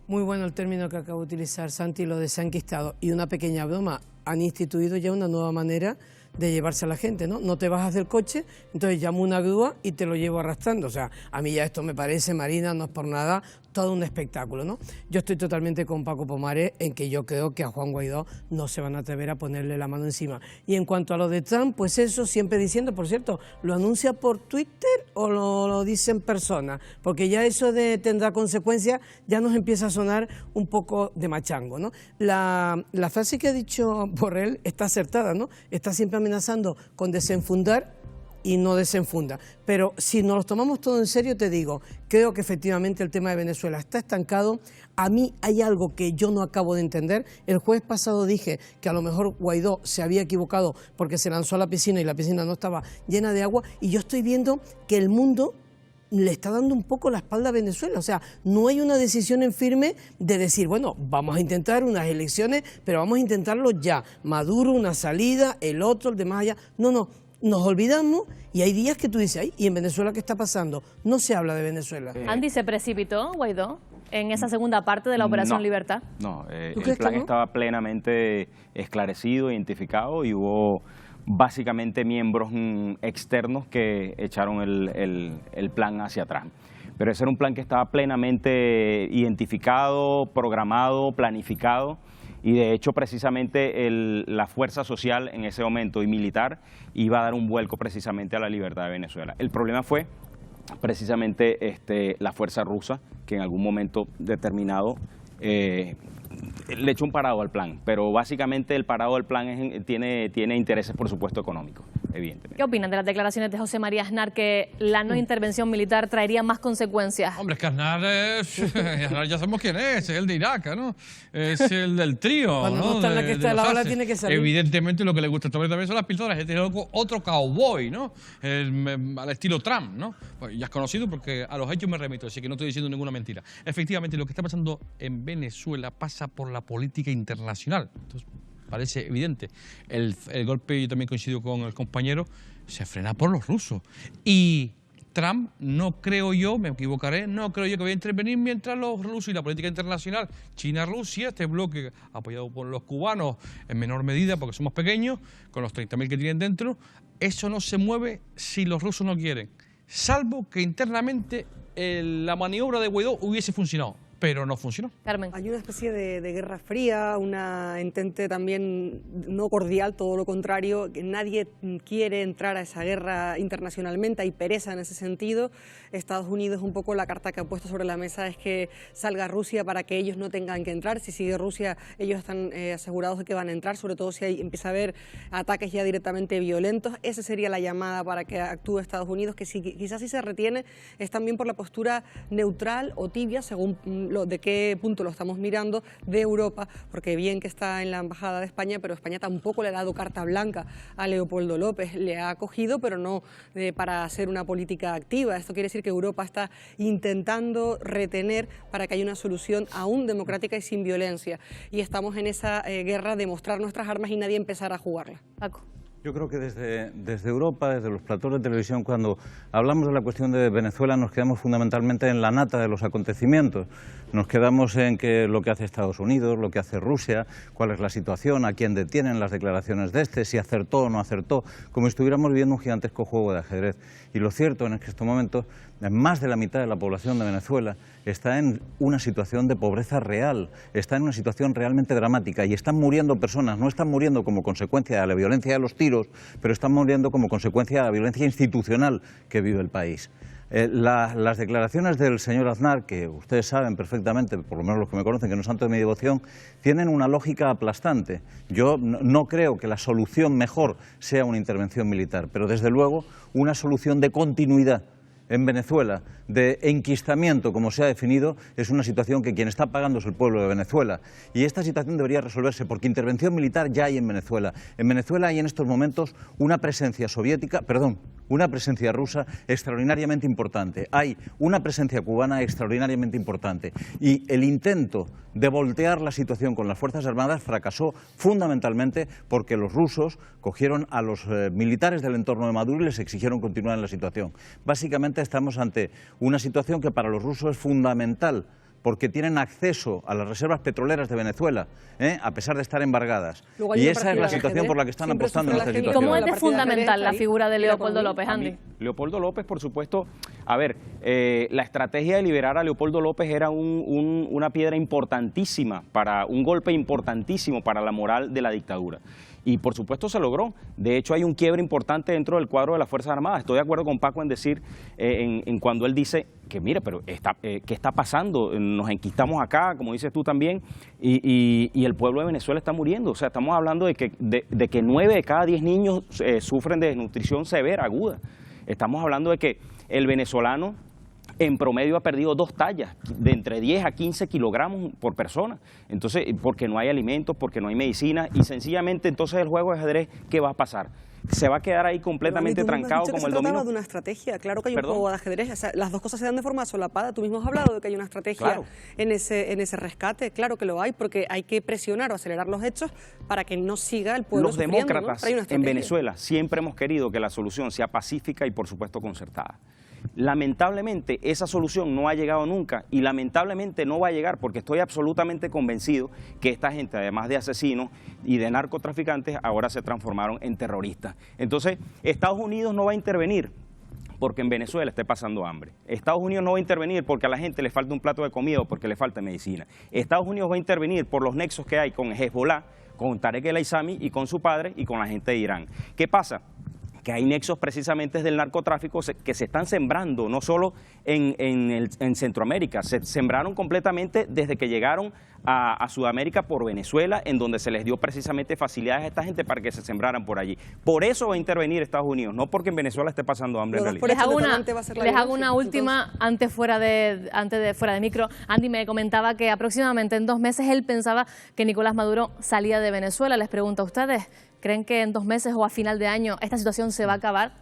Muy bueno el término que acabo de utilizar, Santi, lo de se han enquistado. Y una pequeña broma, han instituido ya una nueva manera de llevarse a la gente, ¿no? No te bajas del coche, entonces llamo una grúa y te lo llevo arrastrando. O sea, a mí ya esto me parece, Marina, no es por nada, todo un espectáculo, ¿no? Yo estoy totalmente con Paco Pomares en que yo creo que a Juan Guaidó no se van a atrever a ponerle la mano encima. Y en cuanto a lo de Trump, pues eso siempre diciendo, por cierto, ¿lo anuncia por Twitter o lo dice en persona? Porque ya eso de tendrá consecuencias ya nos empieza a sonar un poco de machango, ¿no? La frase que ha dicho Borrell está acertada, ¿no? Está siempre amenazando con desenfundar y no desenfunda. Pero si nos lo tomamos todo en serio, te digo, creo que efectivamente el tema de Venezuela está estancado. A mí hay algo que yo no acabo de entender. El jueves pasado dije que a lo mejor Guaidó se había equivocado porque se lanzó a la piscina y la piscina no estaba llena de agua, y yo estoy viendo que el mundo le está dando un poco la espalda a Venezuela. O sea, no hay una decisión en firme de decir, bueno, vamos a intentar unas elecciones, pero vamos a intentarlo ya. Maduro, una salida, el otro, el demás allá. No, nos olvidamos y hay días que tú dices, ay, ¿y en Venezuela qué está pasando? No se habla de Venezuela. Andy, ¿se precipitó Guaidó en esa segunda parte de la Operación Libertad? No, el plan estaba plenamente esclarecido, identificado y hubo básicamente miembros externos que echaron el plan hacia atrás. Pero ese era un plan que estaba plenamente identificado, programado, planificado. Y de hecho precisamente la fuerza social en ese momento y militar iba a dar un vuelco precisamente a la libertad de Venezuela. El problema fue precisamente la fuerza rusa, que en algún momento determinado le echó un parado al plan, pero básicamente el parado del plan tiene intereses, por supuesto, económicos, evidentemente. ¿Qué opinan de las declaraciones de José María Aznar que la no intervención militar traería más consecuencias? Hombre, es que Aznar ya sabemos quién es el de Irak, ¿no? Es el del trío, cuando ¿no? no está en la que está la ola tiene que salir. Evidentemente lo que le gusta también son las pistolas, este es otro cowboy, ¿no? Al estilo Trump, ¿no? Pues ya es conocido porque a los hechos me remito, así que no estoy diciendo ninguna mentira. Efectivamente, lo que está pasando en Venezuela pasa por la política internacional. Entonces, parece evidente. El golpe, yo también coincido con el compañero, se frena por los rusos. Y Trump, no creo yo, me equivocaré, no creo yo que vaya a intervenir mientras los rusos y la política internacional, China-Rusia, este bloque apoyado por los cubanos en menor medida porque somos pequeños, con los 30.000 que tienen dentro, eso no se mueve si los rusos no quieren. Salvo que internamente la maniobra de Guaidó hubiese funcionado. pero no funcionó. Carmen. Hay una especie de guerra fría, una entente también no cordial, todo lo contrario, que nadie quiere entrar a esa guerra internacionalmente, hay pereza en ese sentido. Estados Unidos, un poco la carta que ha puesto sobre la mesa es que salga Rusia para que ellos no tengan que entrar. Si sigue Rusia, ellos están asegurados de que van a entrar, sobre todo si empieza a haber ataques ya directamente violentos. Esa sería la llamada para que actúe Estados Unidos, que quizás si se retiene es también por la postura neutral o tibia, según de qué punto lo estamos mirando, de Europa, porque bien que está en la Embajada de España, pero España tampoco le ha dado carta blanca a Leopoldo López, le ha acogido, pero no para hacer una política activa. Esto quiere decir que Europa está intentando retener para que haya una solución aún democrática y sin violencia, y estamos en esa guerra de mostrar nuestras armas y nadie empezar a jugarla. Paco. Yo creo que desde Europa, desde los platós de televisión, cuando hablamos de la cuestión de Venezuela, nos quedamos fundamentalmente en la nata de los acontecimientos. Nos quedamos en que lo que hace Estados Unidos, lo que hace Rusia, cuál es la situación, a quién detienen, las declaraciones de si acertó o no acertó, como si estuviéramos viviendo un gigantesco juego de ajedrez. Y lo cierto es que en estos momentos más de la mitad de la población de Venezuela está en una situación de pobreza real, está en una situación realmente dramática y están muriendo personas, no están muriendo como consecuencia de la violencia de los tiros, pero están muriendo como consecuencia de la violencia institucional que vive el país. Las declaraciones del señor Aznar, que ustedes saben perfectamente, por lo menos los que me conocen, que no es santo de mi devoción, tienen una lógica aplastante. Yo no creo que la solución mejor sea una intervención militar, pero desde luego una solución de continuidad en Venezuela, de enquistamiento, como se ha definido, es una situación que quien está pagando es el pueblo de Venezuela. Y esta situación debería resolverse porque intervención militar ya hay en Venezuela. En Venezuela hay en estos momentos una presencia una presencia rusa extraordinariamente importante. Hay una presencia cubana extraordinariamente importante. Y el intento de voltear la situación con las Fuerzas Armadas fracasó fundamentalmente porque los rusos cogieron a los militares del entorno de Maduro y les exigieron continuar en la situación. Básicamente estamos ante una situación que para los rusos es fundamental, porque tienen acceso a las reservas petroleras de Venezuela, a pesar de estar embargadas. Y esa es la situación por la que están apostando en esta situación. ¿Cómo es de fundamental la figura de Leopoldo López, Andy? Leopoldo López, por supuesto, a ver, la estrategia de liberar a Leopoldo López era una piedra importantísima, un golpe importantísimo para la moral de la dictadura. Y por supuesto se logró. De hecho hay un quiebre importante dentro del cuadro de las Fuerzas Armadas. Estoy de acuerdo con Paco en decir, en cuando él dice que mire, pero ¿qué está pasando? Nos enquistamos acá, como dices tú también, y el pueblo de Venezuela está muriendo. O sea, estamos hablando de que 9 de cada 10 niños sufren de desnutrición severa, aguda. Estamos hablando de que el venezolano en promedio ha perdido 2 tallas, de entre 10 a 15 kilogramos por persona. Entonces, porque no hay alimentos, porque no hay medicina, y sencillamente entonces el juego de ajedrez, ¿qué va a pasar? Se va a quedar ahí completamente trancado como el dominó. Se trataba de una estrategia, claro que hay un juego de ajedrez, o sea, las dos cosas se dan de forma solapada. Tú mismo has hablado de que hay una estrategia en ese rescate, claro que lo hay, porque hay que presionar o acelerar los hechos para que no siga el pueblo sufriendo. Los demócratas en Venezuela siempre hemos querido que la solución sea pacífica y por supuesto concertada. Lamentablemente esa solución no ha llegado nunca y lamentablemente no va a llegar porque estoy absolutamente convencido que esta gente, además de asesinos y de narcotraficantes, ahora se transformaron en terroristas. Entonces, Estados Unidos no va a intervenir porque en Venezuela esté pasando hambre. Estados Unidos no va a intervenir porque a la gente le falta un plato de comida o porque le falta medicina. Estados Unidos va a intervenir por los nexos que hay con Hezbollah, con Tarek El Aissami y con su padre y con la gente de Irán. ¿Qué pasa? Que hay nexos precisamente del narcotráfico que se están sembrando, no solo en Centroamérica, se sembraron completamente desde que llegaron a Sudamérica por Venezuela, en donde se les dio precisamente facilidades a esta gente para que se sembraran por allí. Por eso va a intervenir Estados Unidos, no porque en Venezuela esté pasando hambre en realidad. Les hago una última antes fuera de micro. Andy me comentaba que aproximadamente en 2 meses él pensaba que Nicolás Maduro salía de Venezuela. Les pregunto a ustedes, ¿creen que en 2 meses o a final de año esta situación se va a acabar?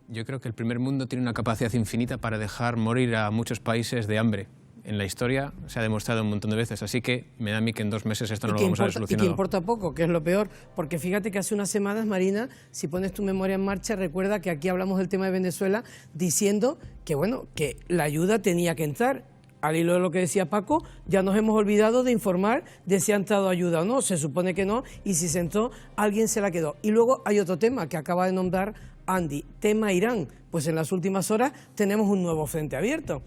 Yo creo que el primer mundo tiene una capacidad infinita para dejar morir a muchos países de hambre. En la historia se ha demostrado un montón de veces, así que me da a mí que en 2 meses esto no lo vamos a ver solucionado. Y que importa poco, que es lo peor, porque fíjate que hace unas semanas, Marina, si pones tu memoria en marcha, recuerda que aquí hablamos del tema de Venezuela diciendo que, bueno, que la ayuda tenía que entrar. Al hilo de lo que decía Paco, ya nos hemos olvidado de informar de si ha entrado ayuda o no, se supone que no, y si se entró, alguien se la quedó. Y luego hay otro tema que acaba de nombrar Andy, tema Irán, pues en las últimas horas tenemos un nuevo frente abierto.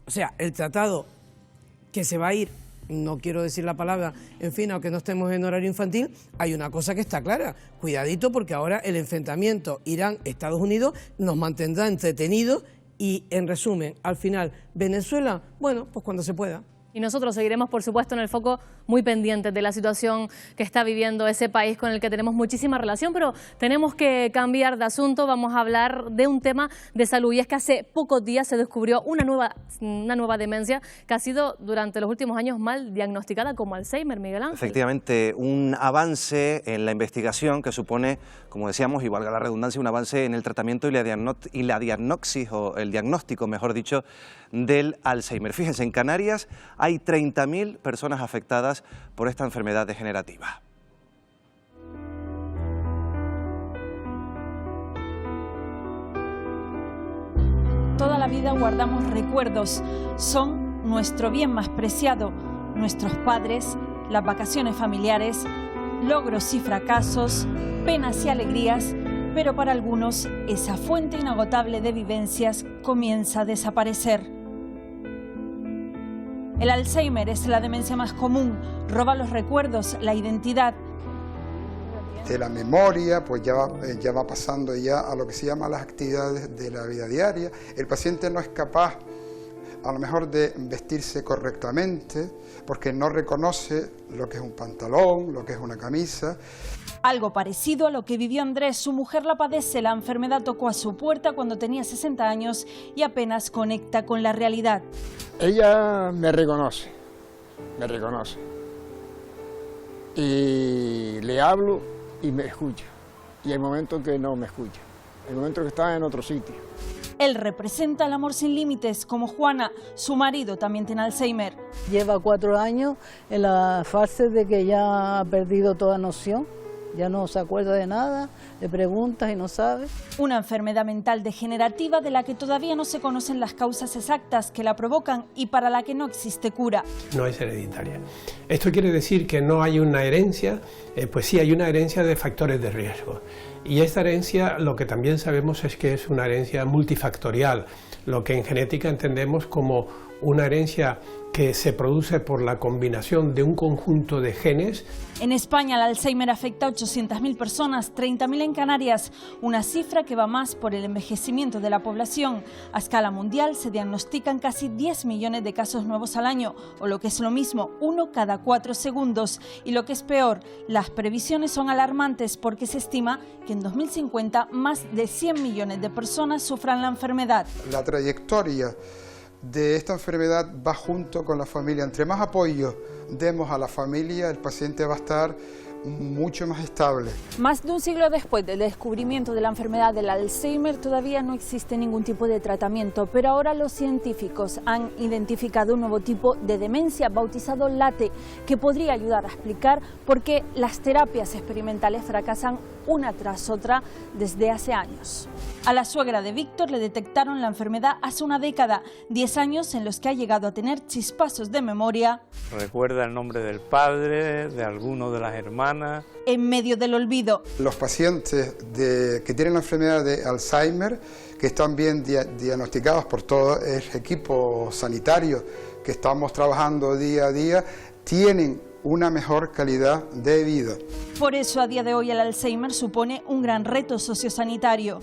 O sea, el tratado que se va a ir, no quiero decir la palabra, en fin, aunque no estemos en horario infantil, hay una cosa que está clara, cuidadito porque ahora el enfrentamiento Irán-Estados Unidos nos mantendrá entretenidos y, en resumen, al final, Venezuela, bueno, pues cuando se pueda. Y nosotros seguiremos, por supuesto, en el foco muy pendientes de la situación que está viviendo ese país con el que tenemos muchísima relación, pero tenemos que cambiar de asunto. Vamos a hablar de un tema de salud y es que hace pocos días se descubrió una nueva demencia que ha sido durante los últimos años mal diagnosticada como Alzheimer, Miguel Ángel. Efectivamente, un avance en la investigación que supone, como decíamos, y valga la redundancia, un avance en el tratamiento y la diagnosis, o el diagnóstico, mejor dicho, del Alzheimer. Fíjense, en Canarias hay 30.000 personas afectadas por esta enfermedad degenerativa. Toda la vida guardamos recuerdos, son nuestro bien más preciado, nuestros padres, las vacaciones familiares, logros y fracasos, penas y alegrías, pero para algunos esa fuente inagotable de vivencias comienza a desaparecer. El Alzheimer es la demencia más común, roba los recuerdos, la identidad. De la memoria, pues ya va pasando ya a lo que se llama las actividades de la vida diaria. El paciente no es capaz, a lo mejor, de vestirse correctamente, porque no reconoce lo que es un pantalón, lo que es una camisa. Algo parecido a lo que vivió Andrés, su mujer la padece, la enfermedad tocó a su puerta cuando tenía 60 años y apenas conecta con la realidad. Ella me reconoce, y le hablo y me escucha, y hay momentos que no me escucha, hay momentos que está en otro sitio. Él representa el amor sin límites, como Juana, su marido también tiene Alzheimer. Lleva 4 años en la fase de que ya ha perdido toda noción. Ya no se acuerda de nada, le preguntas y no sabe. Una enfermedad mental degenerativa de la que todavía no se conocen las causas exactas que la provocan y para la que no existe cura. No es hereditaria. Esto quiere decir que no hay una herencia, pues sí hay una herencia de factores de riesgo. Y esta herencia, lo que también sabemos es que es una herencia multifactorial, lo que en genética entendemos como una herencia que se produce por la combinación de un conjunto de genes. En España el Alzheimer afecta a 800.000 personas, 30.000 en Canarias, una cifra que va más por el envejecimiento de la población. A escala mundial se diagnostican casi 10 millones de casos nuevos al año, o lo que es lo mismo, 1 cada 4 segundos. Y lo que es peor, las previsiones son alarmantes porque se estima que en 2050 más de 100 millones de personas sufran la enfermedad. La trayectoria de esta enfermedad va junto con la familia. Entre más apoyo demos a la familia, el paciente va a estar mucho más estable. Más de un siglo después del descubrimiento de la enfermedad del Alzheimer, todavía no existe ningún tipo de tratamiento, pero ahora los científicos han identificado un nuevo tipo de demencia bautizado LATE, que podría ayudar a explicar por qué las terapias experimentales fracasan una tras otra desde hace años. A la suegra de Víctor le detectaron la enfermedad hace una década, 10 años en los que ha llegado a tener chispazos de memoria. Recuerda el nombre del padre, de alguno de las hermanas. En medio del olvido. Los pacientes que tienen la enfermedad de Alzheimer, que están bien diagnosticados por todo el equipo sanitario que estamos trabajando día a día, tienen una mejor calidad de vida. Por eso a día de hoy el Alzheimer supone un gran reto sociosanitario.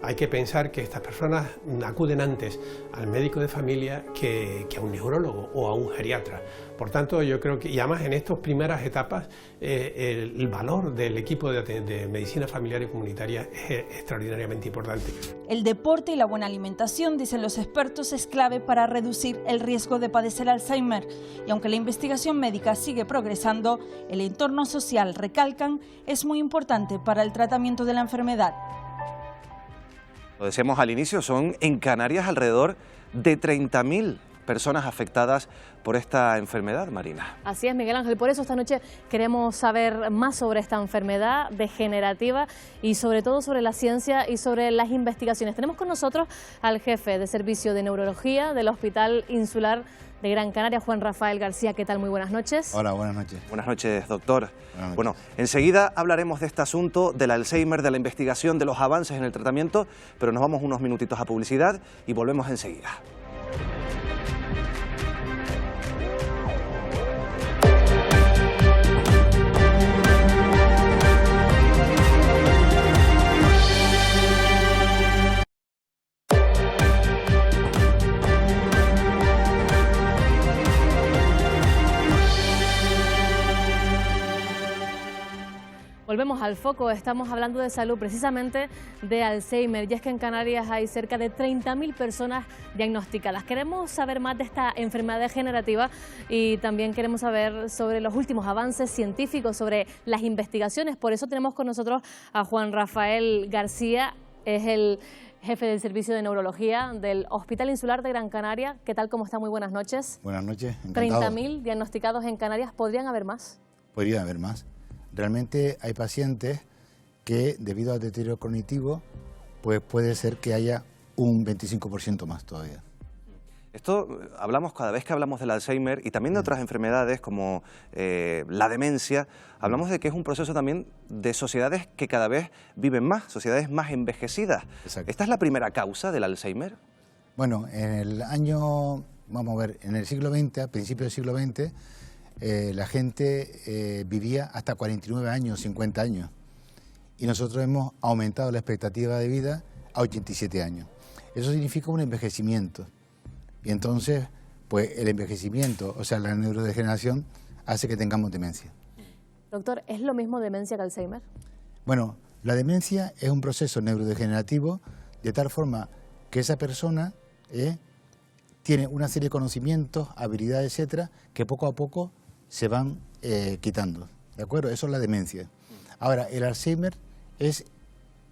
Hay que pensar que estas personas acuden antes al médico de familia que a un neurólogo o a un geriatra. Por tanto, yo creo que, y además en estas primeras etapas, el valor del equipo de medicina familiar y comunitaria es extraordinariamente importante. El deporte y la buena alimentación, dicen los expertos, es clave para reducir el riesgo de padecer Alzheimer. Y aunque la investigación médica sigue progresando, el entorno social, recalcan, es muy importante para el tratamiento de la enfermedad. Lo decíamos al inicio, son en Canarias alrededor de 30.000 personas afectadas por esta enfermedad, Marina. Así es, Miguel Ángel. Por eso esta noche queremos saber más sobre esta enfermedad degenerativa y sobre todo sobre la ciencia y sobre las investigaciones. Tenemos con nosotros al jefe de servicio de neurología del Hospital Insular de Gran Canaria, Juan Rafael García. ¿Qué tal? Muy buenas noches. Hola, buenas noches. Buenas noches, doctor. Buenas noches. Bueno, enseguida hablaremos de este asunto, del Alzheimer, de la investigación, de los avances en el tratamiento, pero nos vamos unos minutitos a publicidad y volvemos enseguida. Volvemos al foco, estamos hablando de salud, precisamente de Alzheimer, y es que en Canarias hay cerca de 30.000 personas diagnosticadas. Queremos saber más de esta enfermedad degenerativa y también queremos saber sobre los últimos avances científicos, sobre las investigaciones. Por eso tenemos con nosotros a Juan Rafael García, es el jefe del Servicio de Neurología del Hospital Insular de Gran Canaria. ¿Qué tal? ¿Cómo está? Muy buenas noches. Buenas noches, encantado. 30.000 diagnosticados en Canarias, ¿podrían haber más? Podría haber más. Realmente hay pacientes que, debido al deterioro cognitivo, pues puede ser que haya un 25% más todavía. Esto hablamos cada vez que hablamos del Alzheimer y también de otras enfermedades como la demencia, hablamos de que es un proceso también de sociedades que cada vez viven más, sociedades más envejecidas. Exacto. ¿Esta es la primera causa del Alzheimer? Bueno, en el año, vamos a ver, en el siglo XX, a principios del siglo XX, la gente vivía hasta 49 años, 50 años. Y nosotros hemos aumentado la expectativa de vida a 87 años. Eso significa un envejecimiento. Y entonces, pues el envejecimiento, o sea, la neurodegeneración, hace que tengamos demencia. Doctor, ¿es lo mismo demencia que Alzheimer? Bueno, la demencia es un proceso neurodegenerativo de tal forma que esa persona tiene una serie de conocimientos, habilidades, etcétera, que poco a poco se van quitando, ¿de acuerdo? Eso es la demencia. Ahora, el Alzheimer es,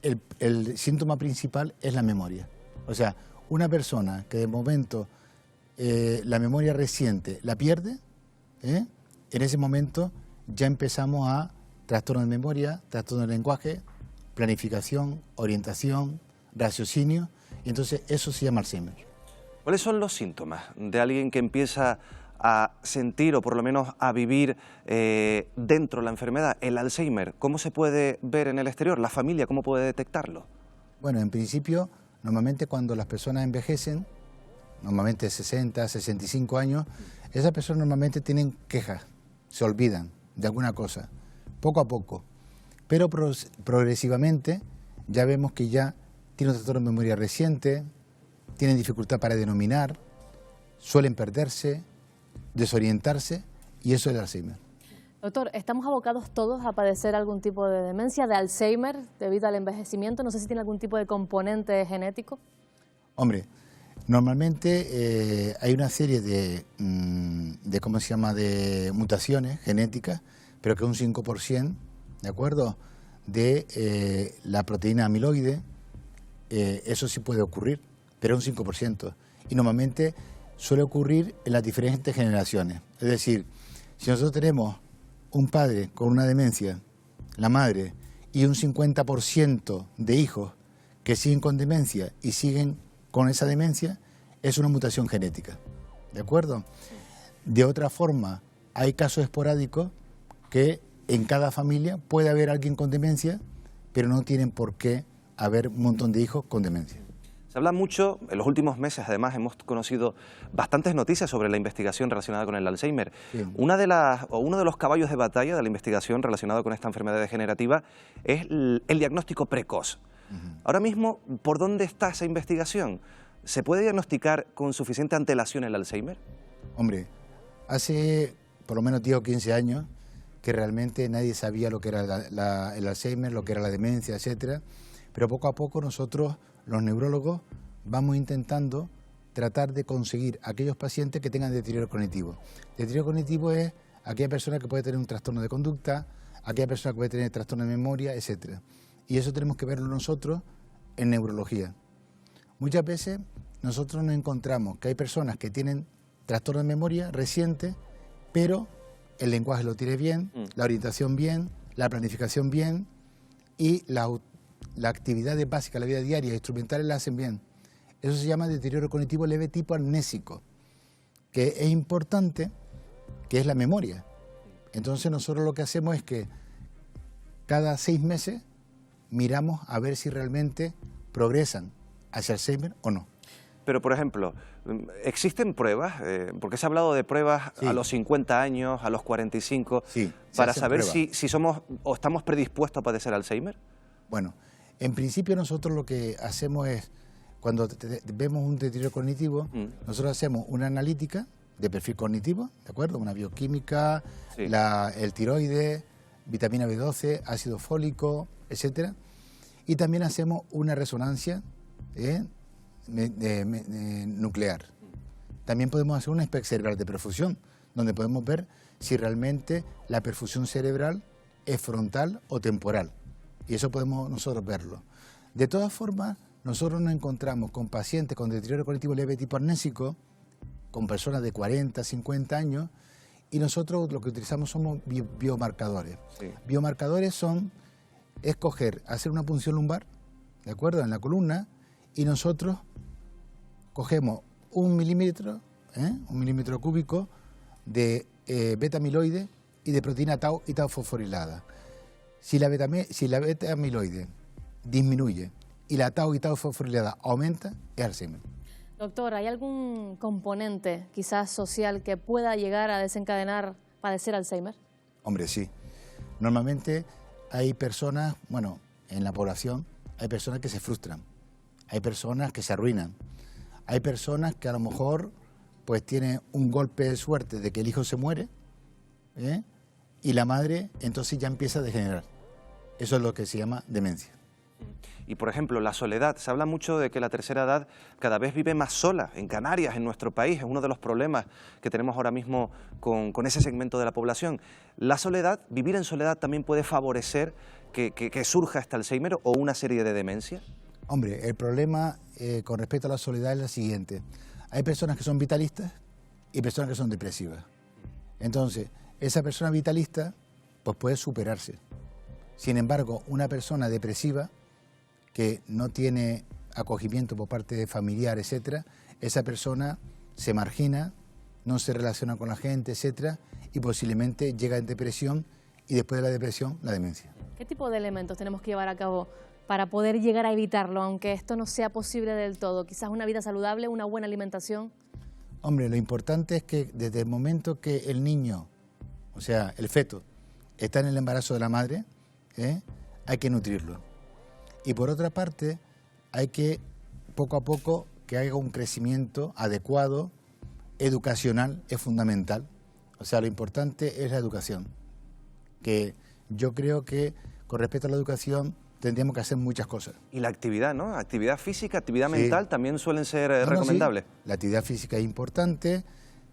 el síntoma principal es la memoria. O sea, una persona que de momento la memoria reciente la pierde, en ese momento ya empezamos a trastorno de memoria, trastorno del lenguaje, planificación, orientación, raciocinio, y entonces eso se llama Alzheimer. ¿Cuáles son los síntomas de alguien que empieza a sentir o por lo menos a vivir dentro de la enfermedad, el Alzheimer? ¿Cómo se puede ver en el exterior? ¿La familia cómo puede detectarlo? Bueno, en principio, normalmente cuando las personas envejecen, normalmente 60, 65 años, esas personas normalmente tienen quejas, se olvidan de alguna cosa, poco a poco. Pero progresivamente ya vemos que ya tienen un trastorno de memoria reciente, tienen dificultad para denominar, suelen perderse, desorientarse, y eso es el Alzheimer. Doctor, ¿estamos abocados todos a padecer algún tipo de demencia, de Alzheimer, debido al envejecimiento? No sé si tiene algún tipo de componente genético. Hombre, normalmente hay una serie de ¿cómo se llama?, de mutaciones genéticas, pero que un 5%, ¿de acuerdo?, de la proteína amiloide, eso sí puede ocurrir, pero un 5%. Y normalmente suele ocurrir en las diferentes generaciones. Es decir, si nosotros tenemos un padre con una demencia, la madre, y un 50% de hijos que siguen con demencia y siguen con esa demencia, es una mutación genética, ¿de acuerdo? De otra forma, hay casos esporádicos que en cada familia puede haber alguien con demencia, pero no tienen por qué haber un montón de hijos con demencia. Se habla mucho, en los últimos meses además hemos conocido bastantes noticias sobre la investigación relacionada con el Alzheimer. Sí. Uno de los caballos de batalla de la investigación relacionada con esta enfermedad degenerativa es el diagnóstico precoz. Ahora mismo, ¿por dónde está esa investigación? ¿Se puede diagnosticar con suficiente antelación el Alzheimer? Hombre, hace por lo menos 10 o 15 años que realmente nadie sabía lo que era el Alzheimer, lo que era la demencia, etcétera. Pero poco a poco nosotros, los neurólogos, vamos intentando tratar de conseguir aquellos pacientes que tengan deterioro cognitivo. Deterioro cognitivo es aquella persona que puede tener un trastorno de conducta, aquella persona que puede tener trastorno de memoria, etcétera. Y eso tenemos que verlo nosotros en neurología. Muchas veces nosotros nos encontramos que hay personas que tienen trastorno de memoria reciente, pero el lenguaje lo tiene bien, la orientación bien, la planificación bien y las actividades básicas de la vida diaria, instrumentales, las hacen bien. Eso se llama deterioro cognitivo leve tipo amnésico, que es importante, que es la memoria. Entonces nosotros lo que hacemos es que cada 6 meses miramos a ver si realmente progresan hacia Alzheimer o no. Pero, por ejemplo, ¿existen pruebas? Porque se ha hablado de pruebas a los 50 años, a los 45, para saber si somos o estamos predispuestos a padecer Alzheimer. Bueno, en principio nosotros lo que hacemos es, cuando vemos un deterioro cognitivo, nosotros hacemos una analítica de perfil cognitivo, ¿de acuerdo? Una bioquímica, el tiroides, vitamina B12, ácido fólico, etcétera. Y también hacemos una resonancia nuclear. También podemos hacer una SPECT cerebral de perfusión, donde podemos ver si realmente la perfusión cerebral es frontal o temporal. Y eso podemos nosotros verlo. De todas formas, nosotros nos encontramos con pacientes con deterioro cognitivo leve tipo amnésico, con personas de 40, 50 años, y nosotros lo que utilizamos somos biomarcadores. Sí. Biomarcadores son hacer una punción lumbar, ¿de acuerdo?, en la columna, y nosotros cogemos 1 milímetro, 1 milímetro cúbico de beta-amiloide y de proteína tau y tau fosforilada. Si la beta-amiloide disminuye y la tau y tau fosforilada aumenta, es Alzheimer. Doctor, ¿hay algún componente quizás social que pueda llegar a desencadenar padecer Alzheimer? Hombre, sí. Normalmente hay personas, bueno, en la población hay personas que se frustran, hay personas que se arruinan, hay personas que a lo mejor pues tienen un golpe de suerte de que el hijo se muere, y la madre entonces ya empieza a degenerar. Eso es lo que se llama demencia. Y, por ejemplo, la soledad. Se habla mucho de que la tercera edad cada vez vive más sola. En Canarias, en nuestro país, es uno de los problemas que tenemos ahora mismo con ese segmento de la población. La soledad, vivir en soledad, también puede favorecer que surja este Alzheimer o una serie de demencias. Hombre, el problema con respecto a la soledad es el siguiente. Hay personas que son vitalistas y personas que son depresivas. Entonces, esa persona vitalista pues puede superarse. Sin embargo, una persona depresiva que no tiene acogimiento por parte de familiar, etcétera, esa persona se margina, no se relaciona con la gente, etcétera, y posiblemente llega en depresión y después de la depresión, la demencia. ¿Qué tipo de elementos tenemos que llevar a cabo para poder llegar a evitarlo, aunque esto no sea posible del todo? Quizás una vida saludable, una buena alimentación. Hombre, lo importante es que desde el momento que el niño, o sea, el feto, está en el embarazo de la madre, hay que nutrirlo. Y por otra parte, hay que, poco a poco, que haya un crecimiento adecuado, educacional, es fundamental. O sea, lo importante es la educación. Que yo creo que, con respecto a la educación, tendríamos que hacer muchas cosas. Y la actividad, ¿no? Actividad física, actividad mental, también suelen ser recomendables. Sí. La actividad física es importante,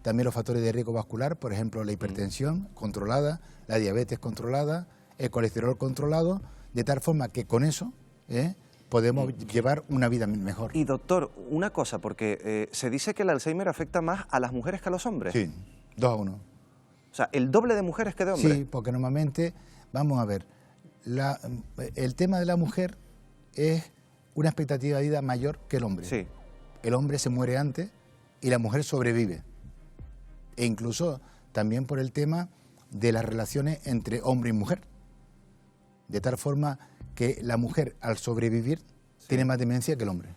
también los factores de riesgo vascular, por ejemplo, la hipertensión controlada, la diabetes controlada, el colesterol controlado, de tal forma que con eso podemos llevar una vida mejor. Y doctor, una cosa, porque se dice que el Alzheimer afecta más a las mujeres que a los hombres. Sí, 2 a 1. O sea, el doble de mujeres que de hombres. Sí, porque normalmente, vamos a ver, el tema de la mujer es una expectativa de vida mayor que el hombre. Sí. El hombre se muere antes y la mujer sobrevive. E incluso también por el tema de las relaciones entre hombre y mujer. De tal forma que la mujer, al sobrevivir, tiene más demencia que el hombre.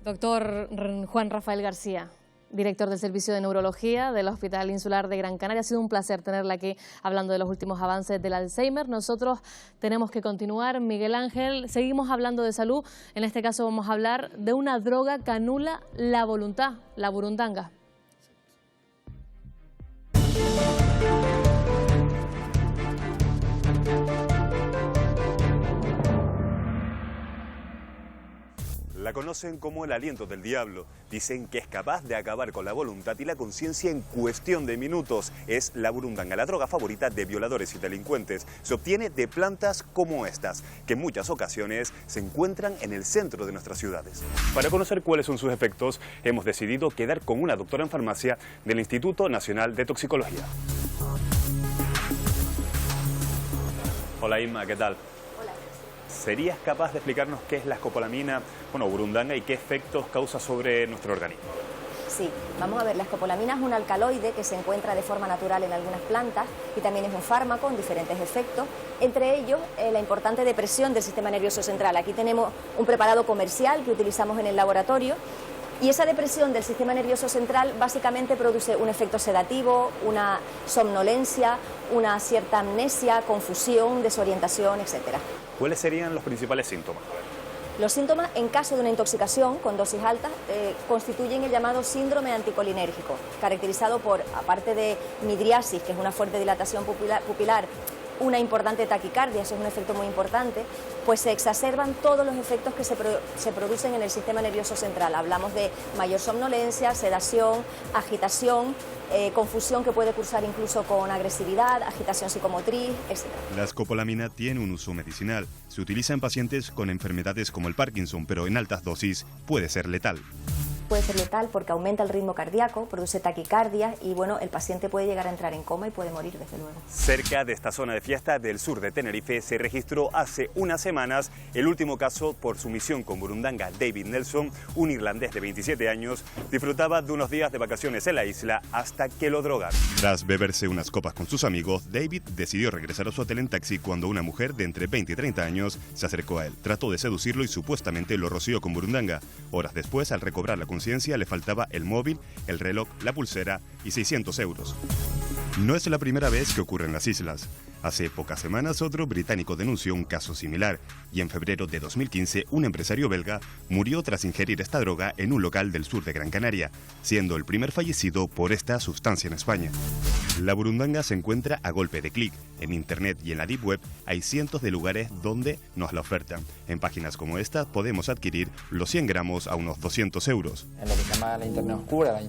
Doctor Juan Rafael García, director del Servicio de Neurología del Hospital Insular de Gran Canaria. Ha sido un placer tenerla aquí hablando de los últimos avances del Alzheimer. Nosotros tenemos que continuar. Miguel Ángel, seguimos hablando de salud. En este caso vamos a hablar de una droga que anula la voluntad, la burundanga. La conocen como el aliento del diablo. Dicen que es capaz de acabar con la voluntad y la conciencia en cuestión de minutos. Es la burundanga, la droga favorita de violadores y delincuentes. Se obtiene de plantas como estas, que en muchas ocasiones se encuentran en el centro de nuestras ciudades. Para conocer cuáles son sus efectos, hemos decidido quedar con una doctora en farmacia del Instituto Nacional de Toxicología. Hola Inma, ¿qué tal? ¿Serías capaz de explicarnos qué es la escopolamina, burundanga, y qué efectos causa sobre nuestro organismo? Sí, vamos a ver, la escopolamina es un alcaloide que se encuentra de forma natural en algunas plantas y también es un fármaco con diferentes efectos, entre ellos la importante depresión del sistema nervioso central. Aquí tenemos un preparado comercial que utilizamos en el laboratorio. Y esa depresión del sistema nervioso central básicamente produce un efecto sedativo, una somnolencia, una cierta amnesia, confusión, desorientación, etc. ¿Cuáles serían los principales síntomas? Los síntomas, en caso de una intoxicación con dosis altas, constituyen el llamado síndrome anticolinérgico, caracterizado por, aparte de midriasis, que es una fuerte dilatación pupilar, una importante taquicardia, eso es un efecto muy importante, pues se exacerban todos los efectos que se producen en el sistema nervioso central. Hablamos de mayor somnolencia, sedación, agitación, confusión que puede cursar incluso con agresividad, agitación psicomotriz, etc. La escopolamina tiene un uso medicinal. Se utiliza en pacientes con enfermedades como el Parkinson, pero en altas dosis puede ser letal. Puede ser letal porque aumenta el ritmo cardíaco, produce taquicardia y bueno, el paciente puede llegar a entrar en coma y puede morir desde luego. Cerca de esta zona de fiesta del sur de Tenerife se registró hace unas semanas el último caso por sumisión con burundanga. David Nelson, un irlandés de 27 años, disfrutaba de unos días de vacaciones en la isla hasta que lo drogaron. Tras beberse unas copas con sus amigos, David decidió regresar a su hotel en taxi cuando una mujer de entre 20 y 30 años se acercó a él. Trató de seducirlo y supuestamente lo roció con burundanga. Horas después, al recobrar la conciencia, le faltaba el móvil, el reloj, la pulsera y 600 euros. No es la primera vez que ocurre en las islas. Hace pocas semanas otro británico denunció un caso similar y en febrero de 2015 un empresario belga murió tras ingerir esta droga en un local del sur de Gran Canaria, siendo el primer fallecido por esta sustancia en España. La burundanga se encuentra a golpe de clic. En internet y en la deep web hay cientos de lugares donde nos la ofertan. En páginas como esta podemos adquirir los 100 gramos a unos 200 euros. En lo que se llama la internet oscura,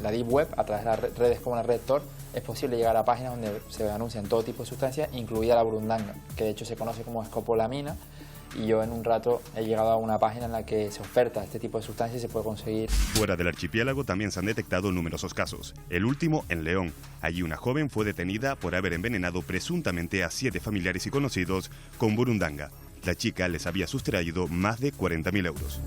la deep web, a través de las redes como la red Tor, es posible llegar a páginas donde se anuncian todo tipo de sustancias, incluida la burundanga, que de hecho se conoce como escopolamina, y yo en un rato he llegado a una página en la que se oferta este tipo de sustancias y se puede conseguir. Fuera del archipiélago también se han detectado numerosos casos. El último en León. Allí una joven fue detenida por haber envenenado presuntamente a 7 familiares y conocidos con burundanga. La chica les había sustraído más de 40.000 euros.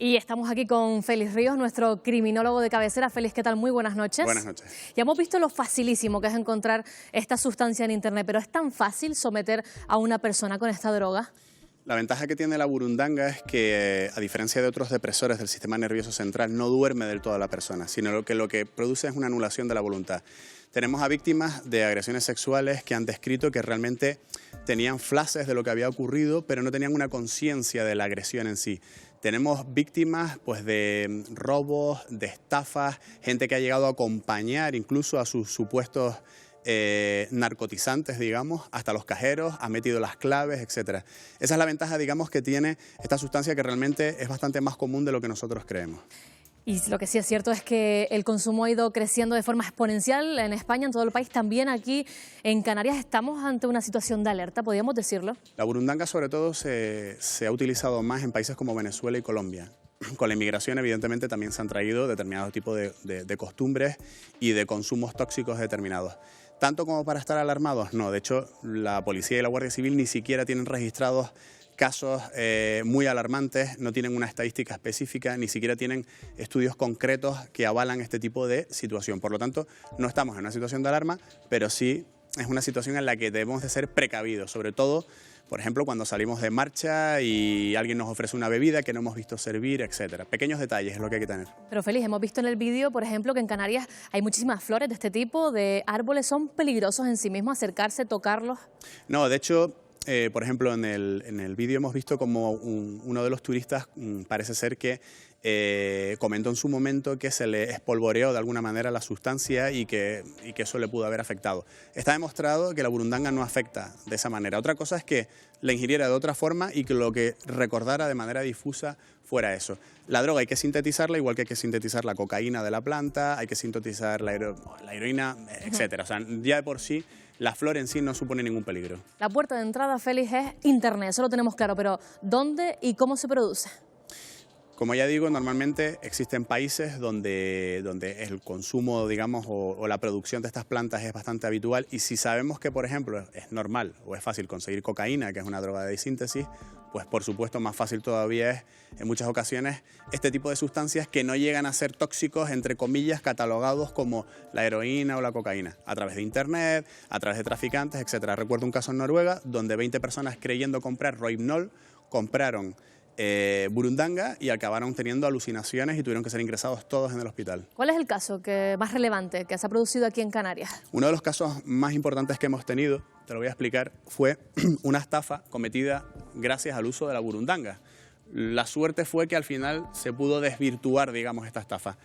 Y estamos aquí con Félix Ríos, nuestro criminólogo de cabecera. Félix, ¿qué tal? Muy buenas noches. Buenas noches. Ya hemos visto lo facilísimo que es encontrar esta sustancia en Internet, pero ¿es tan fácil someter a una persona con esta droga? La ventaja que tiene la burundanga es que, a diferencia de otros depresores del sistema nervioso central, no duerme del todo a la persona, sino que lo que produce es una anulación de la voluntad. Tenemos a víctimas de agresiones sexuales que han descrito que realmente tenían flashes de lo que había ocurrido, pero no tenían una conciencia de la agresión en sí. Tenemos víctimas pues, de robos, de estafas, gente que ha llegado a acompañar incluso a sus supuestos narcotizantes, digamos, hasta los cajeros, ha metido las claves, etc. Esa es la ventaja, digamos, que tiene esta sustancia, que realmente es bastante más común de lo que nosotros creemos. Y lo que sí es cierto es que el consumo ha ido creciendo de forma exponencial en España, en todo el país, también aquí en Canarias. Estamos ante una situación de alerta, ¿podríamos decirlo? La burundanga sobre todo se ha utilizado más en países como Venezuela y Colombia. Con la inmigración, evidentemente, también se han traído determinados tipos de costumbres y de consumos tóxicos determinados. ¿Tanto como para estar alarmados? No, de hecho, la policía y la Guardia Civil ni siquiera tienen registrados casos muy alarmantes, no tienen una estadística específica, ni siquiera tienen estudios concretos que avalan este tipo de situación. Por lo tanto, no estamos en una situación de alarma, pero sí es una situación en la que debemos de ser precavidos, sobre todo, por ejemplo, cuando salimos de marcha y alguien nos ofrece una bebida que no hemos visto servir, etcétera. Pequeños detalles es lo que hay que tener. Pero Félix, hemos visto en el vídeo, por ejemplo, que en Canarias hay muchísimas flores de este tipo, de árboles. ¿Son peligrosos en sí mismos acercarse, tocarlos? No, de hecho, por ejemplo, en el vídeo hemos visto como uno de los turistas parece ser que comentó en su momento que se le espolvoreó de alguna manera la sustancia y que eso le pudo haber afectado. Está demostrado que la burundanga no afecta de esa manera. Otra cosa es que la ingiriera de otra forma y que lo que recordara de manera difusa fuera eso. La droga hay que sintetizarla, igual que hay que sintetizar la cocaína de la planta, hay que sintetizar la heroína, etcétera. O sea, ya de por sí, la flor en sí no supone ningún peligro. La puerta de entrada, Félix, es Internet, eso lo tenemos claro, pero ¿dónde y cómo se produce? Como ya digo, normalmente existen países donde el consumo, digamos, o la producción de estas plantas es bastante habitual, y si sabemos que, por ejemplo, es normal o es fácil conseguir cocaína, que es una droga de síntesis, pues por supuesto más fácil todavía es, en muchas ocasiones, este tipo de sustancias que no llegan a ser tóxicos, entre comillas, catalogados como la heroína o la cocaína, a través de internet, a través de traficantes, etcétera. Recuerdo un caso en Noruega donde 20 personas creyendo comprar Rohypnol compraron burundanga y acabaron teniendo alucinaciones y tuvieron que ser ingresados todos en el hospital. ¿Cuál es el caso más relevante que se ha producido aquí en Canarias? Uno de los casos más importantes que hemos tenido, te lo voy a explicar, fue una estafa cometida gracias al uso de la burundanga. La suerte fue que al final se pudo desvirtuar, digamos, esta estafa.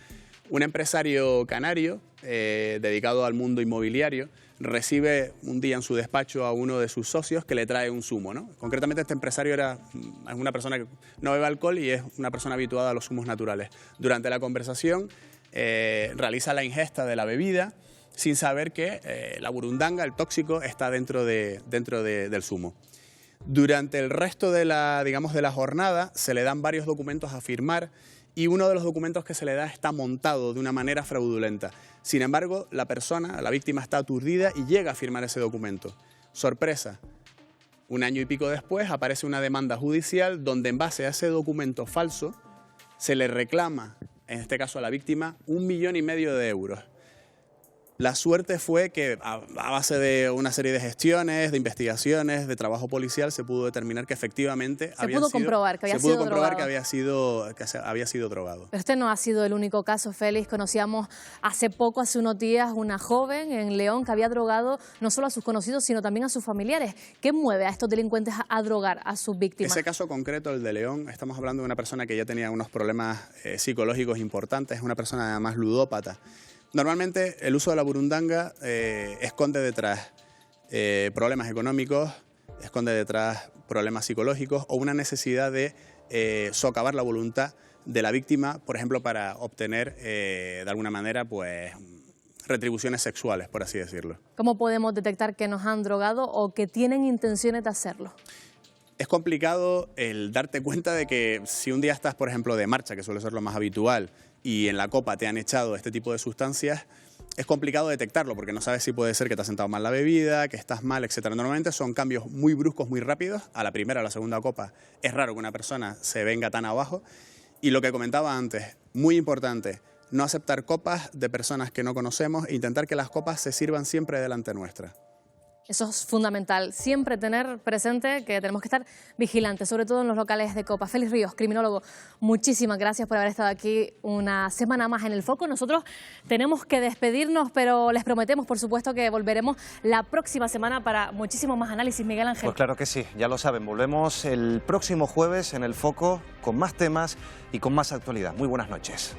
Un empresario canario dedicado al mundo inmobiliario recibe un día en su despacho a uno de sus socios que le trae un zumo, ¿no? Concretamente este empresario es una persona que no bebe alcohol y es una persona habituada a los zumos naturales. Durante la conversación realiza la ingesta de la bebida sin saber que la burundanga, el tóxico, está dentro del zumo. Durante el resto de la jornada se le dan varios documentos a firmar y uno de los documentos que se le da está montado de una manera fraudulenta. Sin embargo, la víctima está aturdida y llega a firmar ese documento. Sorpresa, 1 año y pico después aparece una demanda judicial donde en base a ese documento falso se le reclama, en este caso a la víctima, 1,5 millones de euros. La suerte fue que a base de una serie de gestiones, de investigaciones, de trabajo policial, se pudo determinar que efectivamente se pudo comprobar que había sido drogado. Pero este no ha sido el único caso, Félix. Conocíamos hace unos días, una joven en León que había drogado no solo a sus conocidos, sino también a sus familiares. ¿Qué mueve a estos delincuentes a drogar a sus víctimas? Ese caso concreto, el de León, estamos hablando de una persona que ya tenía unos problemas psicológicos importantes, una persona además ludópata. Normalmente el uso de la burundanga esconde detrás problemas económicos, esconde detrás problemas psicológicos o una necesidad de socavar la voluntad de la víctima, por ejemplo, para obtener de alguna manera pues retribuciones sexuales, por así decirlo. ¿Cómo podemos detectar que nos han drogado o que tienen intenciones de hacerlo? Es complicado el darte cuenta de que si un día estás, por ejemplo, de marcha, que suele ser lo más habitual, y en la copa te han echado este tipo de sustancias, es complicado detectarlo porque no sabes si puede ser que te has sentado mal la bebida, que estás mal, etc. Normalmente son cambios muy bruscos, muy rápidos. A la primera o a la segunda copa es raro que una persona se venga tan abajo. Y lo que comentaba antes, muy importante, no aceptar copas de personas que no conocemos e intentar que las copas se sirvan siempre delante nuestra. Eso es fundamental, siempre tener presente que tenemos que estar vigilantes, sobre todo en los locales de copa. Félix Ríos, criminólogo, muchísimas gracias por haber estado aquí una semana más en El Foco. Nosotros tenemos que despedirnos, pero les prometemos, por supuesto, que volveremos la próxima semana para muchísimo más análisis. Miguel Ángel. Pues claro que sí, ya lo saben, volvemos el próximo jueves en El Foco con más temas y con más actualidad. Muy buenas noches.